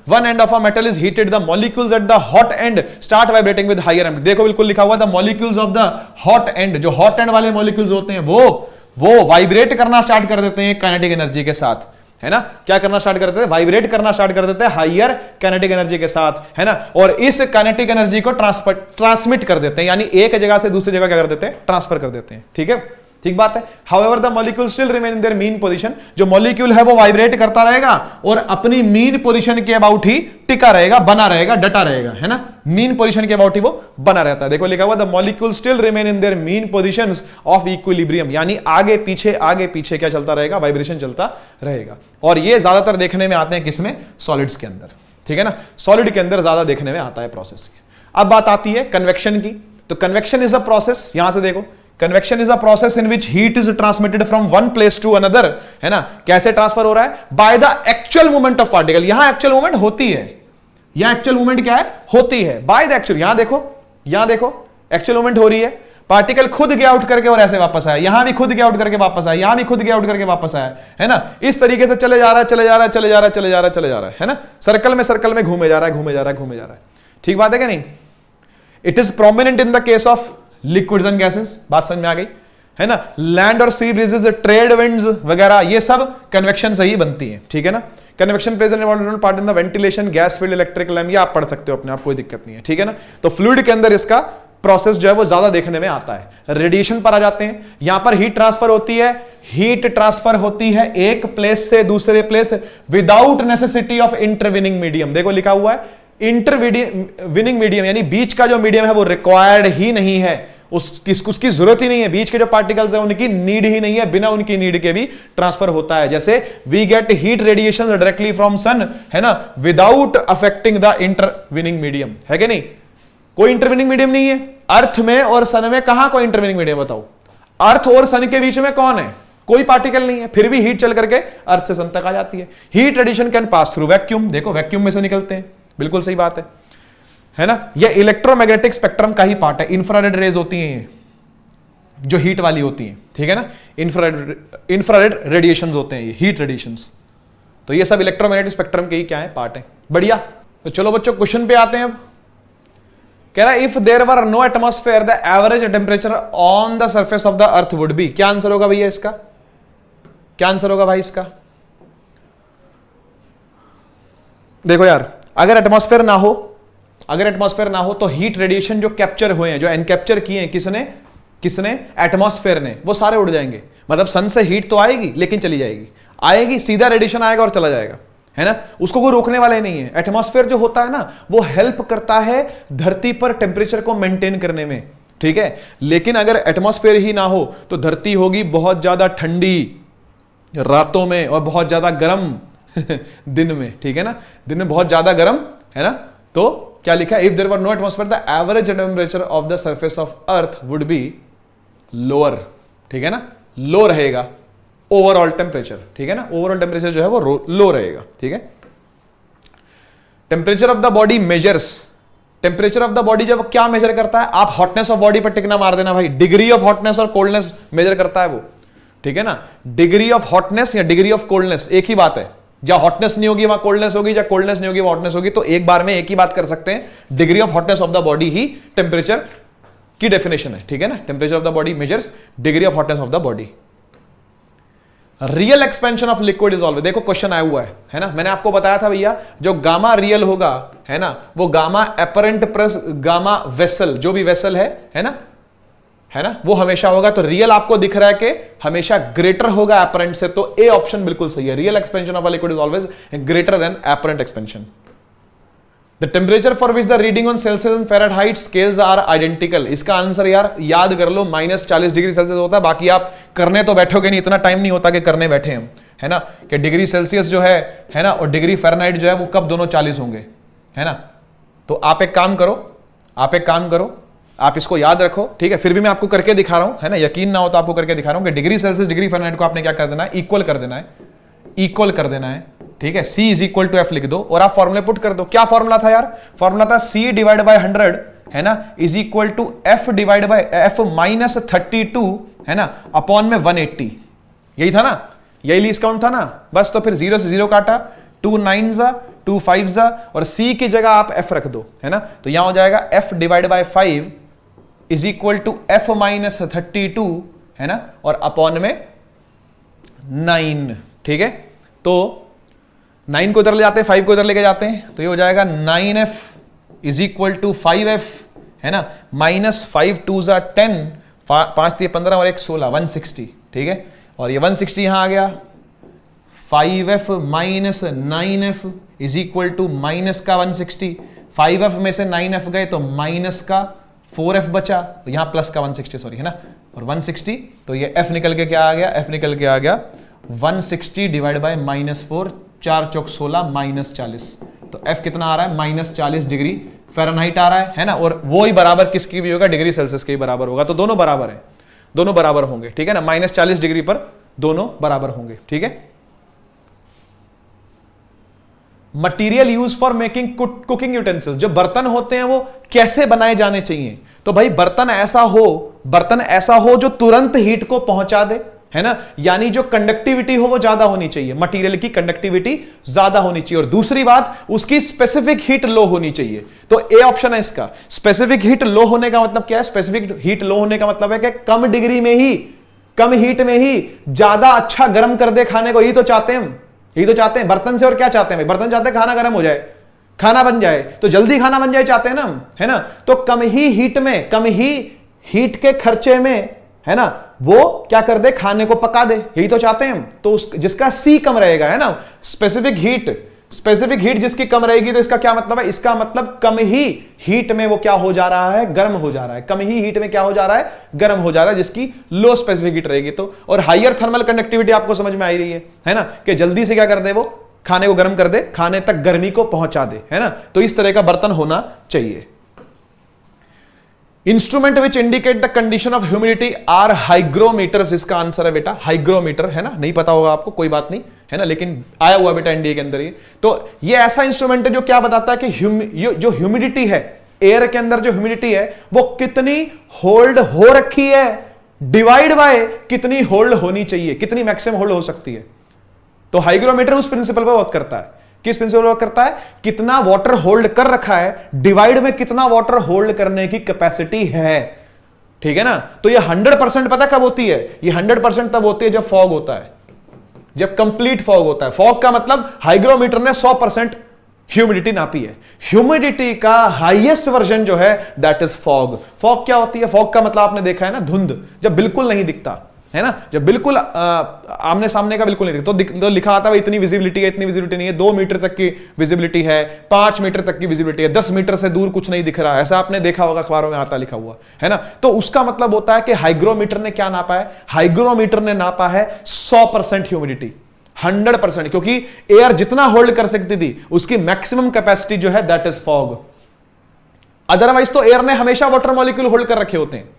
one end of a metal is heated the molecules at the hot end start vibrating with higher amplitude. देखो बिल्कुल लिखा हुआ the molecules of the hot end, जो हॉट एंड वाले मॉलिक्यूल्स होते हैं वो वाइब्रेट करना स्टार्ट कर देते हैं काइनेटिक एनर्जी के साथ, है ना। क्या करना स्टार्ट कर देते हैं? वाइब्रेट करना स्टार्ट कर देते हैं हायर काइनेटिक एनर्जी के साथ, है ना। और इस काइनेटिक एनर्जी को ट्रांसमिट कर देते हैं, यानी एक जगह से दूसरी जगह क्या कर देते हैं? ट्रांसफर कर देते हैं, ठीक है, ठीक बात है। However the molecule still remain in their mean position, जो मॉलिक्यूल है वो वाइब्रेट करता रहेगा और अपनी मीन पोजीशन के अबाउट ही टिका रहेगा, बना रहेगा, डटा रहेगा, है ना। मीन पोजीशन के अबाउट ही वो बना रहता है। देखो लिखा हुआ the molecule still remain in their mean positions of equilibrium, यानी आगे पीछे क्या चलता रहेगा? वाइब्रेशन चलता रहेगा। और ये ज्यादातर देखने में आते हैं किसमें? सॉलिड्स के अंदर, ठीक है ना। सॉलिड के अंदर ज्यादा देखने में आता है प्रोसेस। अब बात आती है कन्वेक्शन की। तो कन्वेक्शन इज अ प्रोसेस, यहां से देखो, convection is a process in which heat is transmitted from one place to another, है ना। कैसे ट्रांसफर हो रहा है? By the actual movement of particle. यहां एक्चुअल मूवमेंट होती है, यहां एक्चुअल मूवमेंट क्या है? होती है बाय द एक्चुअल। यहां देखो एक्चुअल मूवमेंट हो रही है, पार्टिकल खुद गया आउट करके और ऐसे वापस आया, यहां भी खुद गया आउट करके वापस आया, यहां भी खुद गया आउट करके वापस आया, है ना। इस तरीके से चले जा रहा है ना। सर्कल में घूमे जा रहा है। ठीक बात है क्या नहीं? It is prominent in the case of liquids and gases, बात समझ में आ गई, है ना। लैंड और सी ब्रीजेस, ट्रेड विंड्स वगैरह, ये सब कन्वेक्शन से ही बनती है, ठीक है ना। Convection plays an important part in the ventilation, gas field, electric lamp, ये आप पढ़ सकते हो अपने आप, कोई दिक्कत नहीं है, ठीक है ना। तो फ्लूइड के अंदर इसका प्रोसेस जो है वो ज्यादा देखने में आता है। रेडिएशन पर आ जाते हैं। यहां पर हीट ट्रांसफर होती है, एक प्लेस से दूसरे place without necessity of intervening medium. देखो लिखा हुआ है इंटरविनिंग मीडियम, यानी बीच का जो मीडियम है वो रिक्वायर्ड ही नहीं है, उसकी जरूरत ही नहीं है। बीच के जो पार्टिकल्स हैं उनकी नीड ही नहीं है, बिना उनकी नीड के भी ट्रांसफर होता है। जैसे we get heat radiation directly from sun, है ना, without affecting the intervening medium, है कि नहीं। कोई इंटरविनिंग मीडियम नहीं है अर्थ में और सन में। कहां कोई इंटरविनिंग मीडियम बताओ? अर्थ और सन के बीच में कौन है? कोई पार्टिकल नहीं है, फिर भी हीट चल करके अर्थ से सन तक आ जाती है। Heat radiation can pass through vacuum, देखो वैक्यूम में से निकलते हैं, बिल्कुल सही बात है ना। ये इलेक्ट्रोमैग्नेटिक स्पेक्ट्रम का ही पार्ट है। इंफ्रारेड रेज होती हैं जो हीट वाली होती हैं, ठीक है ना। इंफ्रारेड रेडिएशंस होते हैं ये, हीट रेडिएशंस। तो ये सब इलेक्ट्रोमैग्नेटिक स्पेक्ट्रम के ही क्या है? पार्ट है। बढ़िया। तो चलो बच्चों क्वेश्चन पे आते हैं अब। कह रहा है if there were no atmosphere the average temperature on the surface of the earth would be. क्या आंसर होगा भैया इसका? क्या आंसर होगा भाई इसका? देखो यार, अगर एटमॉस्फेयर ना हो तो हीट रेडिएशन जो कैप्चर हुए हैं, जो एनकैप्चर किए हैं किसने? एटमॉस्फेयर ने, वो सारे उड़ जाएंगे। मतलब सन से हीट तो आएगी लेकिन चली जाएगी, सीधा रेडिएशन आएगा और चला जाएगा, है ना। उसको कोई रोकने वाला ही नहीं है। एटमॉस्फेयर जो होता है ना, वो हेल्प करता है धरती पर टेम्परेचर को मेंटेन करने में, ठीक है। लेकिन अगर एटमॉस्फेयर ही ना हो तो धरती होगी बहुत ज्यादा ठंडी रातों में और बहुत ज्यादा गर्म दिन में, ठीक है ना। दिन में बहुत ज्यादा गर्म, है ना। तो क्या लिखा है? If there were no atmosphere the average temperature of the surface of earth would be lower, ठीक है ना। लो रहेगा ओवरऑल टेम्परेचर, ठीक है ना। ओवरऑल टेम्परेचर जो है वो लो रहेगा, ठीक है। Temperature of the body measures, temperature of the body जब क्या मेजर करता है? आप हॉटनेस ऑफ बॉडी पर टिकना मार देना भाई, डिग्री ऑफ हॉटनेस और कोल्डनेस मेजर करता है वो, ठीक है ना। डिग्री ऑफ हॉटनेस या डिग्री ऑफ कोल्डनेस एक ही बात है। जहां हॉटनेस नहीं होगी वहां कोल्डनेस होगी, जहां कोल्डनेस नहीं होगी वहां हॉटनेस होगी। तो एक बार में एक ही बात कर सकते हैं, degree of hotness of the body he temperature की डेफिनेशन है, ठीक है ना। Temperature of the body measures degree of hotness of the body. Real expansion of liquid is always, देखो क्वेश्चन आया हुआ है ना। मैंने आपको बताया था भैया, जो गामा रियल होगा, है ना, वो gamma apparent plus gamma vessel, जो भी वेसल है ना, वो हमेशा होगा। तो रियल आपको दिख रहा है कि हमेशा ग्रेटर होगा एपरेंट से, तो ए ऑप्शन बिल्कुल सही है। Real expansion of a liquid is always greater than apparent expansion. The temperature for which the reading on Celsius and Fahrenheit scales are identical. इसका आंसर यार याद कर लो, -40 डिग्री सेल्सियस होता है। बाकी आप करने तो बैठोगे नहीं, इतना टाइम नहीं होता कि करने बैठे हम, है ना, कि डिग्री सेल्सियस जो है ना, और डिग्री फ़ारेनहाइट जो है वो कब दोनों 40 होंगे, है ना। तो आप एक काम करो, आप इसको याद रखो, ठीक है। फिर भी मैं आपको करके दिखा रहा हूं, है ना। यकीन ना हो तो आपको करके दिखा रहा हूं कि डिग्री सेल्सियस डिग्री फ़ारेनहाइट को आपने क्या कर देना है? इक्वल कर देना है, ठीक है। C is equal to F लिख दो और आप फॉर्मूले पुट कर दो। क्या फॉर्मूला था यार? फॉर्मूला था C डिवाइड बाय 100 है ना is equal to F divide by F minus 32 है ना अपॉन में 180। यही था ना, यही लीस्ट काउंट था ना, बस। तो फिर 0 से 0 काटा, 2 9 जा 2 5 जा, और c की जगह आप f रख दो, है ना। तो यहां हो जाएगा f divide by 5 is equal to f minus 32 है ना, और अपॉन में 9। ठीक है, तो 9 को इधर ले जाते हैं, 5 को इधर लेके जाते हैं, तो ये हो जाएगा 9f is equal to 5f है ना, माइनस 5 2 जा 10, 5 3 15 और 1 16, 160। ठीक है, और ये 160 यहां आ गया, 5f minus 9f is equal to minus का 160, 5f में से 9f गए तो माइनस का 4f बचा, तो यहां प्लस का 160 सॉरी है ना, और 160, तो ये f निकल के क्या आ गया, f निकल के आ गया 160 divide by minus 4, 4 Chowk 16 minus 40। तो f कितना आ रहा है, माइनस 40 डिग्री फ़ारेनहाइट आ रहा है ना, और वो ही बराबर किसकी भी होगा, डिग्री सेल्सियस के ही बराबर होगा। तो दोनों बराबर है, दोनों बराबर होंगे। ठीक है ना, माइनस 40 डिग्री पर दोनों बराबर होंगे। ठीक है, material use for making cooking utensils, जो बर्तन होते हैं वो कैसे बनाए जाने चाहिए। तो भाई बर्तन ऐसा हो जो तुरंत हीट को पहुंचा दे, है ना, यानी जो कंडक्टिविटी हो वो ज्यादा होनी चाहिए, मटेरियल की कंडक्टिविटी ज्यादा होनी चाहिए, और दूसरी बात उसकी स्पेसिफिक हीट लो होनी चाहिए। तो ए ऑप्शन है इसका। स्पेसिफिक हीट लो होने का मतलब क्या है, स्पेसिफिक हीट लो होने का मतलब है कि कम डिग्री में ही, कम हीट में ही ज्यादा अच्छा गर्म कर दे खाने को। यही तो चाहते हैं हम, यही तो चाहते हैं बर्तन से। और क्या चाहते हैं भाई, बर्तन चाहते हैं खाना गर्म हो जाए, खाना बन जाए, तो जल्दी खाना बन जाए चाहते हैं ना हम, है ना। तो कम ही हीट में, कम ही हीट के खर्चे में, है ना, वो क्या कर दे, खाने को पका दे, यही तो चाहते हैं हम। तो जिसका सी कम रहेगा, है ना, स्पेसिफिक हीट जिसकी कम रहेगी, तो इसका क्या मतलब है, इसका मतलब कम ही हीट में वो क्या हो जा रहा है, गर्म हो जा रहा है। कम ही हीट में क्या हो जा रहा है, गर्म हो जा रहा है, जिसकी लो स्पेसिफिक हीट रहेगी। तो और हायर थर्मल कंडक्टिविटी आपको समझ में आ रही है ना, कि जल्दी से क्या कर दे, वो खाने को गर्म कर दे, खाने तक गर्मी को पहुंचा दे, है ना। तो इस तरह का बर्तन होना चाहिए। Instrument which indicate the condition of humidity are hygrometers, इसका आंसर है बेटा हाइग्रोमीटर, है ना। नहीं पता होगा आपको, कोई बात नहीं, है ना, लेकिन आया हुआ बेटा एनडीए के अंदर ये। तो ये ऐसा इंस्ट्रूमेंट है जो क्या बताता है कि जो ह्यूमिडिटी है, एयर के अंदर जो ह्यूमिडिटी है वो कितनी होल्ड हो रखी है, डिवाइड बाय कितनी होल्ड होनी चाहिए, कितनी मैक्सिमम होल्ड हो सकती है। तो हाइग्रोमीटर उस प्रिंसिपल पर वर्क करता है। किस प्रिंसिपल वर्क करता है, कितना वाटर होल्ड कर रखा है, डिवाइड में कितना वाटर होल्ड करने की कैपेसिटी है। ठीक है ना। तो ये 100% पता कब होती है, ये 100% तब होती है जब फॉग होता है, जब कंप्लीट फॉग होता है। फॉग का मतलब हाइग्रोमीटर ने 100% ह्यूमिडिटी नापी है। ह्यूमिडिटी का हाईएस्ट वर्जन जो है दैट इज फॉग। फॉग क्या होती है, फॉग का मतलब आपने देखा है ना, धुंध, जब बिल्कुल नहीं दिखता, है ना, जब बिल्कुल आमने सामने का बिल्कुल नहीं दिखता। तो लिखा आता है इतनी विजिबिलिटी है, इतनी विजिबिलिटी नहीं है, 2 मीटर तक की विजिबिलिटी है, 5 मीटर तक की विजिबिलिटी है, 10 मीटर से दूर कुछ नहीं दिख रहा है, ऐसा आपने देखा होगा, अखबारों में आता लिखा हुआ, है ना। तो उसका मतलब होता है कि हाइग्रोमीटर ने क्या नापा है, हाइग्रोमीटर ने नापा है 100% ह्यूमिडिटी, 100%, क्योंकि एयर जितना होल्ड कर सकती थी उसकी मैक्सिमम कैपेसिटी जो है दैट इज फॉग। अदरवाइज तो एयर ने हमेशा वाटर मॉलिक्यूल होल्ड कर रखे होते हैं,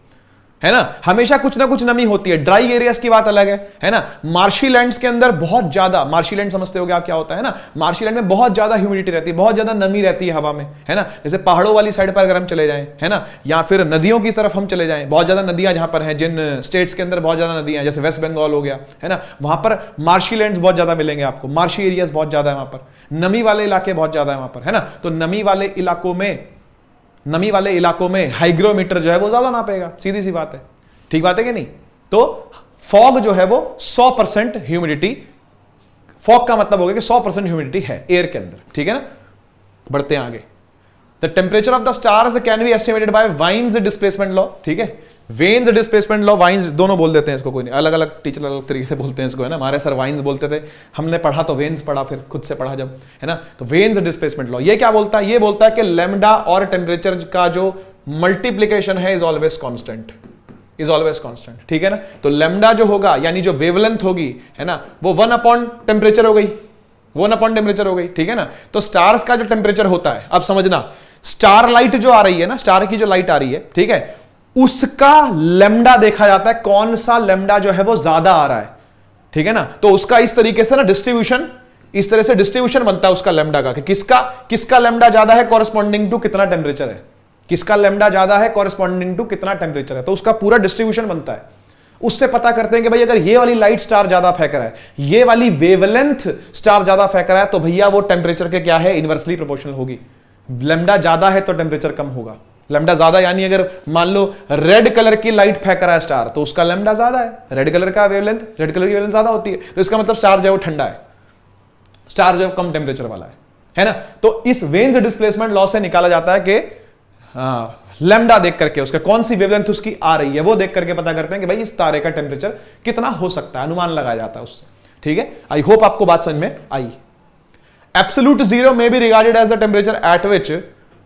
है ना, हमेशा कुछ ना कुछ नमी होती है। ड्राई एरियाज की बात अलग है ना। मार्शी लैंड्स के अंदर बहुत ज्यादा, मार्शी लैंड समझते होगे आप क्या होता है ना, मार्शी लैंड में बहुत ज्यादा ह्यूमिडिटी रहती है, बहुत ज्यादा नमी रहती है हवा में, है ना। जैसे पहाड़ों वाली साइड पर अगर हम चले जाएं, है ना, या फिर नदियों की तरफ हम चले जाएं, बहुत ज्यादा नदियां जहां पर हैं, जिन स्टेट्स के अंदर बहुत ज्यादा नदियां, जैसे वेस्ट बंगाल हो गया, है ना, वहां पर मार्शी लैंड्स बहुत ज्यादा मिलेंगे आपको, मार्शी एरियाज बहुत ज्यादा है वहां पर, नमी वाले इलाके बहुत ज्यादा है वहां पर, है ना। तो नमी वाले इलाकों में हाइग्रोमीटर जो है वो ज्यादा नापेगा, सीधी सी बात है। ठीक बात है कि नहीं। तो फॉग जो है वो 100% ह्यूमिडिटी, फॉग का मतलब हो गया कि 100% ह्यूमिडिटी है एयर के अंदर। ठीक है ना, बढ़ते हैं आगे। The temperature of the stars can be estimated by Wien's displacement law. ठीक है, वेन्स डिस्प्लेसमेंट लॉ, वाइन्स दोनों बोल देते हैं इसको, कोई नहीं, अलग अलग टीचर अलग तरीके से बोलते हैं इसको, है ना। हमारे सर वाइन्स बोलते थे, हमने पढ़ा तो वेन्स पढ़ा, फिर खुद से पढ़ा जब, है ना। तो वेन्स डिस्प्लेसमेंट लॉ ये क्या बोलता है, ये बोलता है कि लैम्डा और टेम्परेचर का जो मल्टीप्लीकेशन है is always constant, is always constant. ठीक है ना। तो लैम्डा जो होगा, यानी जो वेवलेंथ होगी, है ना, वो 1 टेम्परेचर हो गई, 1 टेम्परेचर हो गई। ठीक है ना। तो स्टार्स का जो टेम्परेचर होता है, अब समझना, स्टार लाइट जो आ रही है ना, स्टार की जो लाइट आ रही है, ठीक है, उसका लैम्डा देखा जाता है, कौन सा लैम्डा जो है वो ज्यादा आ रहा है। ठीक है ना। तो उसका इस तरीके से ना डिस्ट्रीब्यूशन, इस तरह से डिस्ट्रीब्यूशन बनता है उसका लैम्डा का, कि किसका लैम्डा ज्यादा है कॉरेस्पॉन्डिंग टू कितना टेम्परेचर है। किसका लैम्डा ज्यादा है कॉरेस्पॉन्डिंग टू कितना टेम्परेचर है, तो उसका पूरा डिस्ट्रीब्यूशन बनता है। उससे पता करते हैं कि भाई अगर ये वाली लाइट स्टार ज्यादा फेंक रहा है, ये वाली वेवलेंथ स्टार ज्यादा फेंक रहा है, तो भैया वो टेम्परेचर के क्या है, इनवर्सली प्रोपोर्शनल होगी। लैम्डा ज्यादा है तो टेम्परेचर कम होगा। लैम्डा ज्यादा यानी अगर मान लो रेड कलर की लाइट फेंक रहा है स्टार, तो उसका लैम्डा ज्यादा है, रेड कलर का वेवलेंथ, रेड कलर की वेवलेंथ ज्यादा होती है, तो इसका मतलब स्टार जो है वो ठंडा है, स्टार जो है कम टेम्परेचर वाला है ना। तो इस वेन्स डिस्प्लेसमेंट लॉ से निकाला जाता है कि लैम्डा देख करके उसका कौन सी वेवलेंथ उसकी आ रही है, वो देख करके पता करते हैं कि भाई इस तारे का टेम्परेचर कितना हो सकता है, अनुमान लगाया जाता है उससे। ठीक है, आई होप आपको बात समझ में आई। Absolute zero may be regarded as the temperature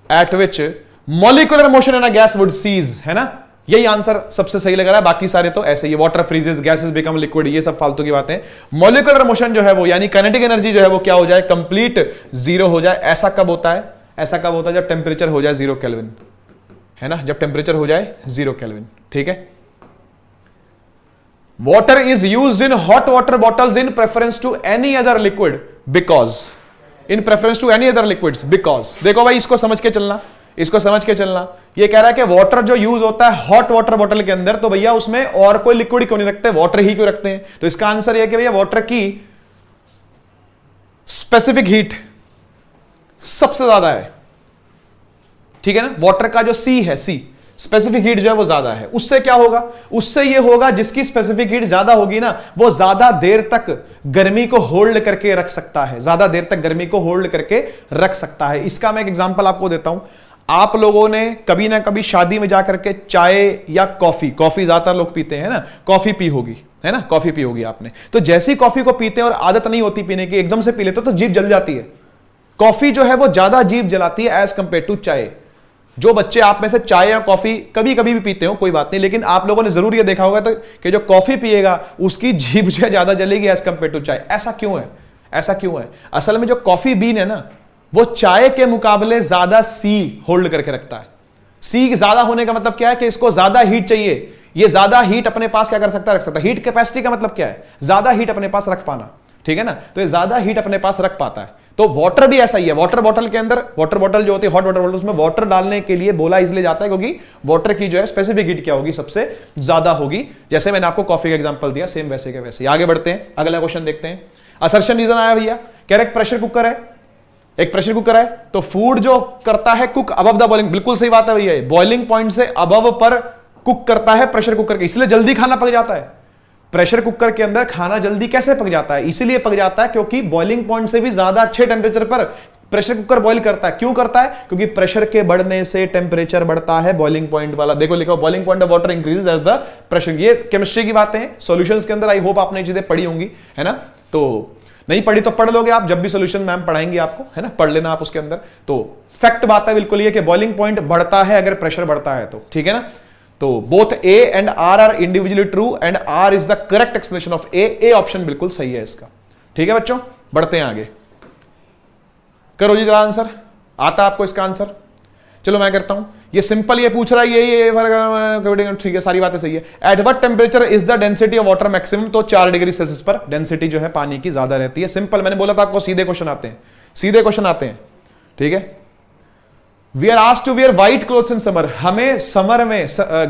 at which molecular motion in a gas would cease, है ना। यही आंसर सबसे सही लग रहा है, बाकी सारे तो ऐसे ही, water freezes, gases become liquid, ये सब फालतू की बातें। मॉलिक्यूलर मोशन जो है वो यानी काइनेटिक एनर्जी जो है वो क्या हो जाए, कंप्लीट जीरो हो जाए। ऐसा कब होता है, ऐसा कब होता है जब टेम्परेचर हो जाए 0 केल्विन, है ना, जब टेम्परेचर हो जाए 0 केल्विन। ठीक है, water is used in hot water bottles in preference to any other liquid because, in preference to any other liquids because. देखो भाई इसको समझ के चलना, इसको समझ के चलना। ये कह रहा है कि वाटर जो यूज होता है हॉट वाटर बॉटल के अंदर, तो भैया उसमें और कोई लिक्विड क्यों नहीं रखते, वाटर ही क्यों रखते हैं। तो इसका आंसर यह कि भैया वाटर की स्पेसिफिक हीट सबसे ज्यादा है। ठीक है ना, वाटर का जो सी है, सी स्पेसिफिक हीट जो है वो ज्यादा है। उससे क्या होगा, उससे ये होगा जिसकी स्पेसिफिक हीट ज्यादा होगी ना, वो ज्यादा देर तक गर्मी को होल्ड करके रख सकता है, ज्यादा देर तक गर्मी को होल्ड करके रख सकता है। इसका मैं एक एग्जांपल आपको देता हूं। आप लोगों ने कभी ना कभी शादी में जाकर के चाय या कॉफी, कॉफी ज्यादातर लोग पीते हैं ना, कॉफी पी होगी, है ना, कॉफी पी होगी आपने। तो जैसे ही कॉफी को पीते हैं और आदत नहीं होती पीने की, एकदम से पी लेते तो जीभ जल जाती है। कॉफी जो है वो ज्यादा जीभ जलाती है एज कंपेयर टू चाय। जो बच्चे आप में से चाय या कॉफी कभी कभी भी पीते हो कोई बात नहीं, लेकिन आप लोगों ने जरूर ये देखा होगा तो कि जो कॉफी पिएगा उसकी जीभ जो है ज्यादा जलेगी एज कंपेयर टू चाय। ऐसा क्यों है, ऐसा क्यों है? असल में जो कॉफी बीन है ना, वो चाय के मुकाबले ज्यादा सी होल्ड करके रखता है। सी ज्यादा होने का मतलब क्या है कि इसको ज्यादा हीट चाहिए, ये ज्यादा हीट अपने पास क्या कर सकता है, रख सकता है। हीट कैपेसिटी का मतलब क्या है, ज्यादा हीट अपने पास रख पाना। ठीक है ना, तो ये ज्यादा हीट अपने पास रख पाता है। तो वाटर भी ऐसा ही है। वाटर बॉटल के अंदर, वाटर बॉटल जो होती है हॉट वाटर बॉटल, उसमें वाटर डालने के लिए बोला इसलिए जाता है क्योंकि वाटर की जो है स्पेसिफिक हीट क्या होगी, सबसे ज्यादा होगी। जैसे मैंने आपको कॉफी का एग्जांपल दिया, सेम वैसे के वैसे। आगे बढ़ते हैं, अगला क्वेश्चन देखते हैं। असर्शन रीजन आया भैया, कह रहे प्रेशर कुकर है, एक प्रेशर कुकर है, तो फूड जो करता है कुक अबव द बॉइलिंग, बिल्कुल सही बात है भैया, बॉइलिंग पॉइंट से अबव पर कुक करता है प्रेशर कुकर के, इसलिए जल्दी खाना पक जाता है। प्रेशर कुकर के अंदर खाना जल्दी कैसे पक जाता है, इसीलिए पक जाता है क्योंकि बॉइलिंग पॉइंट से भी ज्यादा अच्छे टेम्परेचर पर प्रेशर कुकर बॉइल करता है। क्यों करता है? क्योंकि प्रेशर के बढ़ने से टेम्परेचर बढ़ता है बॉइलिंग पॉइंट वाला। देखो लिखो, boiling point of water increases as the pressure. ये केमिस्ट्री की बातें हैं, सॉल्यूशंस के अंदर आई होप आपने चीजें पढ़ी होंगी, है ना। तो नहीं पढ़ी तो पढ़ लोगे आप, जब भी सॉल्यूशन मैम पढ़ाएंगे आपको, है ना, पढ़ लेना आप उसके अंदर। तो फैक्ट बात है बिल्कुल ये कि बॉइलिंग पॉइंट बढ़ता है अगर प्रेशर बढ़ता है तो, ठीक है ना। तो both A and R are individually true and R is the correct explanation of A. A option बिल्कुल सही है इसका। ठीक है बच्चों, बढ़ते हैं आगे। करो जी जरा आंसर, आता आपको इसका आंसर? चलो मैं करता हूं। ये सिंपल ये पूछ रहा है, ये ठीक है, सारी बातें सही है। At what temperature is the density of water maximum? तो 4 डिग्री सेल्सियस पर डेंसिटी जो है पानी की ज्यादा रहती है। सिंपल, मैंने बोला था आपको सीधे क्वेश्चन आते हैं, सीधे क्वेश्चन आते हैं। ठीक है, we are asked to wear white clothes in summer. हमें समर में,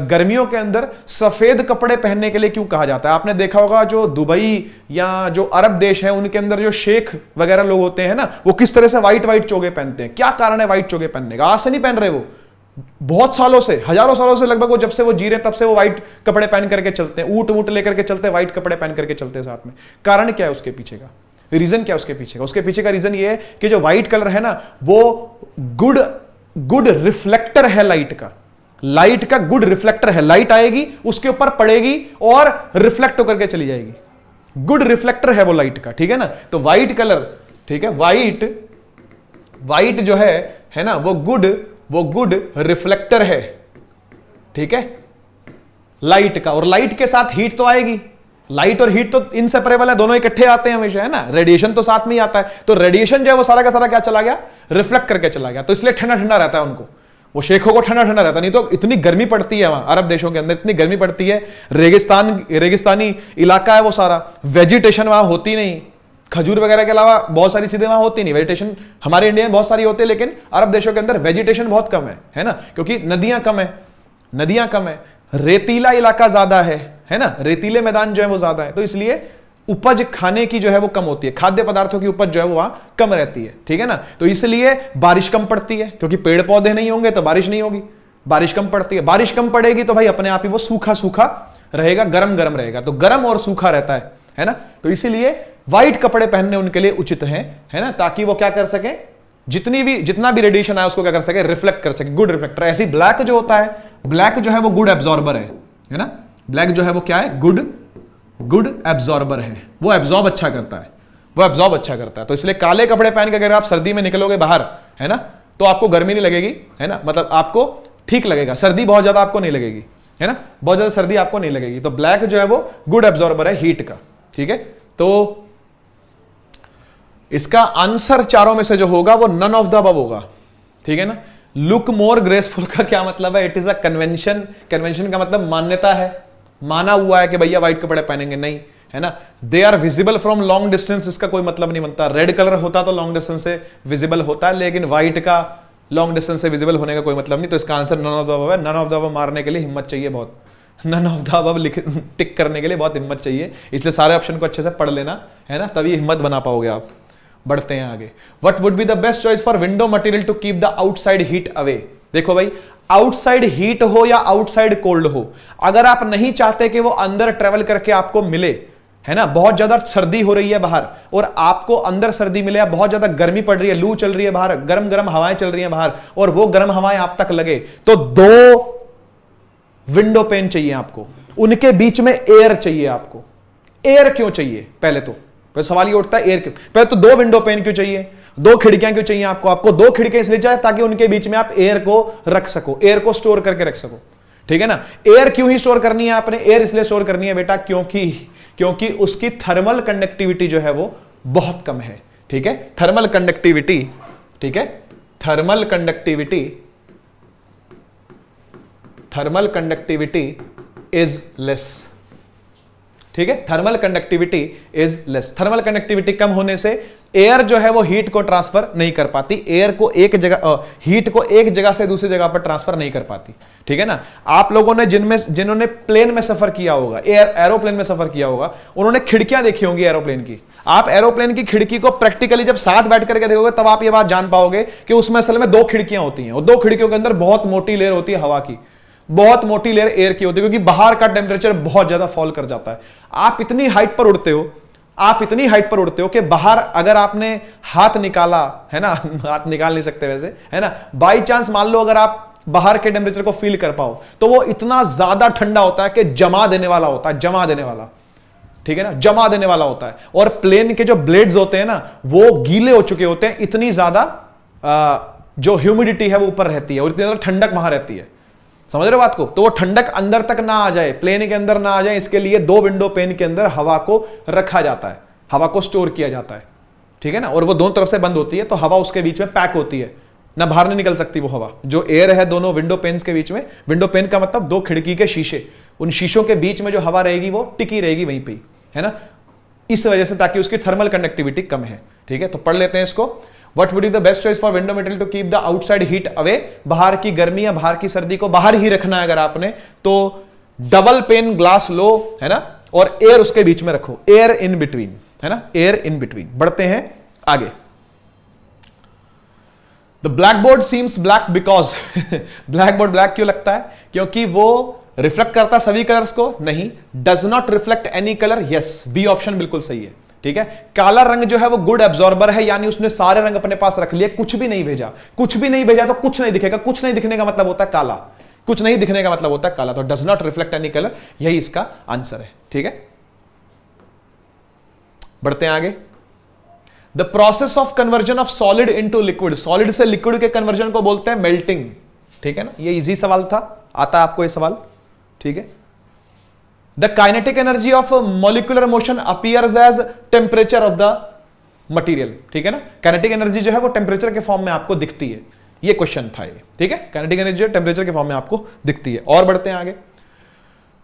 गर्मियों के अंदर सफेद कपड़े पहनने के लिए क्यों कहा जाता है? आपने देखा होगा जो दुबई या जो अरब देश है उनके अंदर जो शेख वगैरह लोग होते हैं ना, वो किस तरह से व्हाइट चोगे पहनते हैं। क्या कारण है व्हाइट चोगे पहनने का? आज से नहीं पहन रहे वो, बहुत सालों से, हजारों सालों से लगभग, वो जब से वो जी रहे तब से वो व्हाइट कपड़े पहन करके चलते हैं, ऊंट लेकर के चलते हैं, व्हाइट कपड़े पहन करके चलते हैं साथ में। कारण क्या है उसके पीछे का, रीजन क्या है उसके पीछे का? उसके पीछे का रीजन ये है कि जो व्हाइट कलर है ना, वो गुड रिफ्लेक्टर है लाइट का, लाइट का गुड रिफ्लेक्टर है। लाइट आएगी, उसके ऊपर पड़ेगी और रिफ्लेक्ट होकर के चली जाएगी। गुड रिफ्लेक्टर है वो लाइट का, ठीक है ना। तो व्हाइट कलर, ठीक है, व्हाइट जो है ना, वो गुड रिफ्लेक्टर है, ठीक है, लाइट का। और लाइट के साथ हीट तो आएगी, लाइट और हीट तो इनसेपरेबल है, दोनों इकट्ठे आते हैं हमेशा, है ना। रेडिएशन तो साथ में ही आता है, तो रेडिएशन जो है वो सारा का सारा क्या चला गया, रिफ्लेक्ट करके चला गया। तो इसलिए ठंडा ठंडा रहता है उनको, वो शेखों को ठंडा रहता है। नहीं तो इतनी गर्मी पड़ती है वहां अरब देशों के अंदर, इतनी गर्मी पड़ती है, रेगिस्तानी इलाका है वो सारा, वेजिटेशन वहां होती नहीं, खजूर वगैरह के अलावा बहुत सारी चीजें वहां होती नहीं। वेजिटेशन हमारे इंडिया में बहुत सारी होती है, लेकिन अरब देशों के अंदर वेजिटेशन बहुत कम है ना, क्योंकि नदियां कम है, रेतीला इलाका ज्यादा है ना, रेतीले मैदान जो है वो ज्यादा है, तो इसलिए उपज खाने की जो है वो कम होती है, खाद्य पदार्थों की उपज जो है वो वहां कम रहती है, ठीक है ना। तो इसलिए बारिश कम पड़ती है, क्योंकि पेड़ पौधे नहीं होंगे तो बारिश नहीं होगी, बारिश कम पड़ती है, बारिश कम पड़ेगी तो भाई अपने आप ही वो सूखा सूखा रहेगा, गरम गरम रहेगा, तो गरम और सूखा रहता है ना। तो इसीलिए व्हाइट कपड़े पहनने उनके लिए उचित है ना, ताकि वो क्या कर सके, जितना भी रेडिएशन आए उसको क्या कर सके, रिफ्लेक्ट कर सके, गुड रिफ्लेक्टर। ऐसी ब्लैक जो होता है, ब्लैक जो है वो गुड एब्जॉर्बर है ना, ब्लैक जो है वो क्या है, गुड एब्जॉर्बर है, वो एब्जॉर्ब अच्छा करता है, तो इसलिए काले कपड़े पहन के अगर आप सर्दी में निकलोगे बाहर, है ना, तो आपको गर्मी नहीं लगेगी, है ना, मतलब आपको ठीक लगेगा, सर्दी बहुत ज्यादा आपको नहीं लगेगी, है ना, बहुत ज्यादा सर्दी आपको नहीं लगेगी। तो ब्लैक जो है वो गुड एब्जॉर्बर है हीट का, ठीक है। तो इसका आंसर चारों में से जो होगा वो नन ऑफ द अबव होगा, ठीक है ना। लुक मोर ग्रेसफुल का क्या मतलब है, it is a convention, convention का मतलब मान्यता है, माना हुआ है कि भैया व्हाइट कपड़े पहनेंगे, नहीं, है ना। They are visible from long distance, इसका कोई मतलब नहीं बनता। रेड कलर होता तो लॉन्ग डिस्टेंस से विजिबल होता है, लेकिन व्हाइट का लॉन्ग डिस्टेंस से विजिबल होने का कोई मतलब नहीं। तो इसका answer none of the above है। नन ऑफ द अबव मारने के लिए हिम्मत चाहिए बहुत, none of the above tick करने के लिए बहुत हिम्मत चाहिए, इसलिए सारे ऑप्शन को अच्छे से पढ़ लेना, है ना, तभी हिम्मत बना पाओगे आप। बढ़ते हैं आगे। What would be the best choice for window material to keep the outside heat away. देखो भाई, आउटसाइड हीट हो या आउटसाइड कोल्ड हो, अगर आप नहीं चाहते कि वो अंदर ट्रेवल करके आपको मिले, है ना, बहुत ज्यादा सर्दी हो रही है बाहर और आपको अंदर सर्दी मिले, या बहुत ज्यादा गर्मी पड़ रही है, लू चल रही है बाहर, गरम गरम हवाएं चल रही हैं बाहर, और वो गर्म हवाएं आप तक लगे, तो 2 विंडो पेन चाहिए आपको, उनके बीच में एयर चाहिए आपको। एयर क्यों चाहिए, पहले तो सवाल ये उठता है एयर क्यों, पहले तो 2 विंडो पेन क्यों चाहिए, 2 खिड़कियां क्यों चाहिए आपको 2 खिड़कियां इसलिए चाहिए ताकि उनके बीच में आप एयर को रख सको, एयर को स्टोर करके रख सको, ठीक है ना। एयर क्यों ही स्टोर करनी है आपने, एयर इसलिए स्टोर करनी है बेटा क्योंकि उसकी थर्मल कंडक्टिविटी जो है वो बहुत कम है, ठीक है। थर्मल कंडक्टिविटी, ठीक है, थर्मल कंडक्टिविटी इज लेस, ठीक है, thermal conductivity is less. Thermal conductivity कम होने से एयर जो है वो हीट को ट्रांसफर नहीं कर पाती, एयर को हीट को एक जगह से दूसरी जगह पर ट्रांसफर नहीं कर पाती, ठीक है ना। आप लोगों ने जिन्होंने प्लेन में सफर किया होगा, एरोप्लेन में सफर किया होगा, उन्होंने खिड़कियां देखी होंगी एरोप्लेन की। आप एरोप्लेन की खिड़की को प्रैक्टिकली जब साथ बैठ करके देखोगे तब आप ये बात जान पाओगे कि उसमें असल में 2 खिड़कियां होती हैं, और 2 खिड़कियों के अंदर बहुत मोटी लेयर होती है हवा की, बहुत मोटी लेयर एयर की होती है, क्योंकि बाहर का टेम्परेचर बहुत ज्यादा फॉल कर जाता है। आप इतनी हाइट पर उड़ते हो कि बाहर अगर आपने हाथ निकाला, है ना, हाथ निकाल नहीं सकते वैसे, है ना, बाई चांस मान लो अगर आप बाहर के टेम्परेचर को फील कर पाओ, तो वो इतना ज्यादा ठंडा होता है कि जमा देने वाला होता है, ठीक है ना, जमा देने वाला होता है। और प्लेन के जो ब्लेड्स होते हैं ना, वो गीले हो चुके होते हैं, इतनी ज्यादा जो ह्यूमिडिटी है वो ऊपर रहती है, और इतनी ज्यादा ठंडक वहां रहती है, समझ रहे हो बात को। तो वो ठंडक अंदर तक ना आ जाए, प्लेन के अंदर ना आ जाए, इसके लिए 2 विंडो पेन के अंदर हवा को रखा जाता है, हवा को स्टोर किया जाता है, ठीक है ना। और वो दोनों तरफ से बंद होती है, तो हवा उसके बीच में पैक होती है, ना बाहर नहीं निकल सकती वो हवा। जो एयर है दोनों विंडो पेन्स के बीच में, विंडो पेन का मतलब 2 खिड़की के शीशे, उन शीशों के बीच में जो हवा रहेगी वो टिकी रहेगी वहीं पे, है ना, इस वजह से, ताकि उसकी थर्मल कंडक्टिविटी कम है, ठीक है। तो पढ़ लेते हैं इसको। What would be the best choice for window material to keep the outside heat away? बाहर की गर्मी या बाहर की सर्दी को बाहर ही रखना है अगर आपने, तो डबल पेन ग्लास लो, है ना, और एयर उसके बीच में रखो, एयर इन बिटवीन, है ना, एयर इन बिटवीन। बढ़ते हैं आगे। The blackboard seems black because blackboard black क्यों लगता है, क्योंकि वो रिफ्लेक्ट करता सभी कलर्स को, नहीं, does not reflect any colour, yes, B option बिल्कुल सही है, ठीक है। काला रंग जो है वो गुड एब्जॉर्बर है, यानी उसने सारे रंग अपने पास रख लिए, कुछ भी नहीं भेजा तो कुछ नहीं दिखेगा, कुछ नहीं दिखने का मतलब होता है काला, कुछ नहीं दिखने का मतलब होता है काला, तो does not reflect any colour, यही इसका आंसर है, ठीक है। बढ़ते हैं आगे। The process of conversion of solid into liquid, solid से लिक्विड के कन्वर्जन को बोलते हैं मेल्टिंग, ठीक है ना। ये इजी सवाल था, आता है आपको ये सवाल, ठीक है। The kinetic energy of molecular motion appears as temperature of the material, ठीक है ना। काइनेटिक एनर्जी जो है वो टेम्परेचर के फॉर्म में आपको दिखती है, ये क्वेश्चन था ये, ठीक है। काइनेटिक एनर्जी टेम्परेचर के फॉर्म में आपको दिखती है। और बढ़ते हैं आगे।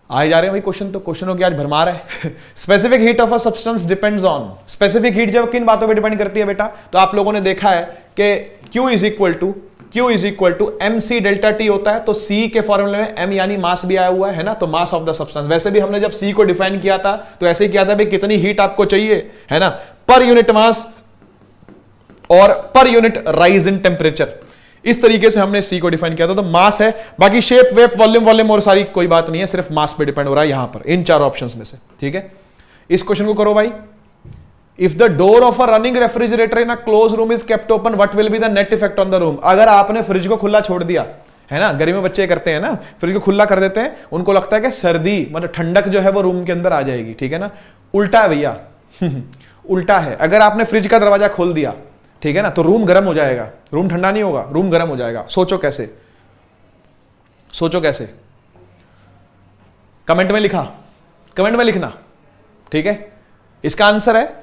आए जा रहे हैं भाई क्वेश्चन, तो क्वेश्चनों की आज भरमार है। Specific heat of a substance depends on, specific heat जब किन बातों पे डिपेंड करती है बेटा, तो आप लोगों ने देखा है कि Q is equal to MC delta T होता है, तो C के फॉर्मूले में M यानी मास भी आया हुआ है ना, तो मास ऑफ द सब्सटेंस। वैसे भी हमने जब C को डिफाइन किया था तो ऐसे ही किया था भाई कितनी हीट आपको चाहिए, है ना, पर यूनिट मास और per unit rise in temperature, इस तरीके से हमने C को डिफाइन किया था। तो मास है, बाकी शेप वेप वॉल्यूम और सारी कोई बात नहीं है, सिर्फ मास पे डिपेंड हो रहा है यहां पर इन चार ऑप्शंस में से, ठीक है। इस क्वेश्चन को करो भाई। If the door of a running refrigerator in a close room is kept open, what will be the net effect on the room. अगर आपने फ्रिज को खुला छोड़ दिया, है ना, गर्मी में बच्चे करते हैं ना, फ्रिज को खुला कर देते हैं, उनको लगता है कि सर्दी मतलब ठंडक जो है वो रूम के अंदर आ जाएगी, ठीक है ना, उल्टा है भैया। उल्टा है, अगर आपने फ्रिज का दरवाजा खोल दिया, ठीक है ना, तो रूम गर्म हो जाएगा, रूम ठंडा नहीं होगा, रूम गर्म हो जाएगा। सोचो कैसे, सोचो कैसे, कमेंट में लिखा, कमेंट में लिखना, ठीक है। इसका आंसर है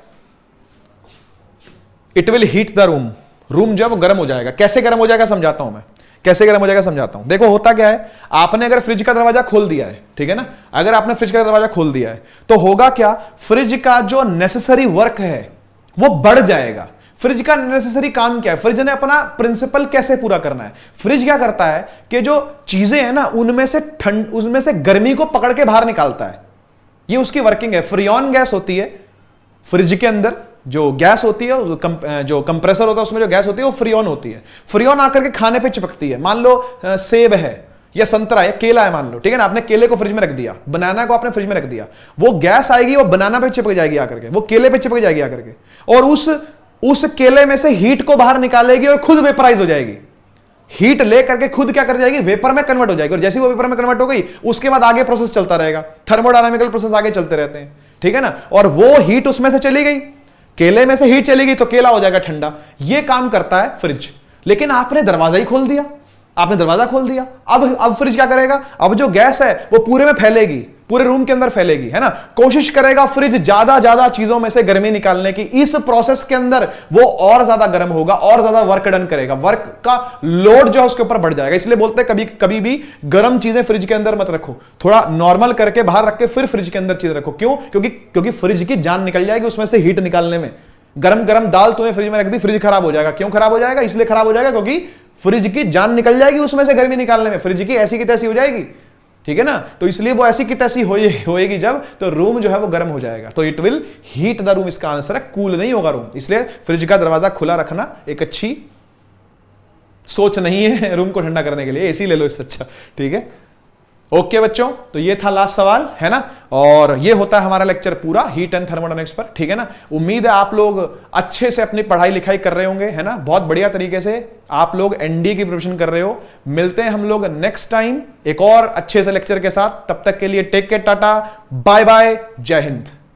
it will heat the room, room जो है वो गर्म हो जाएगा। कैसे गर्म हो जाएगा समझाता हूं मैं, कैसे गर्म हो जाएगा समझाता हूं। देखो होता क्या है, आपने अगर फ्रिज का दरवाजा खोल दिया है, ठीक है ना, अगर आपने फ्रिज का दरवाजा खोल दिया है तो होगा क्या, फ्रिज का जो नेसेसरी वर्क है वो बढ़ जाएगा। फ्रिज का नेसेसरी काम क्या है, फ्रिज ने अपना प्रिंसिपल कैसे पूरा करना है, फ्रिज क्या करता है कि जो चीजें हैं ना उनमें से उसमें से गर्मी को पकड़ के बाहर निकालता है, ये उसकी वर्किंग है। फ्रियोन गैस होती है फ्रिज के अंदर, जो गैस होती है, जो कंप्रेसर होता है उसमें जो गैस होती है वो फ्रियोन होती है। फ्रियोन आकर के खाने पे चिपकती है। मान लो सेब है या संतरा है, केला है मान लो, ठीक है ना, आपने केले को फ्रिज में रख दिया, बनाना को आपने फ्रिज में रख दिया, वो गैस आएगी, वो बनाना पे चिपक जाएगी आकर के, वो केले पे चिपक जाएगी आकर के, और उस केले में से हीट को बाहर निकालेगी और खुद वेपराइज हो जाएगी। हीट ले करके खुद क्या कर जाएगी, वेपर में कन्वर्ट हो जाएगी, और जैसे वो वेपर में कन्वर्ट हो गई उसके बाद आगे प्रोसेस चलता रहेगा, थर्मोडायनामिकल प्रोसेस आगे चलते रहते हैं, ठीक है ना, और वो हीट उसमें से चली गई, केले में से हीट चली गई तो केला हो जाएगा ठंडा। ये काम करता है फ्रिज। लेकिन आपने दरवाजा ही खोल दिया, आपने दरवाजा खोल दिया, अब फ्रिज क्या करेगा, अब जो गैस है वो पूरे में फैलेगी, पूरे रूम के अंदर फैलेगी, है ना, कोशिश करेगा फ्रिज ज्यादा चीजों में से गर्मी निकालने की। इस प्रोसेस के अंदर वो और ज्यादा गर्म होगा, और ज्यादा वर्क डन करेगा, वर्क का लोड जो है उसके ऊपर बढ़ जाएगा। इसलिए बोलते हैं कभी भी गर्म चीजें फ्रिज के अंदर मत रखो, थोड़ा नॉर्मल करके बाहर रख के फिर फ्रिज के अंदर चीज रखो। क्यों? क्योंकि फ्रिज की जान निकल जाएगी उसमें से हीट निकालने में। गरम दाल तूने फ्रिज में रख दी, फ्रिज खराब हो जाएगा। क्यों खराब हो जाएगा? इसलिए खराब हो जाएगा क्योंकि फ्रिज की जान निकल जाएगी उसमें से गर्मी निकालने में, फ्रिज की ऐसी की तैसी हो जाएगी, ठीक है ना। तो इसलिए वो ऐसी की तैसी होएगी जब, तो रूम जो है वो गर्म हो जाएगा, तो it will heat the room. इसका आंसर है कूल नहीं होगा रूम। इसलिए फ्रिज का दरवाजा खुला रखना एक अच्छी सोच नहीं है रूम को ठंडा करने के लिए, एसी ले लो इससे अच्छा, ठीक है। ओके बच्चों, तो ये था लास्ट सवाल, है ना, और ये होता है हमारा लेक्चर पूरा हीट एंड थर्मोडायनेमिक्स पर, ठीक है ना। उम्मीद है आप लोग अच्छे से अपनी पढ़ाई लिखाई कर रहे होंगे, है ना, बहुत बढ़िया तरीके से आप लोग एनडीए की प्रिपरेशन कर रहे हो। मिलते हैं हम लोग नेक्स्ट टाइम एक और अच्छे से लेक्चर के साथ। तब तक के लिए take care, tata, bye bye, जय हिंद।